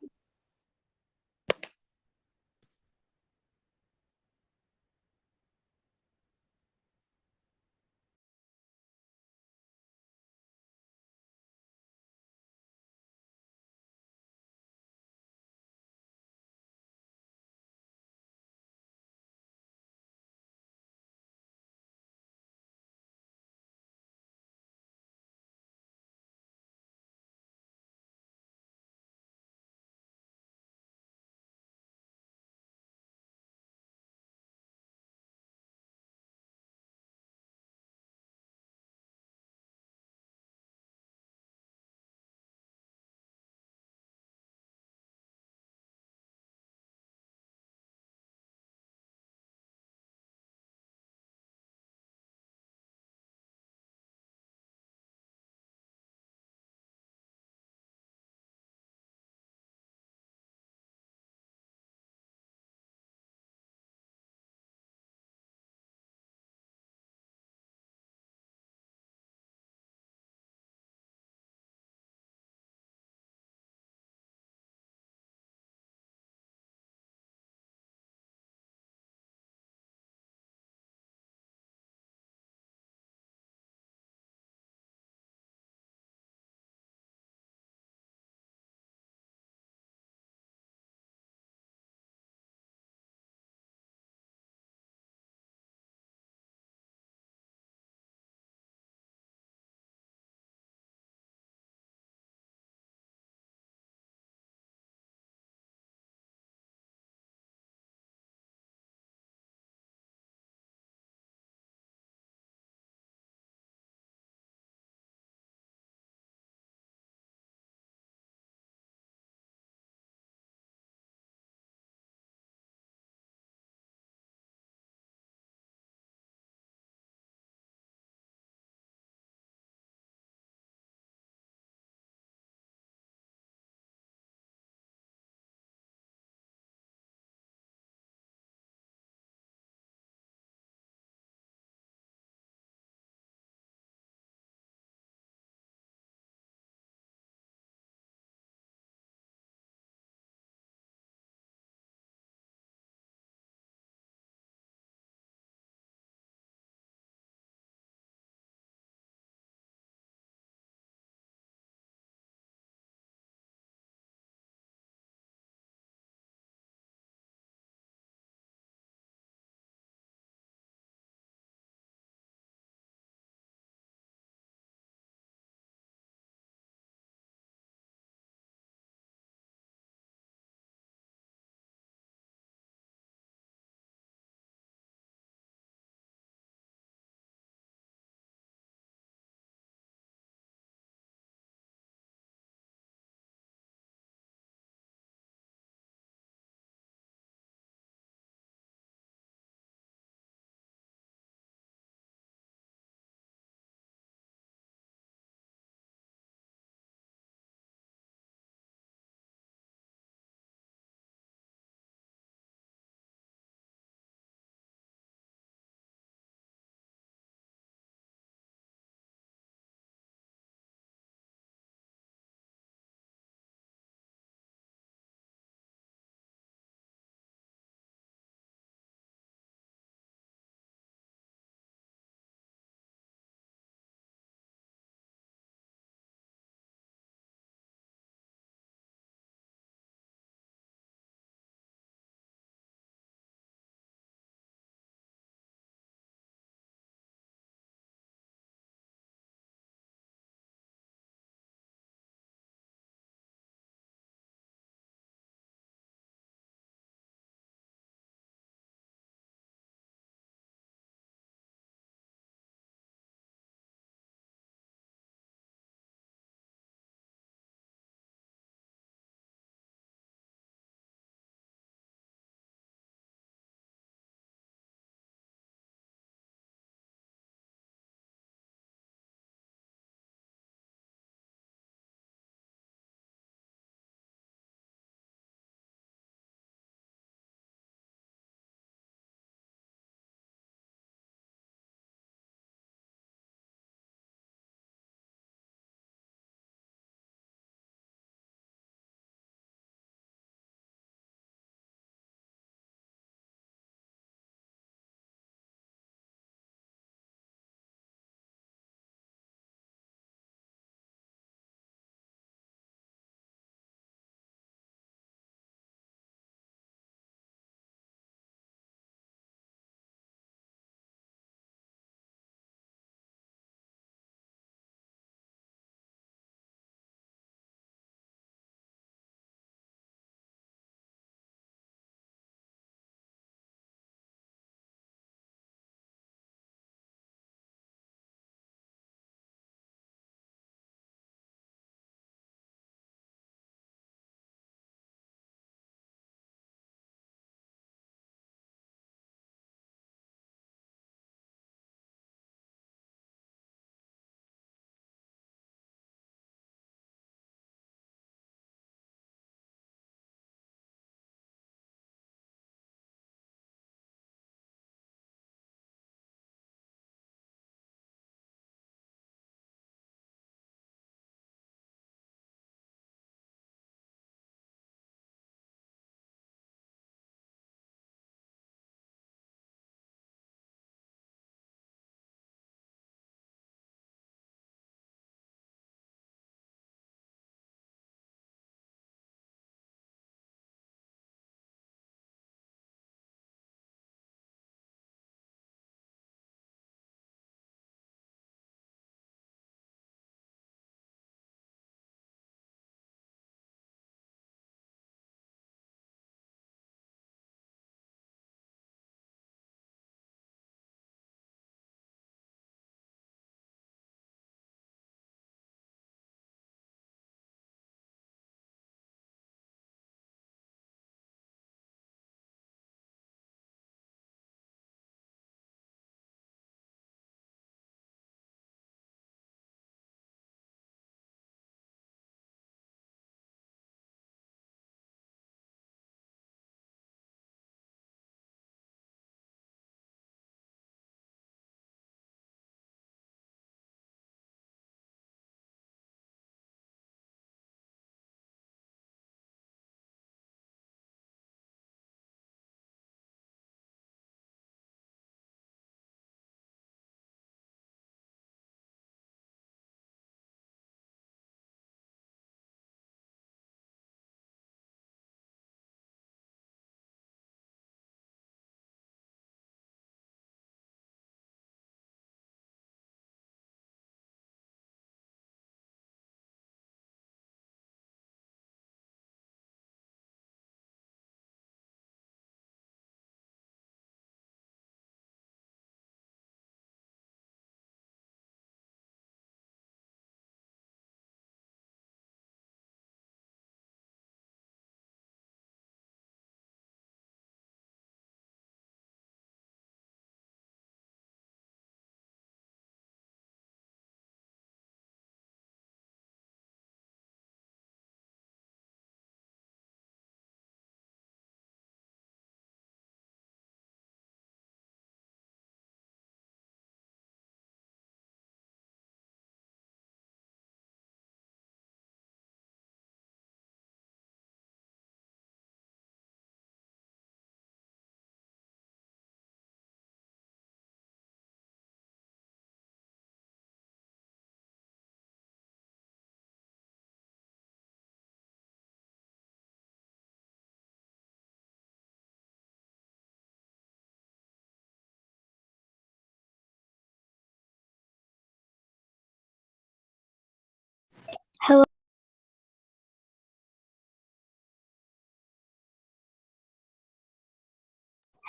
Hello.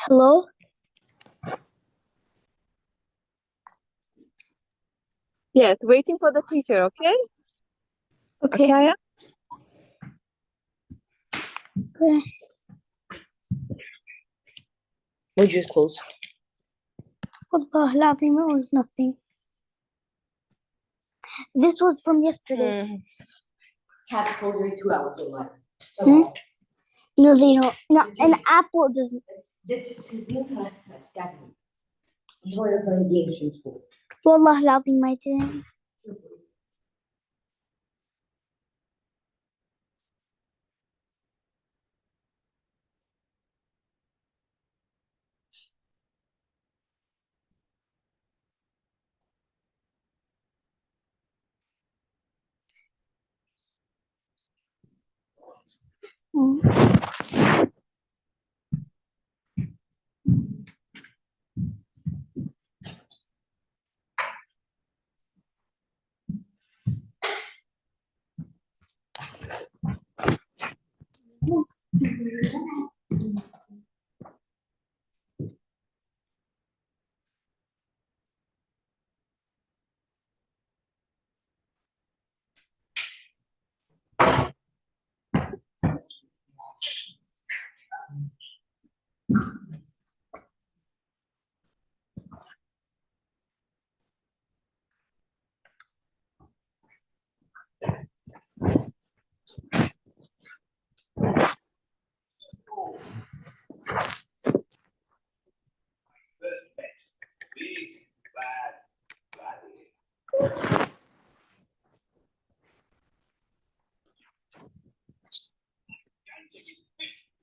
Hello. Yes, waiting for the teacher, okay? Okay. Aya? Okay. Would you close? Wallah, العظيم, it was nothing. This was from yesterday. Tabs close every 2 hours or what? Hmm? No, they don't. No, an apple doesn't. Enjoy playing games from school. Wallah, العظيم, I didn't.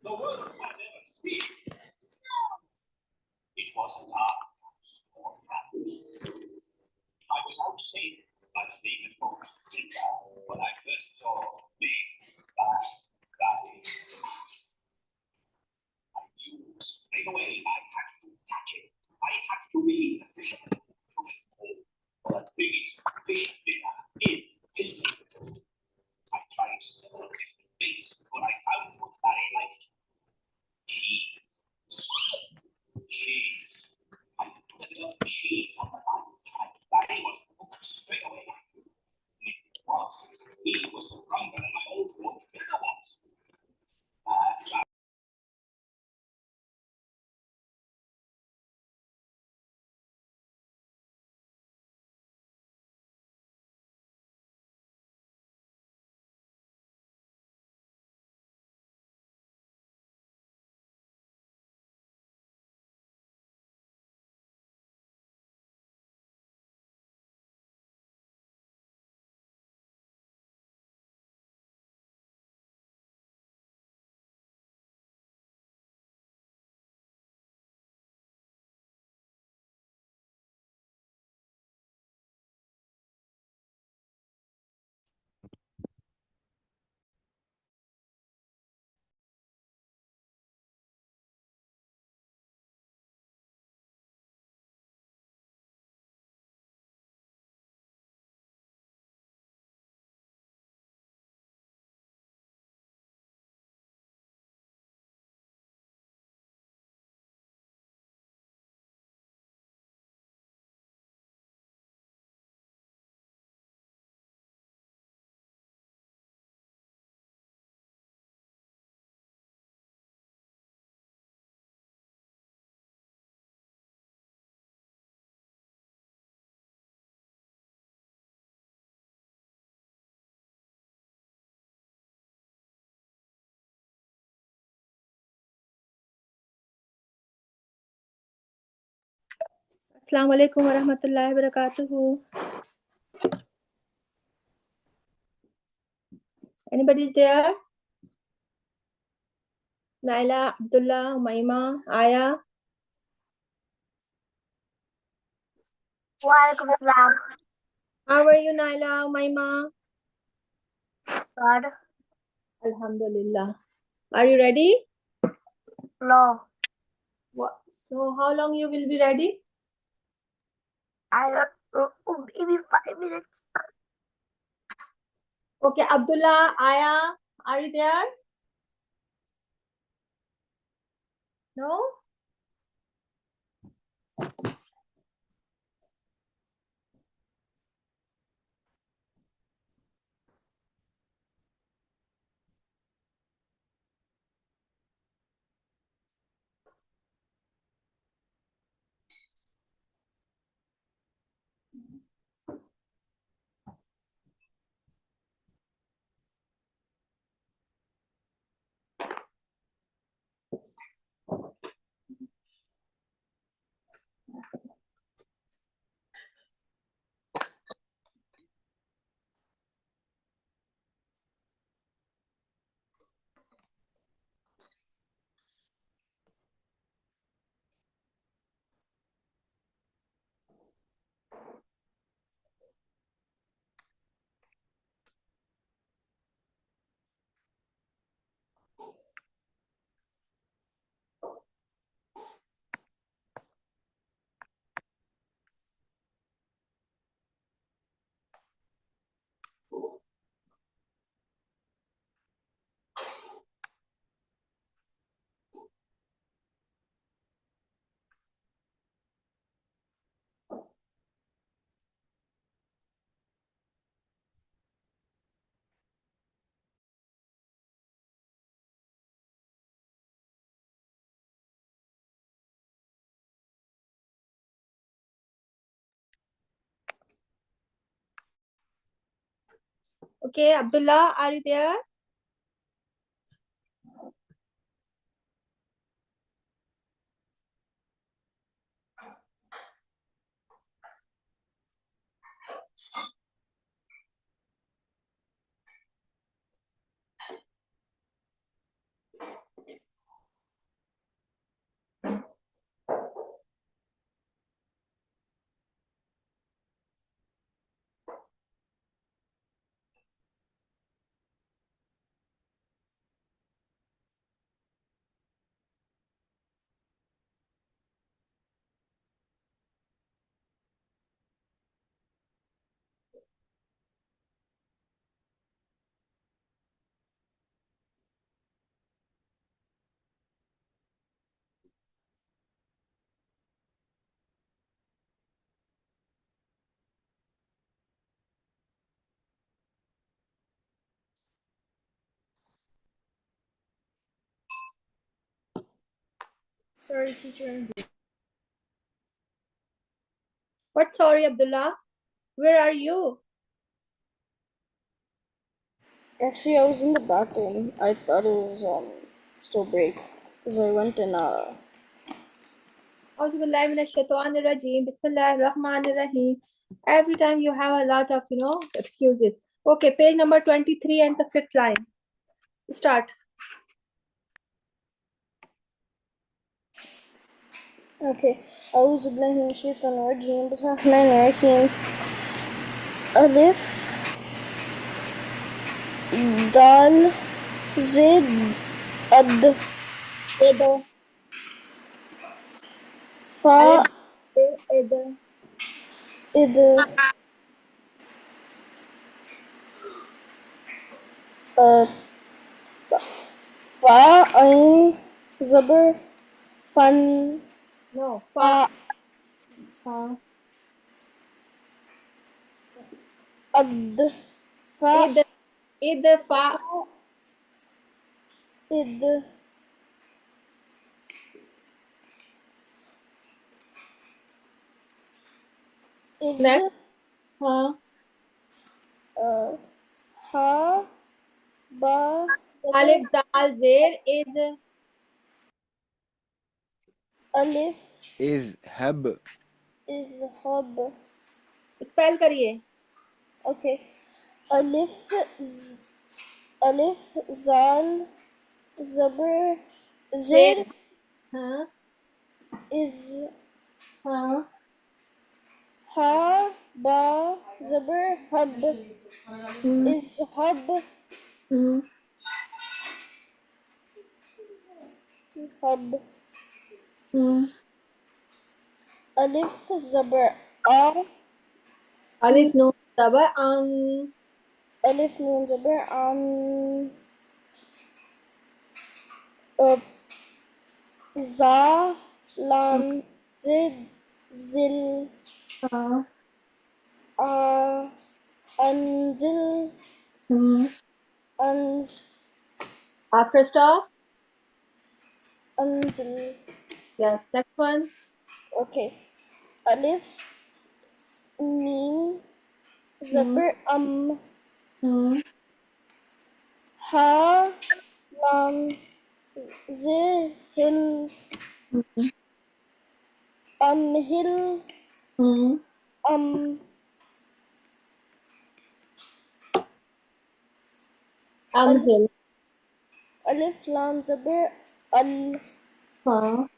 The world I never see. It was a large small I was outside my favorite book when I first saw Big Bad Daddy. I knew straight away I had to catch it. I had to be a fisherman. For the biggest fish dinner in history. I tried several different baits, but I found what Barry liked. Cheese. Cheese. I put a bit of cheese on the line, and Barry was hooked straight away. It was. He was stronger than my old one ever was. Assalamu alaikum wa rahmatullahi wa barakatuhu. Anybody's there? Naila, Abdullah, Umaima, Aya. Walaikum salam. How are you, Naila, Umaima? God. Alhamdulillah. Are you ready? No. What? So how long you will be ready? I don't know. Maybe 5 minutes. Okay, Abdullah, Aya, are you there? No? Okay, Abdullah, are you there? Sorry, teacher. What sorry, Abdullah? Where are you? Actually, I was in the bathroom. I thought it was still break, because I went in Bismillahirrahmanirrahim. Every time you have a lot of, excuses. Okay, page number 23 and the 5th line. Start. Okay. أعوذ بالله من الشيطان الرجيم بسم الله الرحمن الرحيم ألف دال زد أد Ed, فا ed, إد آه، فا عين زبر فن no, فا fa, أد فا id, fa, إد next, إد ha, ها با زبر alif, dal, zer, id, ألف اذهب اذهب spell करिए. Okay. ألف ز... ألف زال زبر Zer, زر ha, إز ha, ها با زبر هب اذهب هب ألف زبر alif, no, double, ang, ألف نون زبر زا لام زد زل أنزل أنز After stop. أنزل. Yes. Next one. Okay. ألف ميم زبر ها لام زهل أمهل Amhil. ألف لام زبر Huh.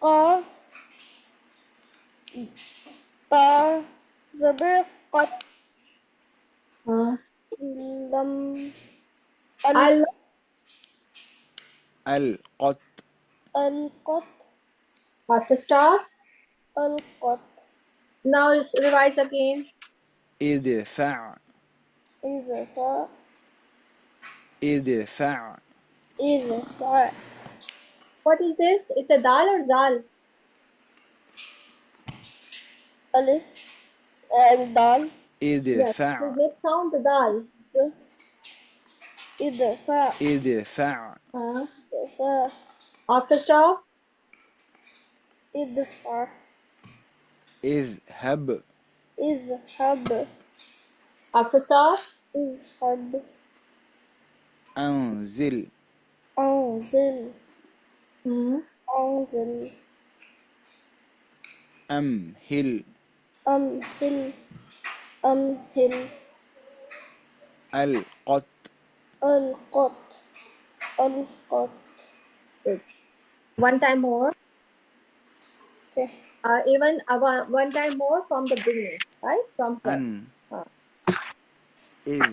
قاف طا زبر قط لم Al. القط القط After stop. القط. Now revise again. ادفع إذا ادفع إذا What is this? It's a dal or zal? ألف دال. Yes. ادفع Please make sound the dal. إدفع ادفع إدفع After stop. إدفع اذهب اذهب After stop. اذهب أنزل أنزل أنزل أمهل أمهل أمهل القط القط القط. Good. One time more. Okay. Even one time more from the beginning, right? From here. أن إذ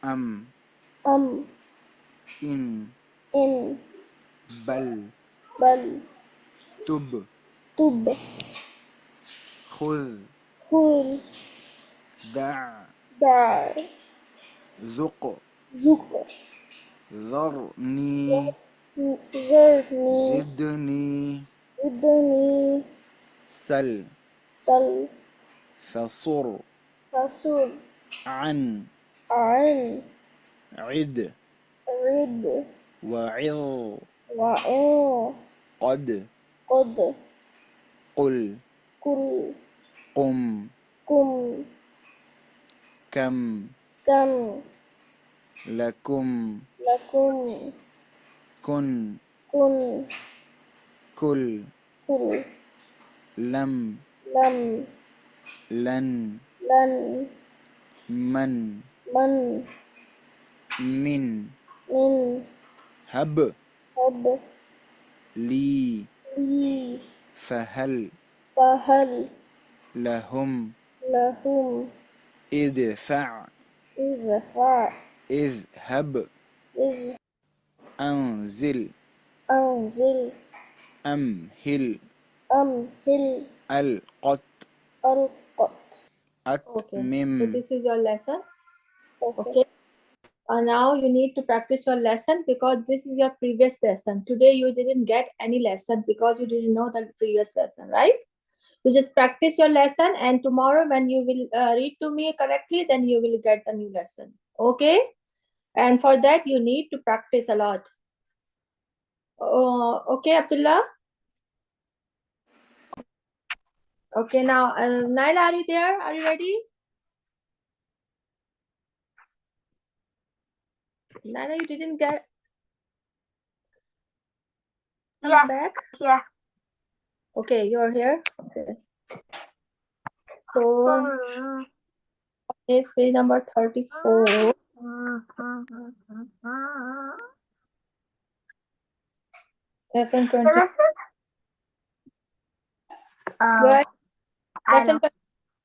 أم إن إن بل بل تب تب خذ خذ دع دع ذق ذق ذرني زرني زدني زدني سل سل فصر فصل عن عن عد رد وعظ وإن قد قد قل كل قم كم كم كم لكم لكم كن كن كل كل لم لم لن لن من من من من هب هب لي لي فهل فهل لهم لهم ادفع إذفع اذهب إذ أنزل أنزل أمهل أمهل القط القط. Okay. So أتمم this is your lesson. Okay. Okay. Now you need to practice your lesson because this is your previous lesson. Today you didn't get any lesson because you didn't know the previous lesson, right? You just practice your lesson and tomorrow when you will read to me correctly, then you will get the new lesson. Okay? And for that you need to practice a lot. Okay, Abdullah? Okay, now Naila, are you there? Are you ready? Naila, you didn't get come back? Yeah. Okay, you're here. Okay. So it's page number 34. Lesson 20. Good. Lesson 20,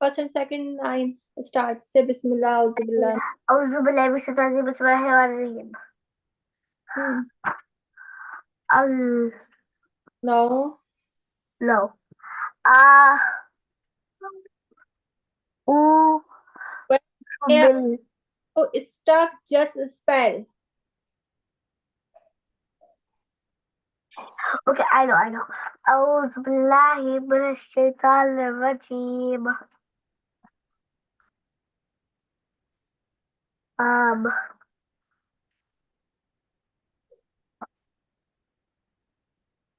first and second line starts. Say Bismillah, Auzubillah. أعوذ بالله من الشيطان الرجيم بسم الله الرحمن الرحيم. No. No. Well, Yeah. Bill. Oh, stuck, just spell. Okay, I know. أعوذ بالله من الشيطان الرجيم.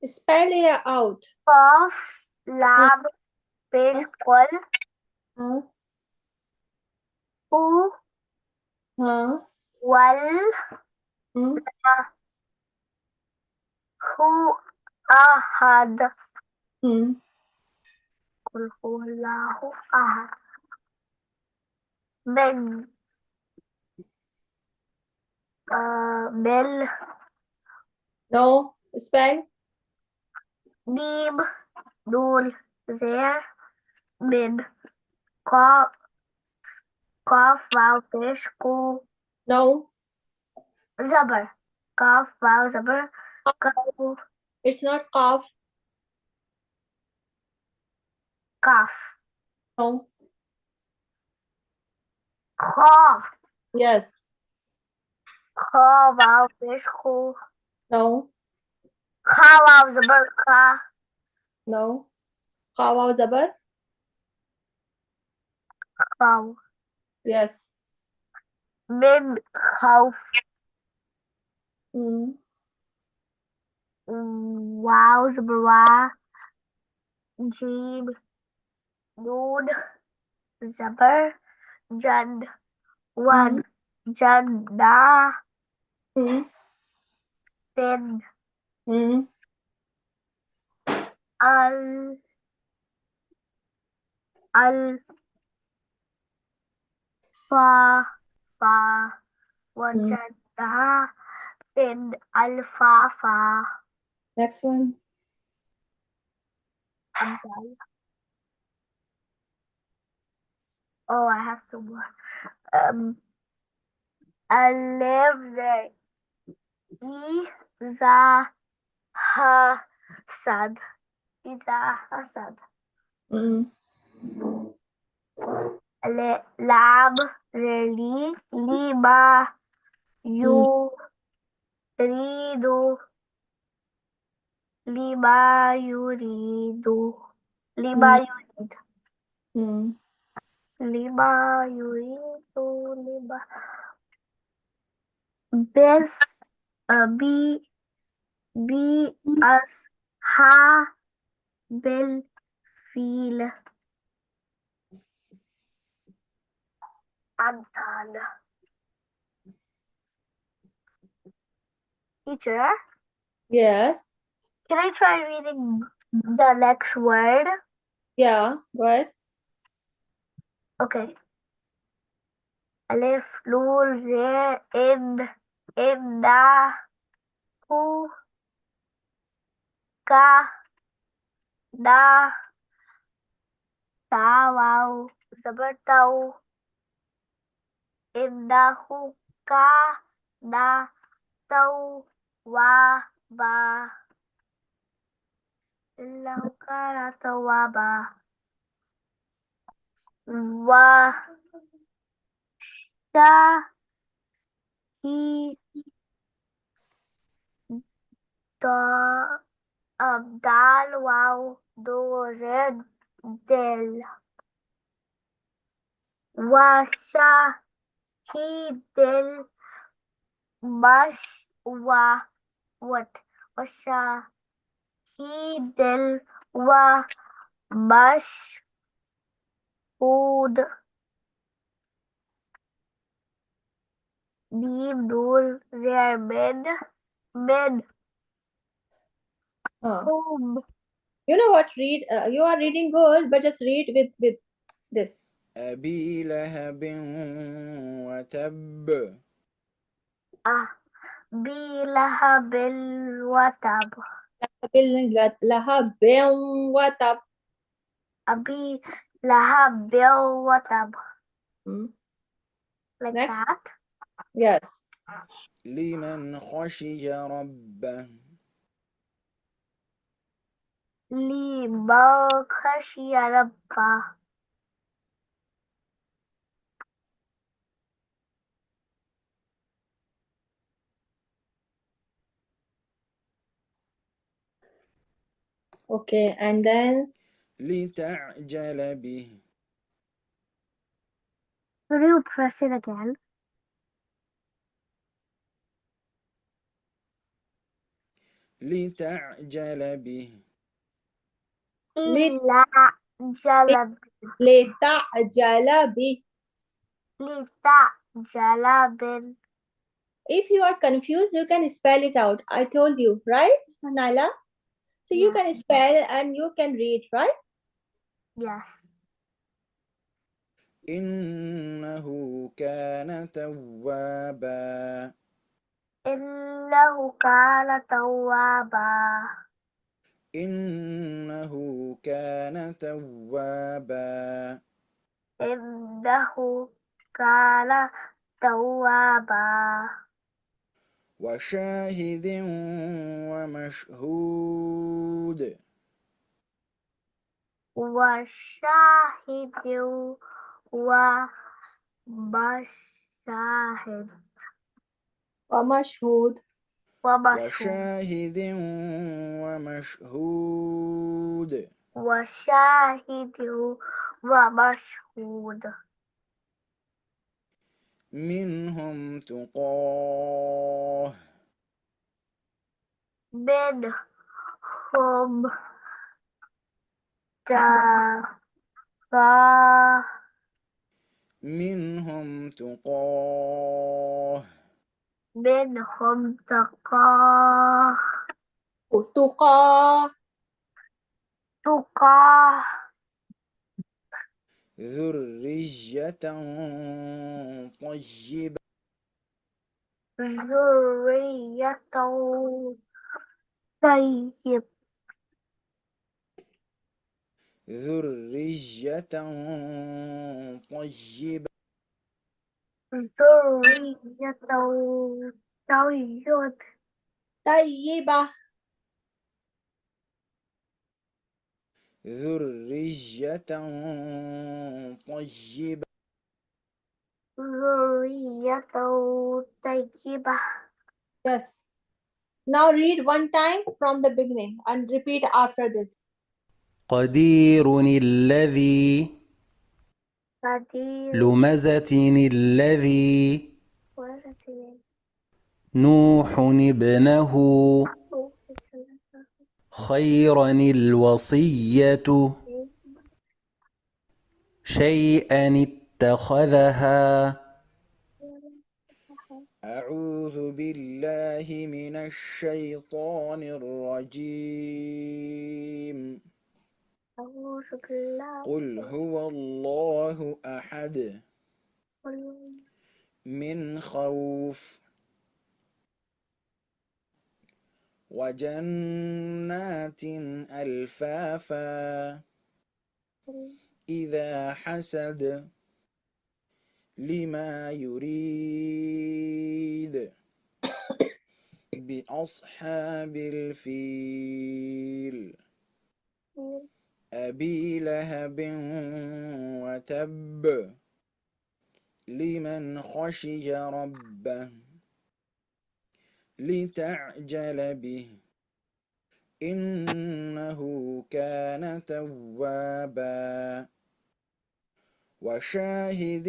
Spell it out. قاف لام بيش قل Huh? هو Huh? وال Hmm? هو أحد. Hmm. قل هو الله أحد. من بل No. Spell. ميم نون زير من قاف واو بيش قو No. زبر قاف واو زبر قاف It's not calf. قاف No. قاف Yes. خا واو بيش خو No. خا واو زبر خا No. Kawa zabar. واو Yes. من خوف Hmm. واو زبر وا جيم نون زبر جن ون جنة Hmm. سن Hmm. ال الفا فا وجنة سن الفافا. Next one. I'm done. Oh, I have two more. I live there. إذا حسد Hmm. لعب رلي لما يريد لما يريد لما يريد Hmm. لما يريد لما بس بي أصحاب الفيل. I'm done. Teacher, Yes. can I try reading the next word? Yeah. Go ahead. Okay. Alif, Nun, Zer, Da, Hu, Ka, Da, Ta, Wow, Zabar, Tau, Hu, Ka, Da, Tau, Wa, Ba, Illahu, Ka, Tau, Wa, Ba, Wa, Sha, Hi, Da, Dal, Wow, Do, Zer, Del, Washa, Hi, Del, Bash, Wa, what? Washa, Hi, Del, Wa, Bash, Ud, Beam, Dul, Zer, Men, Oh. Whom, You know what? Read. You are reading good, but just read with this. أبي لهب وتب. بلهب وتب. Lahab watab. أبي لهب وتب. Like Next. that? Yes. لمن خشي ربه. لمن خشي ربه. Okay, and then لتعجل به Will you press it again? لتعجل به إلا جلب لتعجل به. لتعجل بال If you are confused, you can spell it out. I told you, right, Naila? So you can Yes. spell and you can read, right? Yes. إنه كان توابا إنه كان توابا إنه كان توابا إنه كان توابا وشاهد ومشهود وشاهد ومشاهد ومشهود. وشاهد ومشهود وشاهد ومشهود منهم تقاه منهم تقى منهم تقاه منهم تقى تقى تقى ذرية طيبة ذرية طيب ذرية طيبة ذرية طيب طيبة. ذرية طيبة ذرية طيبة. Yes. Now read one time from the beginning and repeat after this. قدير الذي قدير لمزة الذي نوح ابنه خيرا الوصية شيئا اتخذها أعوذ بالله من الشيطان الرجيم أعوذ بالله قل هو الله أحد من خوف وجنات ألفافا إذا حسد لما يريد بأصحاب الفيل أبي لهب وتب لمن خشي ربه لتعجل به إنه كان توابا وشاهد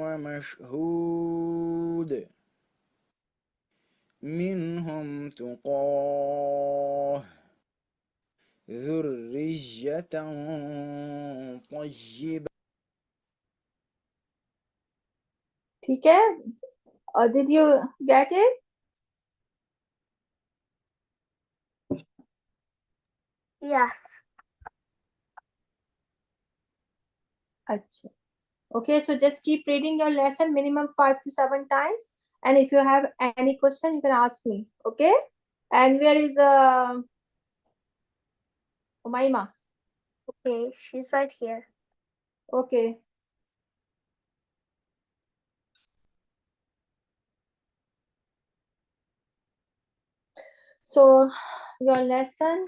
ومشهود منهم تقاه ذرية طيبة. ठीक है? Did you get it? Yes. Achha. Okay, so just keep reading your lesson minimum 5 to 7 times. And if you have any question, you can ask me. Okay? And where is Umaima? Okay, she's right here. Okay. So your lesson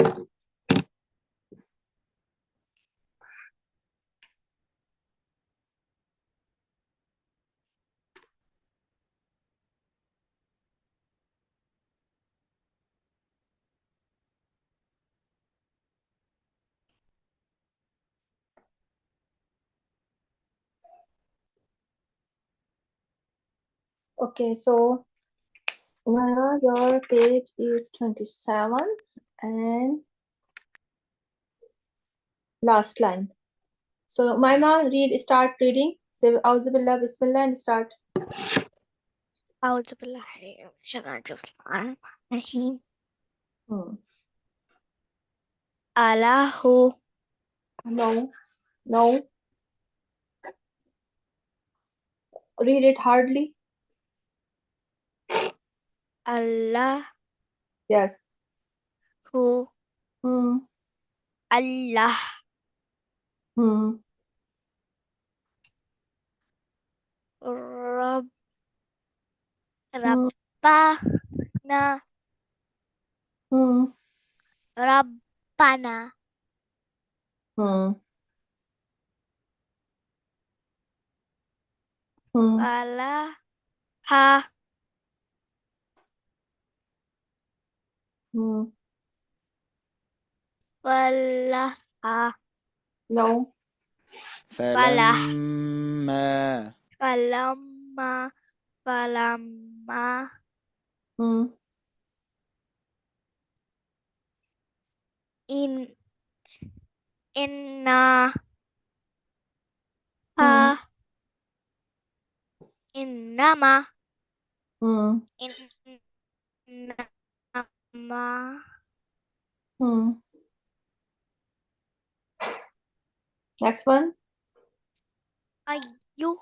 Okay, so Mara, your page is 27 and last line. So Maima, start reading. Say Auzubillah, Bismillah and start. أعوذ بالله من الشيطان الرجيم أله No, no. Read it hardly. الله Yes. الله رب ربنا ربنا فلا ها فلا ها No. فلا فلما فلما إن إنا ها إنما إنما Next one. أيو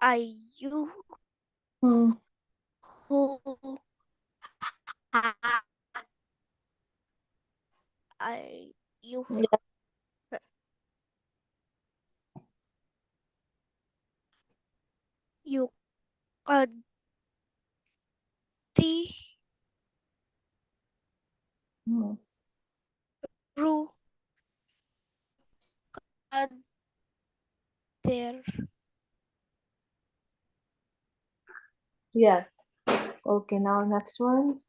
أيو أيو Yeah. يقضي رو قدر Yes. Okay, now next one.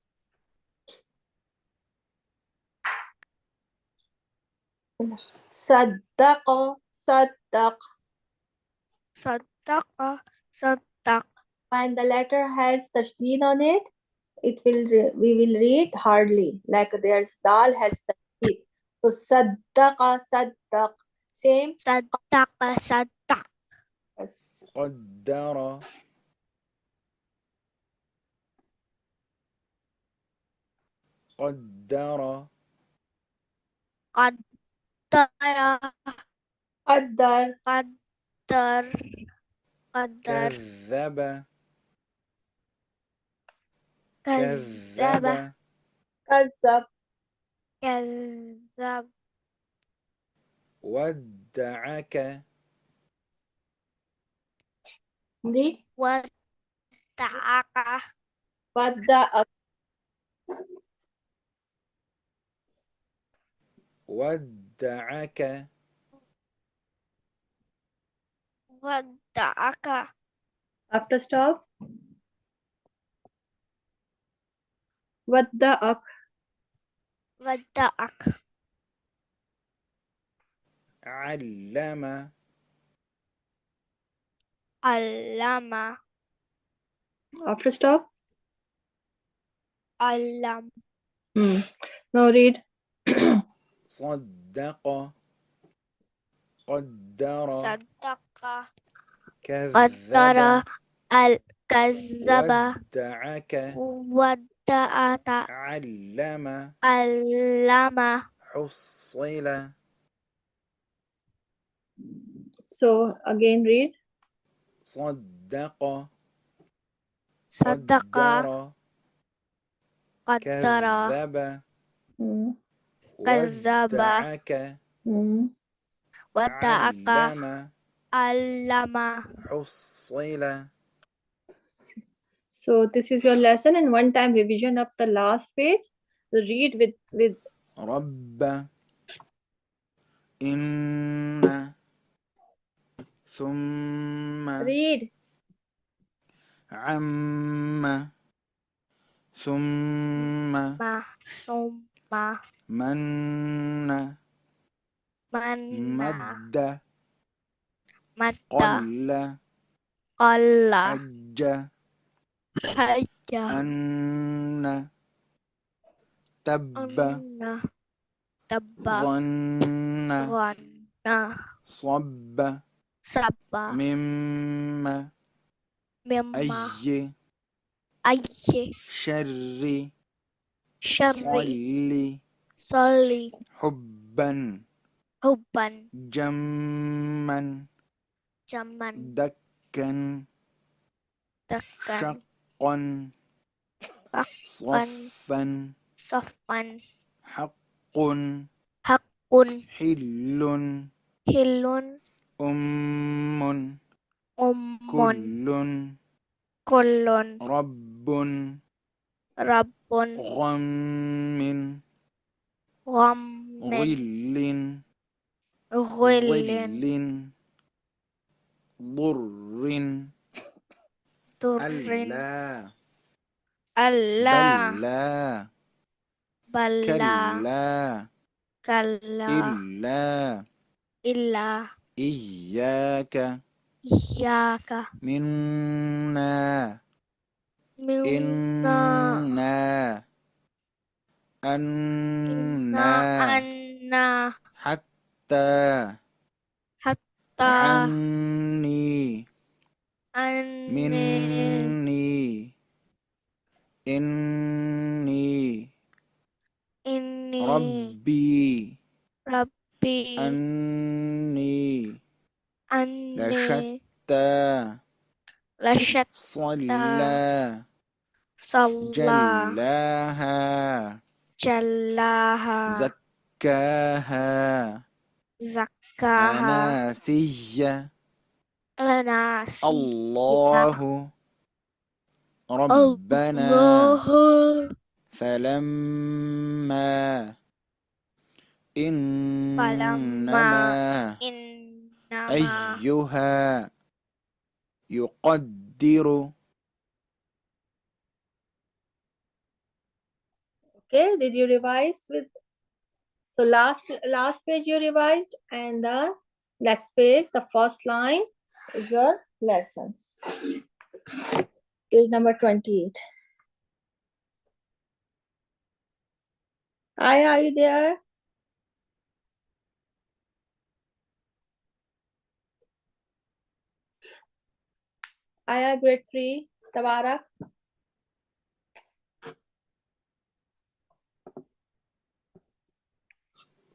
صدق صدق. صدق صدق When the letter has tashdeen on it, we will read hardly, like there's dal has tashdeen. So saddaqa saddaq. Same. صدق صدق Yes. قدر قدر قدر قدر قدر قدر كذب كذب كذب كذب ودعك read ودعك ودعك ودعك ودعك after stop ودعك ودعك علم علم after stop علم now read صدق قدر صدق كذب قدر الكذب ودعك ودعك علم علم حصل so again read صدق صدق قدر قدر كذب كذب ودعك ودعك علم علم حصل. so this is your lesson and one time revision of the last page. Read with رب إن ثم read عم ثم ما ثم من من مد مد قل قل حج حج أن تب أن تب ظن ظن صب سب مم مما أي أي شر شر صل صلي حبا حبا جما جمن دكا دكا شقا حقا صفا صفا حق حق حل حل أم أم كل كل رب رب غم غم غل غل ضر ضر ألا ألا بلا بلا كلا كلا إلا إلا إياك إياك منا منا إنا إنا أنا أنا حتى حتى عني أني مني إني إني ربي ربي أني أني لشتى لشتى صلى صلى جلاها جلاها زكاها زكاها أناسي أناسي الله ربنا الله فلما فلما إنما إنما أيها يقدر Okay, did you revise with? So last page you revised, and the next page, the first line is your lesson. Page number 28. Hi, are you there? Aya, grade 3, Tabarak.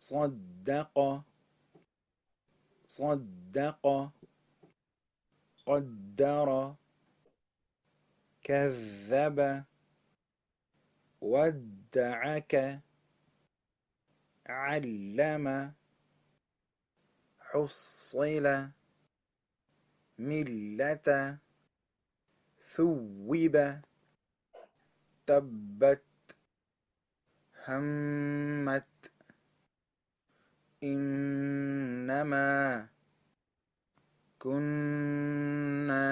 صدق صدق قدر كذب ودعك علم حصل ملة ثوب تبت همت إنما كنا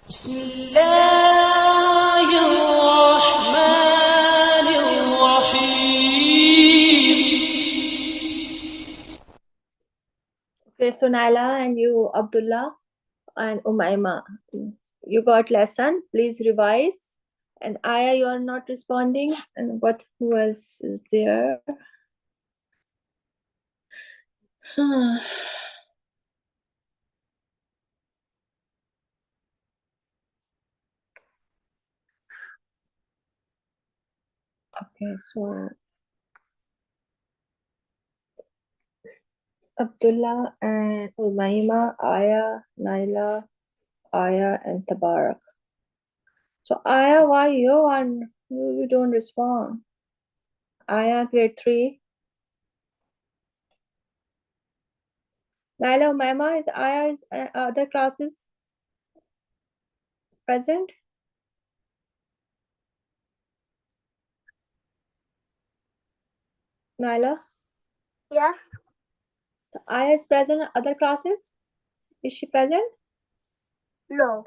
بسم الله الرحمن الرحيم. Okay, so Naila and you, Abdullah and Umaima, you got lesson. Please revise. And Aya, you are not responding. And who else is there? Okay, so Abdullah and Umayma, Aya, Naila, Aya, and Tabarak. So Aya, why you don't respond? Aya, grade 3. Naila, Umayma, is Aya is other classes present? Naila, Yes. so Aya is present in other classes? Is she present? No.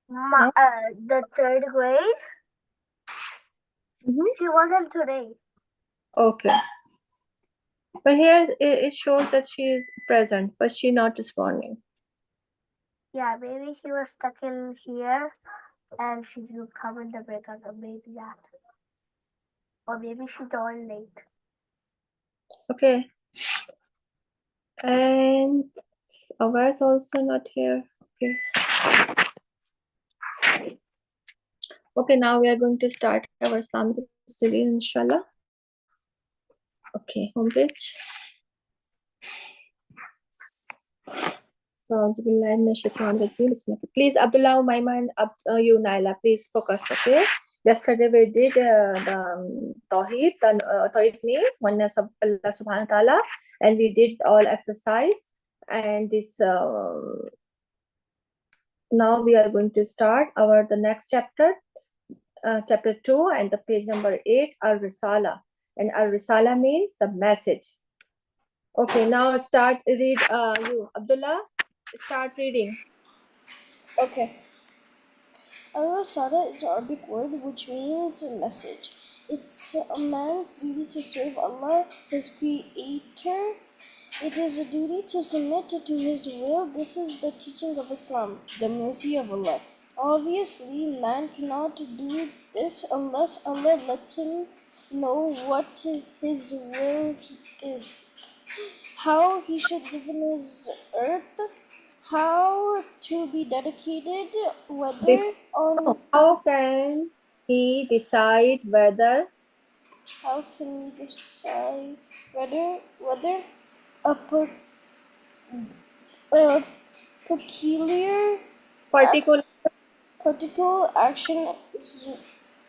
No? The third grade. Mhm. She wasn't today. Okay. But here it shows that she is present, but she not responding. Yeah, maybe she was stuck in here and she didn't come in the breakout, or maybe that. Or maybe she joined late. Okay. And Awar is also not here. Okay. Okay, now we are going to start our Islamic study, inshallah. Okay, homepage. So, please, Abdullah, Umayma, and you, Naila, please focus, okay? Yesterday we did the Tawheed. Tawheed means oneness of Allah subhanahu wa ta'ala, and we did all exercise. And this now we are going to start the next chapter, chapter 2, and the page number 8, Al-Risala. And Al-Risala means the message. Okay, now read you, Abdullah, start reading. Okay. Al-Risala is an Arabic word which means a message. It's a man's duty to serve Allah, his creator. It is a duty to submit to his will. This is the teaching of Islam, the mercy of Allah. Obviously, man cannot do this unless Allah lets him know what his will is, how he should live in his earth, how to be dedicated, whether on How can he decide whether how can we decide whether a peculiar particular particular action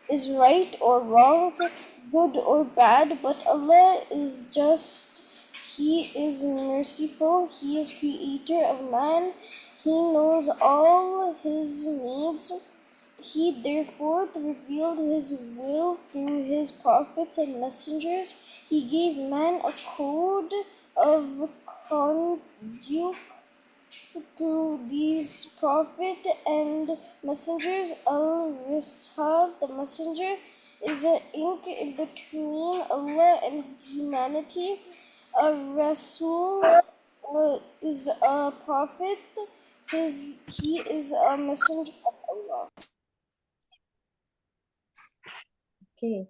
is right or wrong, good or bad, but Allah is just. He is merciful. He is creator of man. He knows all his needs. He therefore revealed his will through his prophets and messengers. He gave man a code of conduct through these prophet and messengers. Al-Risal, the messenger, is an ink in between Allah and humanity. Rasul is a prophet. He is a messenger of Allah. Okay.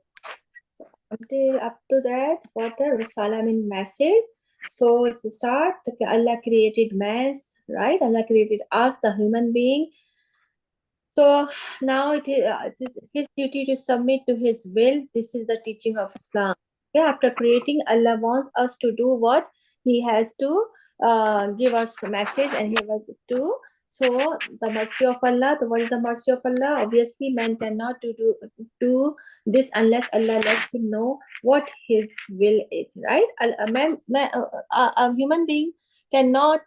Until up to that, what the Risala mean message. So let's start. Allah created man, right? Allah created us, the human being. So now it is his duty to submit to his will. This is the teaching of Islam. Yeah, after creating, Allah wants us to do what He has to give us a message, and He has to. So the mercy of Allah. What is the mercy of Allah? Obviously, man cannot do this unless Allah lets him know what his will is. Right? A human being cannot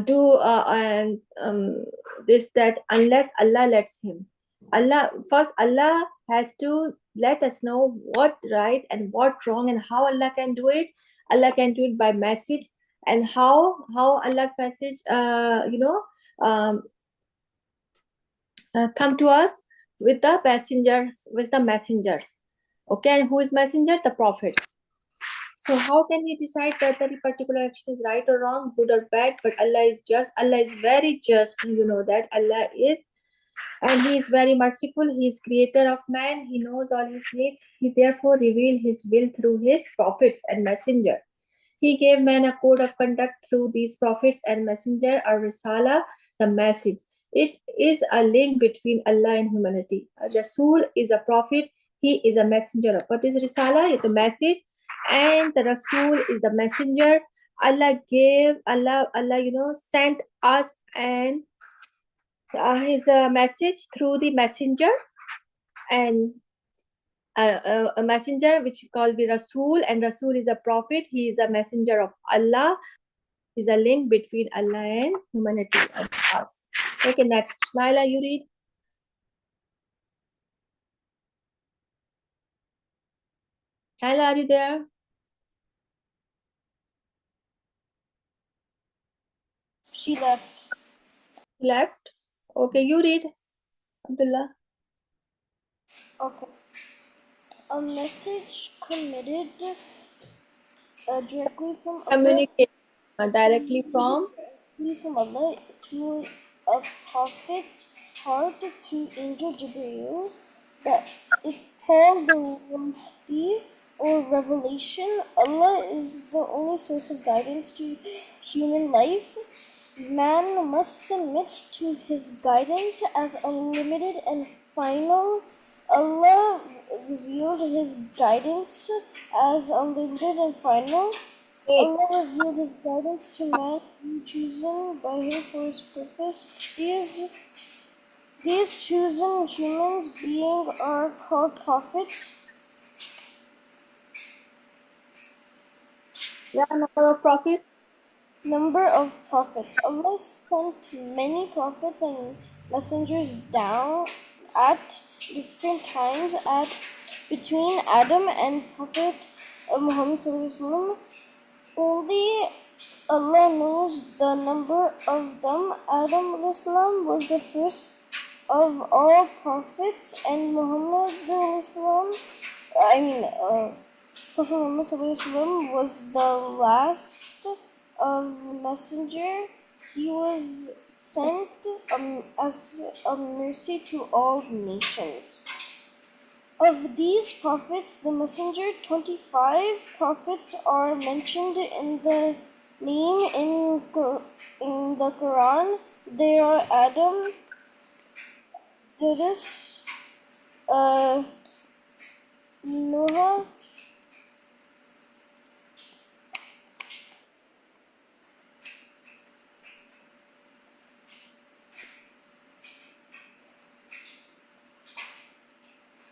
do and this that unless Allah lets him. Allah has to let us know what right and what wrong, and how Allah can do it. Allah can do it by message, and how Allah's message come to us with the messengers. Okay, and who is messenger? The prophets. So how can he decide whether a particular action is right or wrong, good or bad? But Allah is just. Allah is very just. You know that Allah is, and He is very merciful. He is creator of man. He knows all his needs. He therefore revealed His will through His prophets and messenger. He gave man a code of conduct through these prophets and messenger, a risala, the message. It is a link between Allah and humanity. A Rasul is a prophet. He is a messenger. What is Risala? It's a message. And the Rasul is the messenger. Allah, sent us and his message through the messenger, and a messenger which we call the Rasul, and Rasul is a prophet. He is a messenger of Allah. Is a link between Allah and humanity and us. Okay, next. Naila, you read. Naila, are you there? She left. Left. Okay, you read, Abdullah. Okay. A message committed directly from Allah. Communicate directly from Allah to a prophet's heart through Angel Jibreel. That is called the Wahyi or revelation. Allah is the only source of guidance to human life. Man must submit to his guidance as unlimited and final. Allah revealed his guidance as unlimited and final. Allah revealed his guidance to man chosen by him for his purpose. These chosen humans being are called prophets. the number of prophets. Number of prophets. Allah sent many prophets and messengers down at different times between Adam and Prophet Muhammad Sallallahu. Only Allah knows the number of them. Adam Islam was the first of all prophets, and Muhammad Islam, Prophet Muhammad Sallallahu was the last of messenger. He was sent as a mercy to all nations. Of these prophets, the messenger, 25 prophets are mentioned in the name in the Quran. They are Adam, Idris,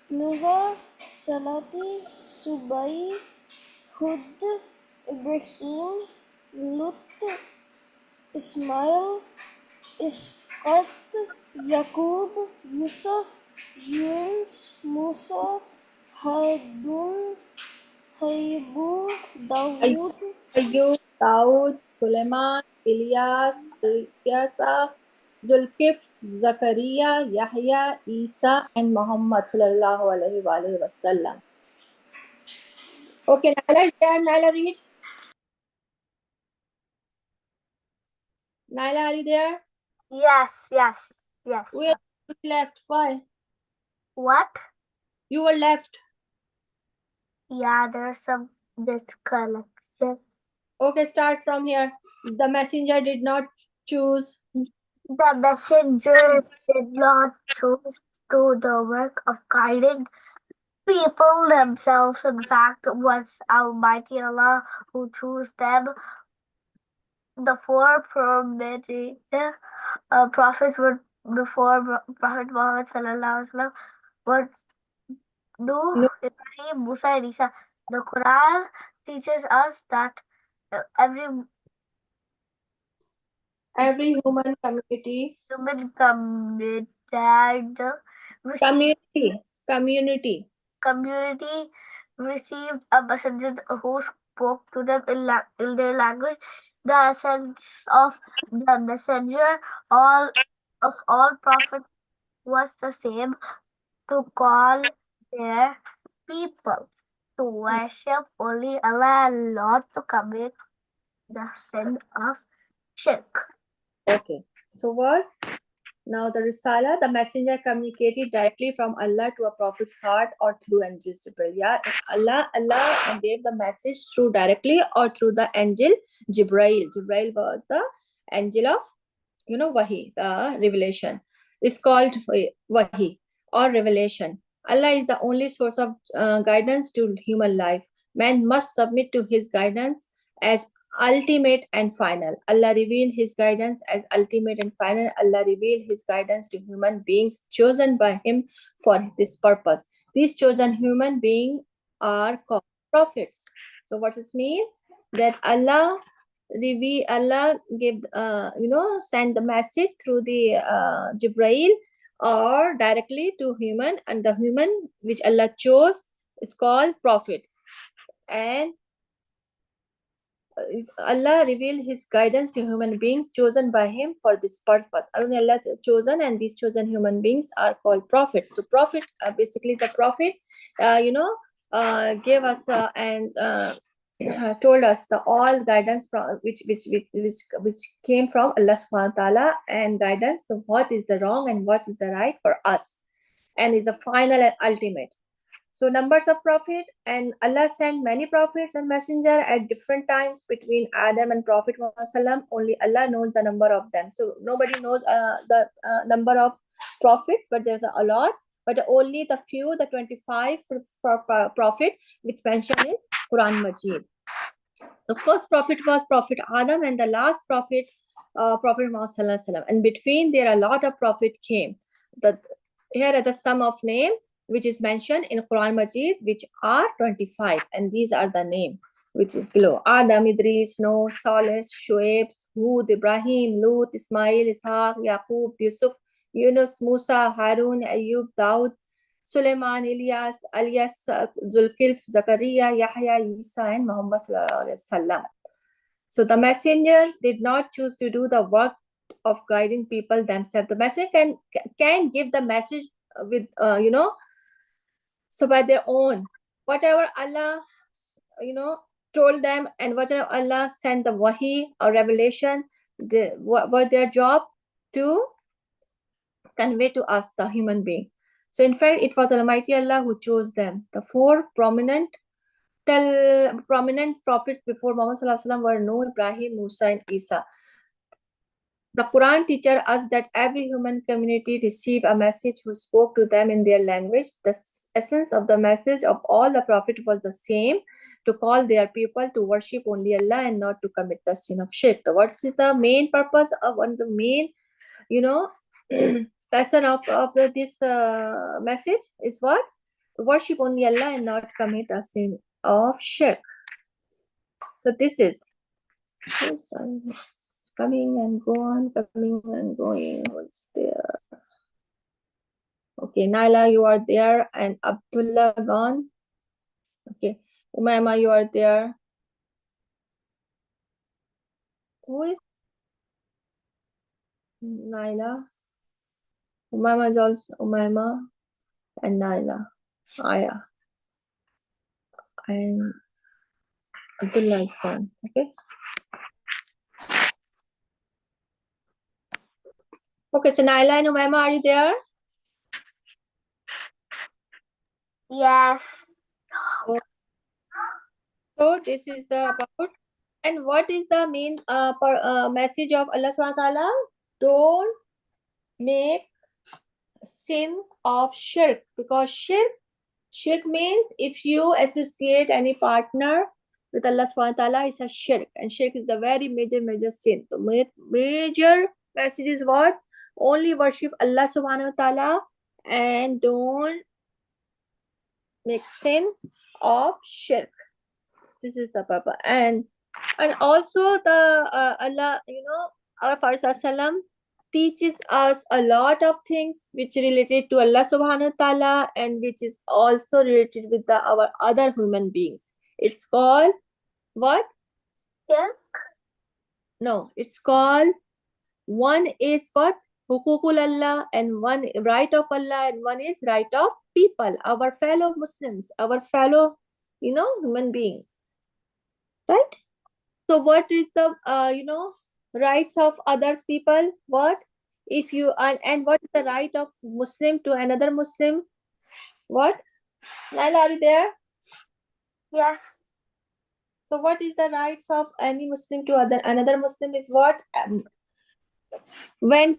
Noah, Salati, Subai, Hud, Ibrahim, Lut, Ismail, Isqat, Yaqub, Yusuf, Yunus, Musa, Harun, Haibu, Dawood, Ayub, Daud, Suleiman, Ilyas, Ilyasa, Zulkifl, Zakaria, Yahya, Isa, and Muhammad sallallahu alaihi wasallam. Okay, Naila, there. Naila, read. Naila, are you there? Yes. Where you left? Why? What? You were left. Yeah, there's some disconnection. Okay, start from here. The messenger did not choose. The messengers did not choose to the work of guiding people themselves. In fact, it was Almighty Allah who chose them. The four prominent prophets were before Prophet Muhammad sallallahu alaihi wasallam was Nuh, Ibrahim, Musa, and Isa. The Quran teaches us that every human community human community received a messenger who spoke to them in their language. The essence of the messenger of all prophets was the same: to call their people to worship only Allah and not to commit the sin of shirk. Okay, so was now the Risala, the messenger communicated directly from Allah to a prophet's heart or through angel Jibreel. Yeah, it's Allah gave the message through directly or through the angel Jibreel. Jibreel was the angel of wahi, the revelation, is called wahi or revelation. Allah is the only source of guidance to human life. Man must submit to his guidance as ultimate and final. Allah revealed his guidance as ultimate and final. Allah revealed his guidance to human beings chosen by him for this purpose. These chosen human beings are called prophets. So what does this mean? That Allah gave send the message through the Jibrail or directly to human, and the human which Allah chose is called prophet. And Allah revealed his guidance to human beings chosen by him for this purpose. Allah chosen, and these chosen human beings are called prophets. So prophet, basically the prophet gave us and told us the all guidance from which came from Allah subhanahu wa ta'ala, and guidance to what is the wrong and what is the right for us, and is the final and ultimate. So numbers of prophet, and Allah sent many prophets and messenger at different times between Adam and Prophet Muhammad. Only Allah knows the number of them. So nobody knows the number of prophets, but there's a lot. But only the few, the 25 prophet which mentioned in Quran Majid. The first prophet was Prophet Adam, and the last prophet, Prophet Muhammad. And between there a lot of prophet came. Here are the sum of name which is mentioned in Quran Majid, which are 25, and these are the name which is below: Adam, Idris, Noah, Saleh, Shoaib, Hud, Ibrahim, Lut, Ismail, Ishaq, Yaqub, Yusuf, Yunus, Musa, Harun, Ayub, Daud, Suleiman, Ilyas, Alias, Zulkifl, Zakaria, Yahya, Isa, and Muhammad sallallahu alaihi wasallam. So the messengers did not choose to do the work of guiding people themselves. The messenger can give the message with so by their own, whatever Allah told them, and whatever Allah sent the wahi or revelation, what their job to convey to us, the human being. So in fact, it was Almighty Allah who chose them. The four prominent prophets before Muhammad were Noah, Ibrahim, Musa, and Isa. The Quran teaches us that every human community received a message who spoke to them in their language. The essence of the message of all the prophets was the same: to call their people to worship only Allah and not to commit the sin of shirk. So what is the main purpose of the main, lesson of this message is what? Worship only Allah and not commit a sin of shirk. So this is coming and going, coming and going. What's there? Okay, Naila, you are there, and Abdullah gone. Okay, Umayma, you are there. Who is Naila? Umayma is also Umayma and Naila. Aya. And Abdullah is gone. Okay. Okay, so Naila and Umayma, are you there? Yes. So this is the about, and what is the main message of Allah subhanahu wa ta'ala? Don't make sin of shirk, because shirk means if you associate any partner with Allah subhanahu wa ta'ala, it's a shirk, and shirk is a very major sin. The major message is what? Only worship Allah subhanahu wa ta'ala and don't make sin of shirk. This is the purpose. And also the Allah, our Prophet Sallallahu teaches us a lot of things which related to Allah subhanahu wa ta'ala, and which is also related with our other human beings. It's called what? Shirk? No, it's called, one is what? Hukukul Allah, and one right of Allah, and one is right of people, our fellow Muslims, our fellow, human being. Right? So what is the rights of others people? What if you are, and what is the right of Muslim to another Muslim? What? Naila, are you there? Yes. So what is the rights of any Muslim to another Muslim is what? When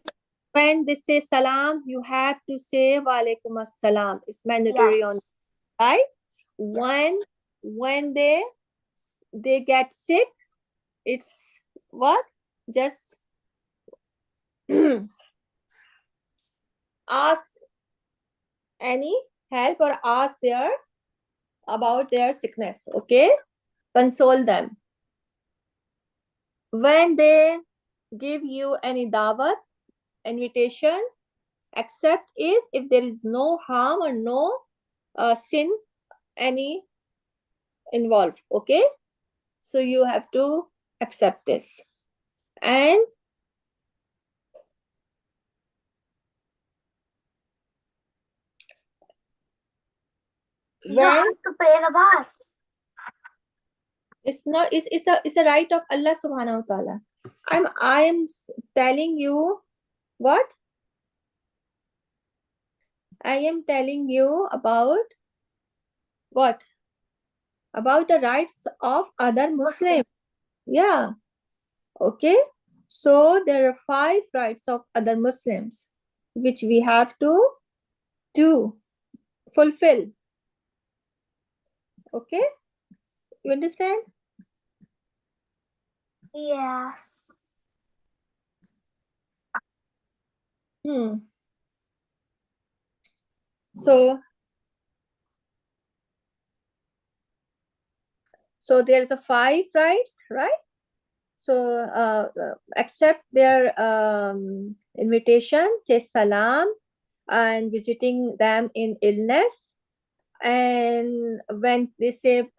they say salam, you have to say wa alaikum assalam. It's mandatory on, Yes. right? Yes. When they get sick, it's what? Just ask any help or ask about their sickness, okay? Console them. When they give you any dawat, invitation, accept it if there is no harm or no sin any involved, okay? So you have to accept this. And You have to pay the bus. it's not, it's a right of Allah subhanahu wa ta'ala. I'm telling you what? I am telling you about what? About the rights of other Muslims. Yeah. Okay. So there are 5 rights of other Muslims which we have to fulfill. Okay. You understand? Yes. So there's a 5 rights, right? So accept their invitation, say salam, and visiting them in illness. And when they say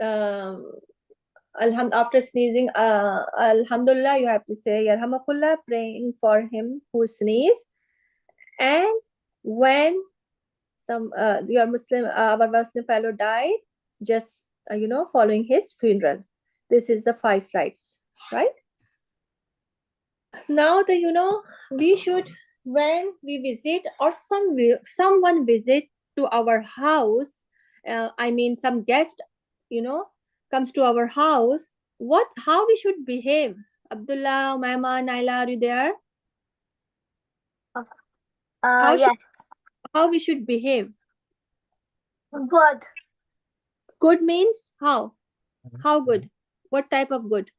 after sneezing, alhamdulillah, you have to say yarhamakullah, praying for him who sneezes. And when your Muslim, our Muslim fellow died, just following his funeral. This is the 5 rights, right? Now we should, when we visit or someone visit to our house, I mean some guest comes to our house, how we should behave? Abdullah, Umaima, Naila, are you there? Yes. How we should behave? Good. Good means how? How good? What type of good?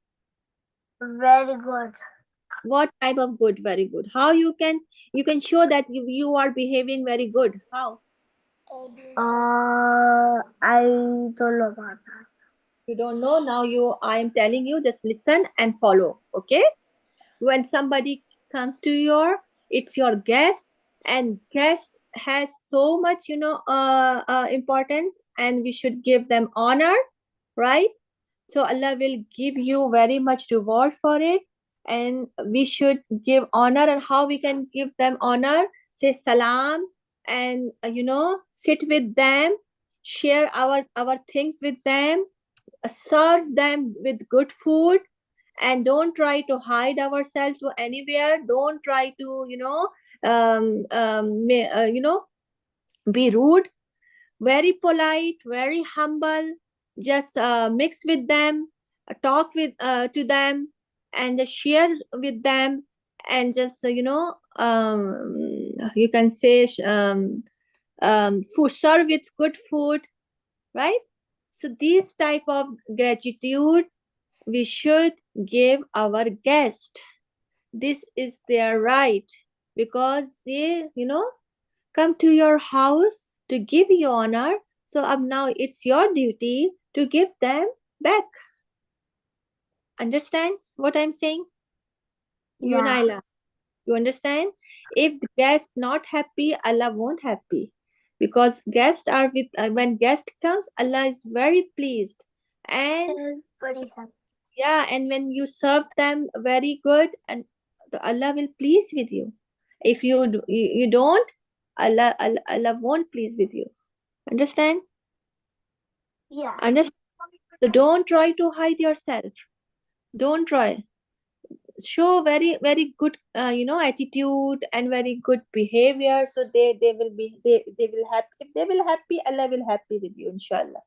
Very good. What type of good? Very good. How you can show that you are behaving very good? How? I don't know about that. You don't know? Now I am telling you, just listen and follow. Okay? When somebody comes to it's your guest, and guest has so much importance, and we should give them honor, right? So Allah will give you very much reward for it, and we should give honor. And how we can give them honor? Say salam, and sit with them, share our things with them, serve them with good food, and don't try to hide ourselves to anywhere. Don't try to be rude. Very polite, very humble. Just mix with them, talk with to them, and just share with them, and just you can say food, serve with good food, right? So this type of gratitude we should give our guest. This is their right, because they come to your house to give you honor. So now it's your duty to give them back. Understand what I'm saying? You, Yeah. Naila, you understand? If the guest not happy, Allah won't happy, because guests are with when guest comes, Allah is very pleased. And Very happy. yeah, and when you serve them very good, and Allah will please with you. If you don't, Allah won't please with you. Understand? Yeah. Understand? So don't try to hide yourself. Don't try. Show very very good attitude and very good behavior. So they will happy. If they will happy, Allah will happy with you, inshallah.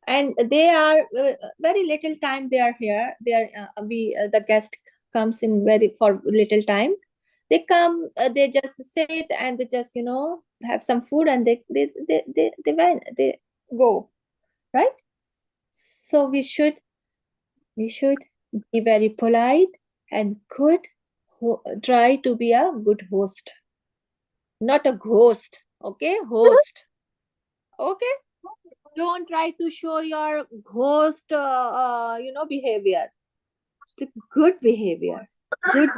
And they are very little time they are here. They are the guest comes in very for little time. They come, they just sit and they just, you know, have some food and they go, right? So we should be very polite and try to be a good host, not a ghost. Okay, host. Okay, don't try to show your ghost, behavior. It's the good behavior. Good.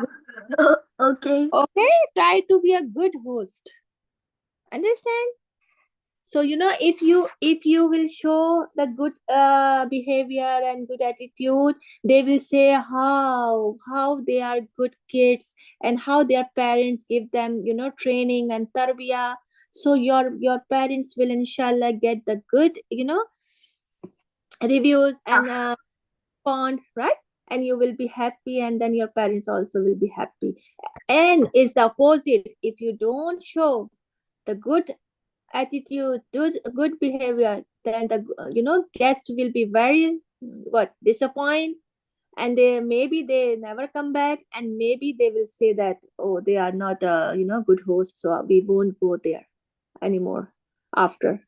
Okay. Okay, try to be a good host. Understand? So you know, if you will show the good behavior and good attitude, they will say how they are good kids and how their parents give them, you know, training and tarbiyah. So your parents will inshallah get the good, you know, reviews and bond, right? And you will be happy, and then your parents also will be happy. And it's the opposite. If you don't show the good attitude, good behavior, then the, you know, guest will be very disappointed, and they never come back, and maybe they will say that, oh, they are not a, you know, good host, so we won't go there anymore after.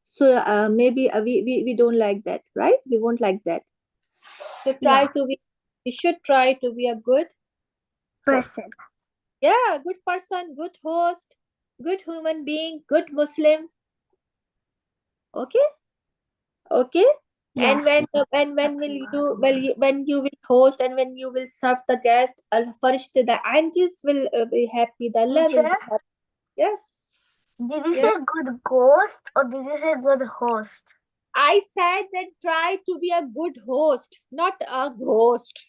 So maybe we don't like that, right? We won't like that. So we should try to be a good Person. yeah, good person, good host, good human being, good Muslim. Okay. Okay. And Yes. when will you when you will host and when you will serve the guest, Farishta, the angels will be happy, the Allah will Teacher, be happy. Yes. did you Yeah. say good ghost or did you say good host? I said that try to be a good host, not a ghost.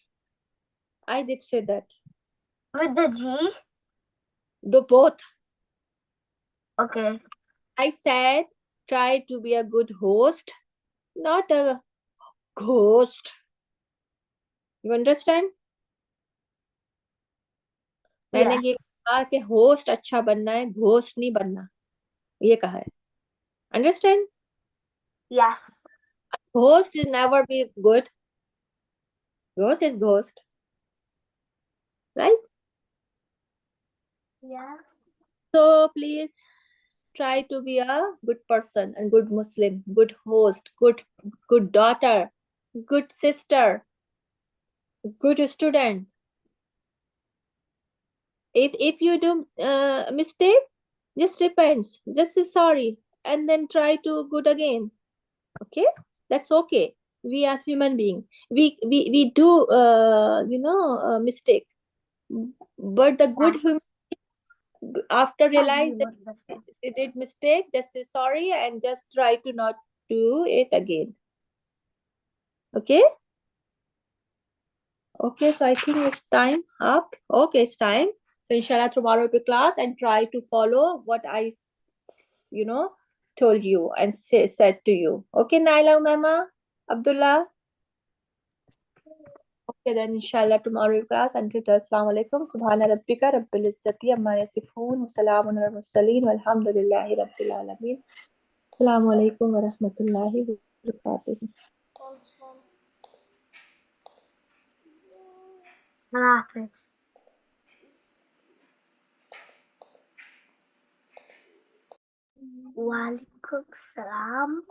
I did say that. With the G? The both. Okay. I said try to be a good host, not a ghost. You understand? मैंने ये Yes. कहा कि host अच्छा बनना है, ghost नहीं बनना, ये कहा है. Understand? Yes. Ghost will never be good. Ghost is ghost. Right? Yes. So please try to be a good person and good Muslim, good host, good daughter, good sister, good student. If you do mistake, just repent, just say sorry, and then try to good again. Okay, that's okay. We are human being. We do mistake, but the good human, after realize that they did mistake, just say sorry and just try to not do it again. Okay. Okay, so I think it's time up. Okay, it's time. So inshallah tomorrow will be class and try to follow what I told you and said to you. Okay, Naila, Mama, Abdullah. Okay, then inshallah tomorrow class until Assalamu alaikum. Subhana rabbika rabbil izzati amma yasifun wa salamun ala mursaleen walhamdulillahi rabbil alamin. Assalamu alaikum wa rahmatullahi wa barakatuh. Hafiz. Walaikum salam.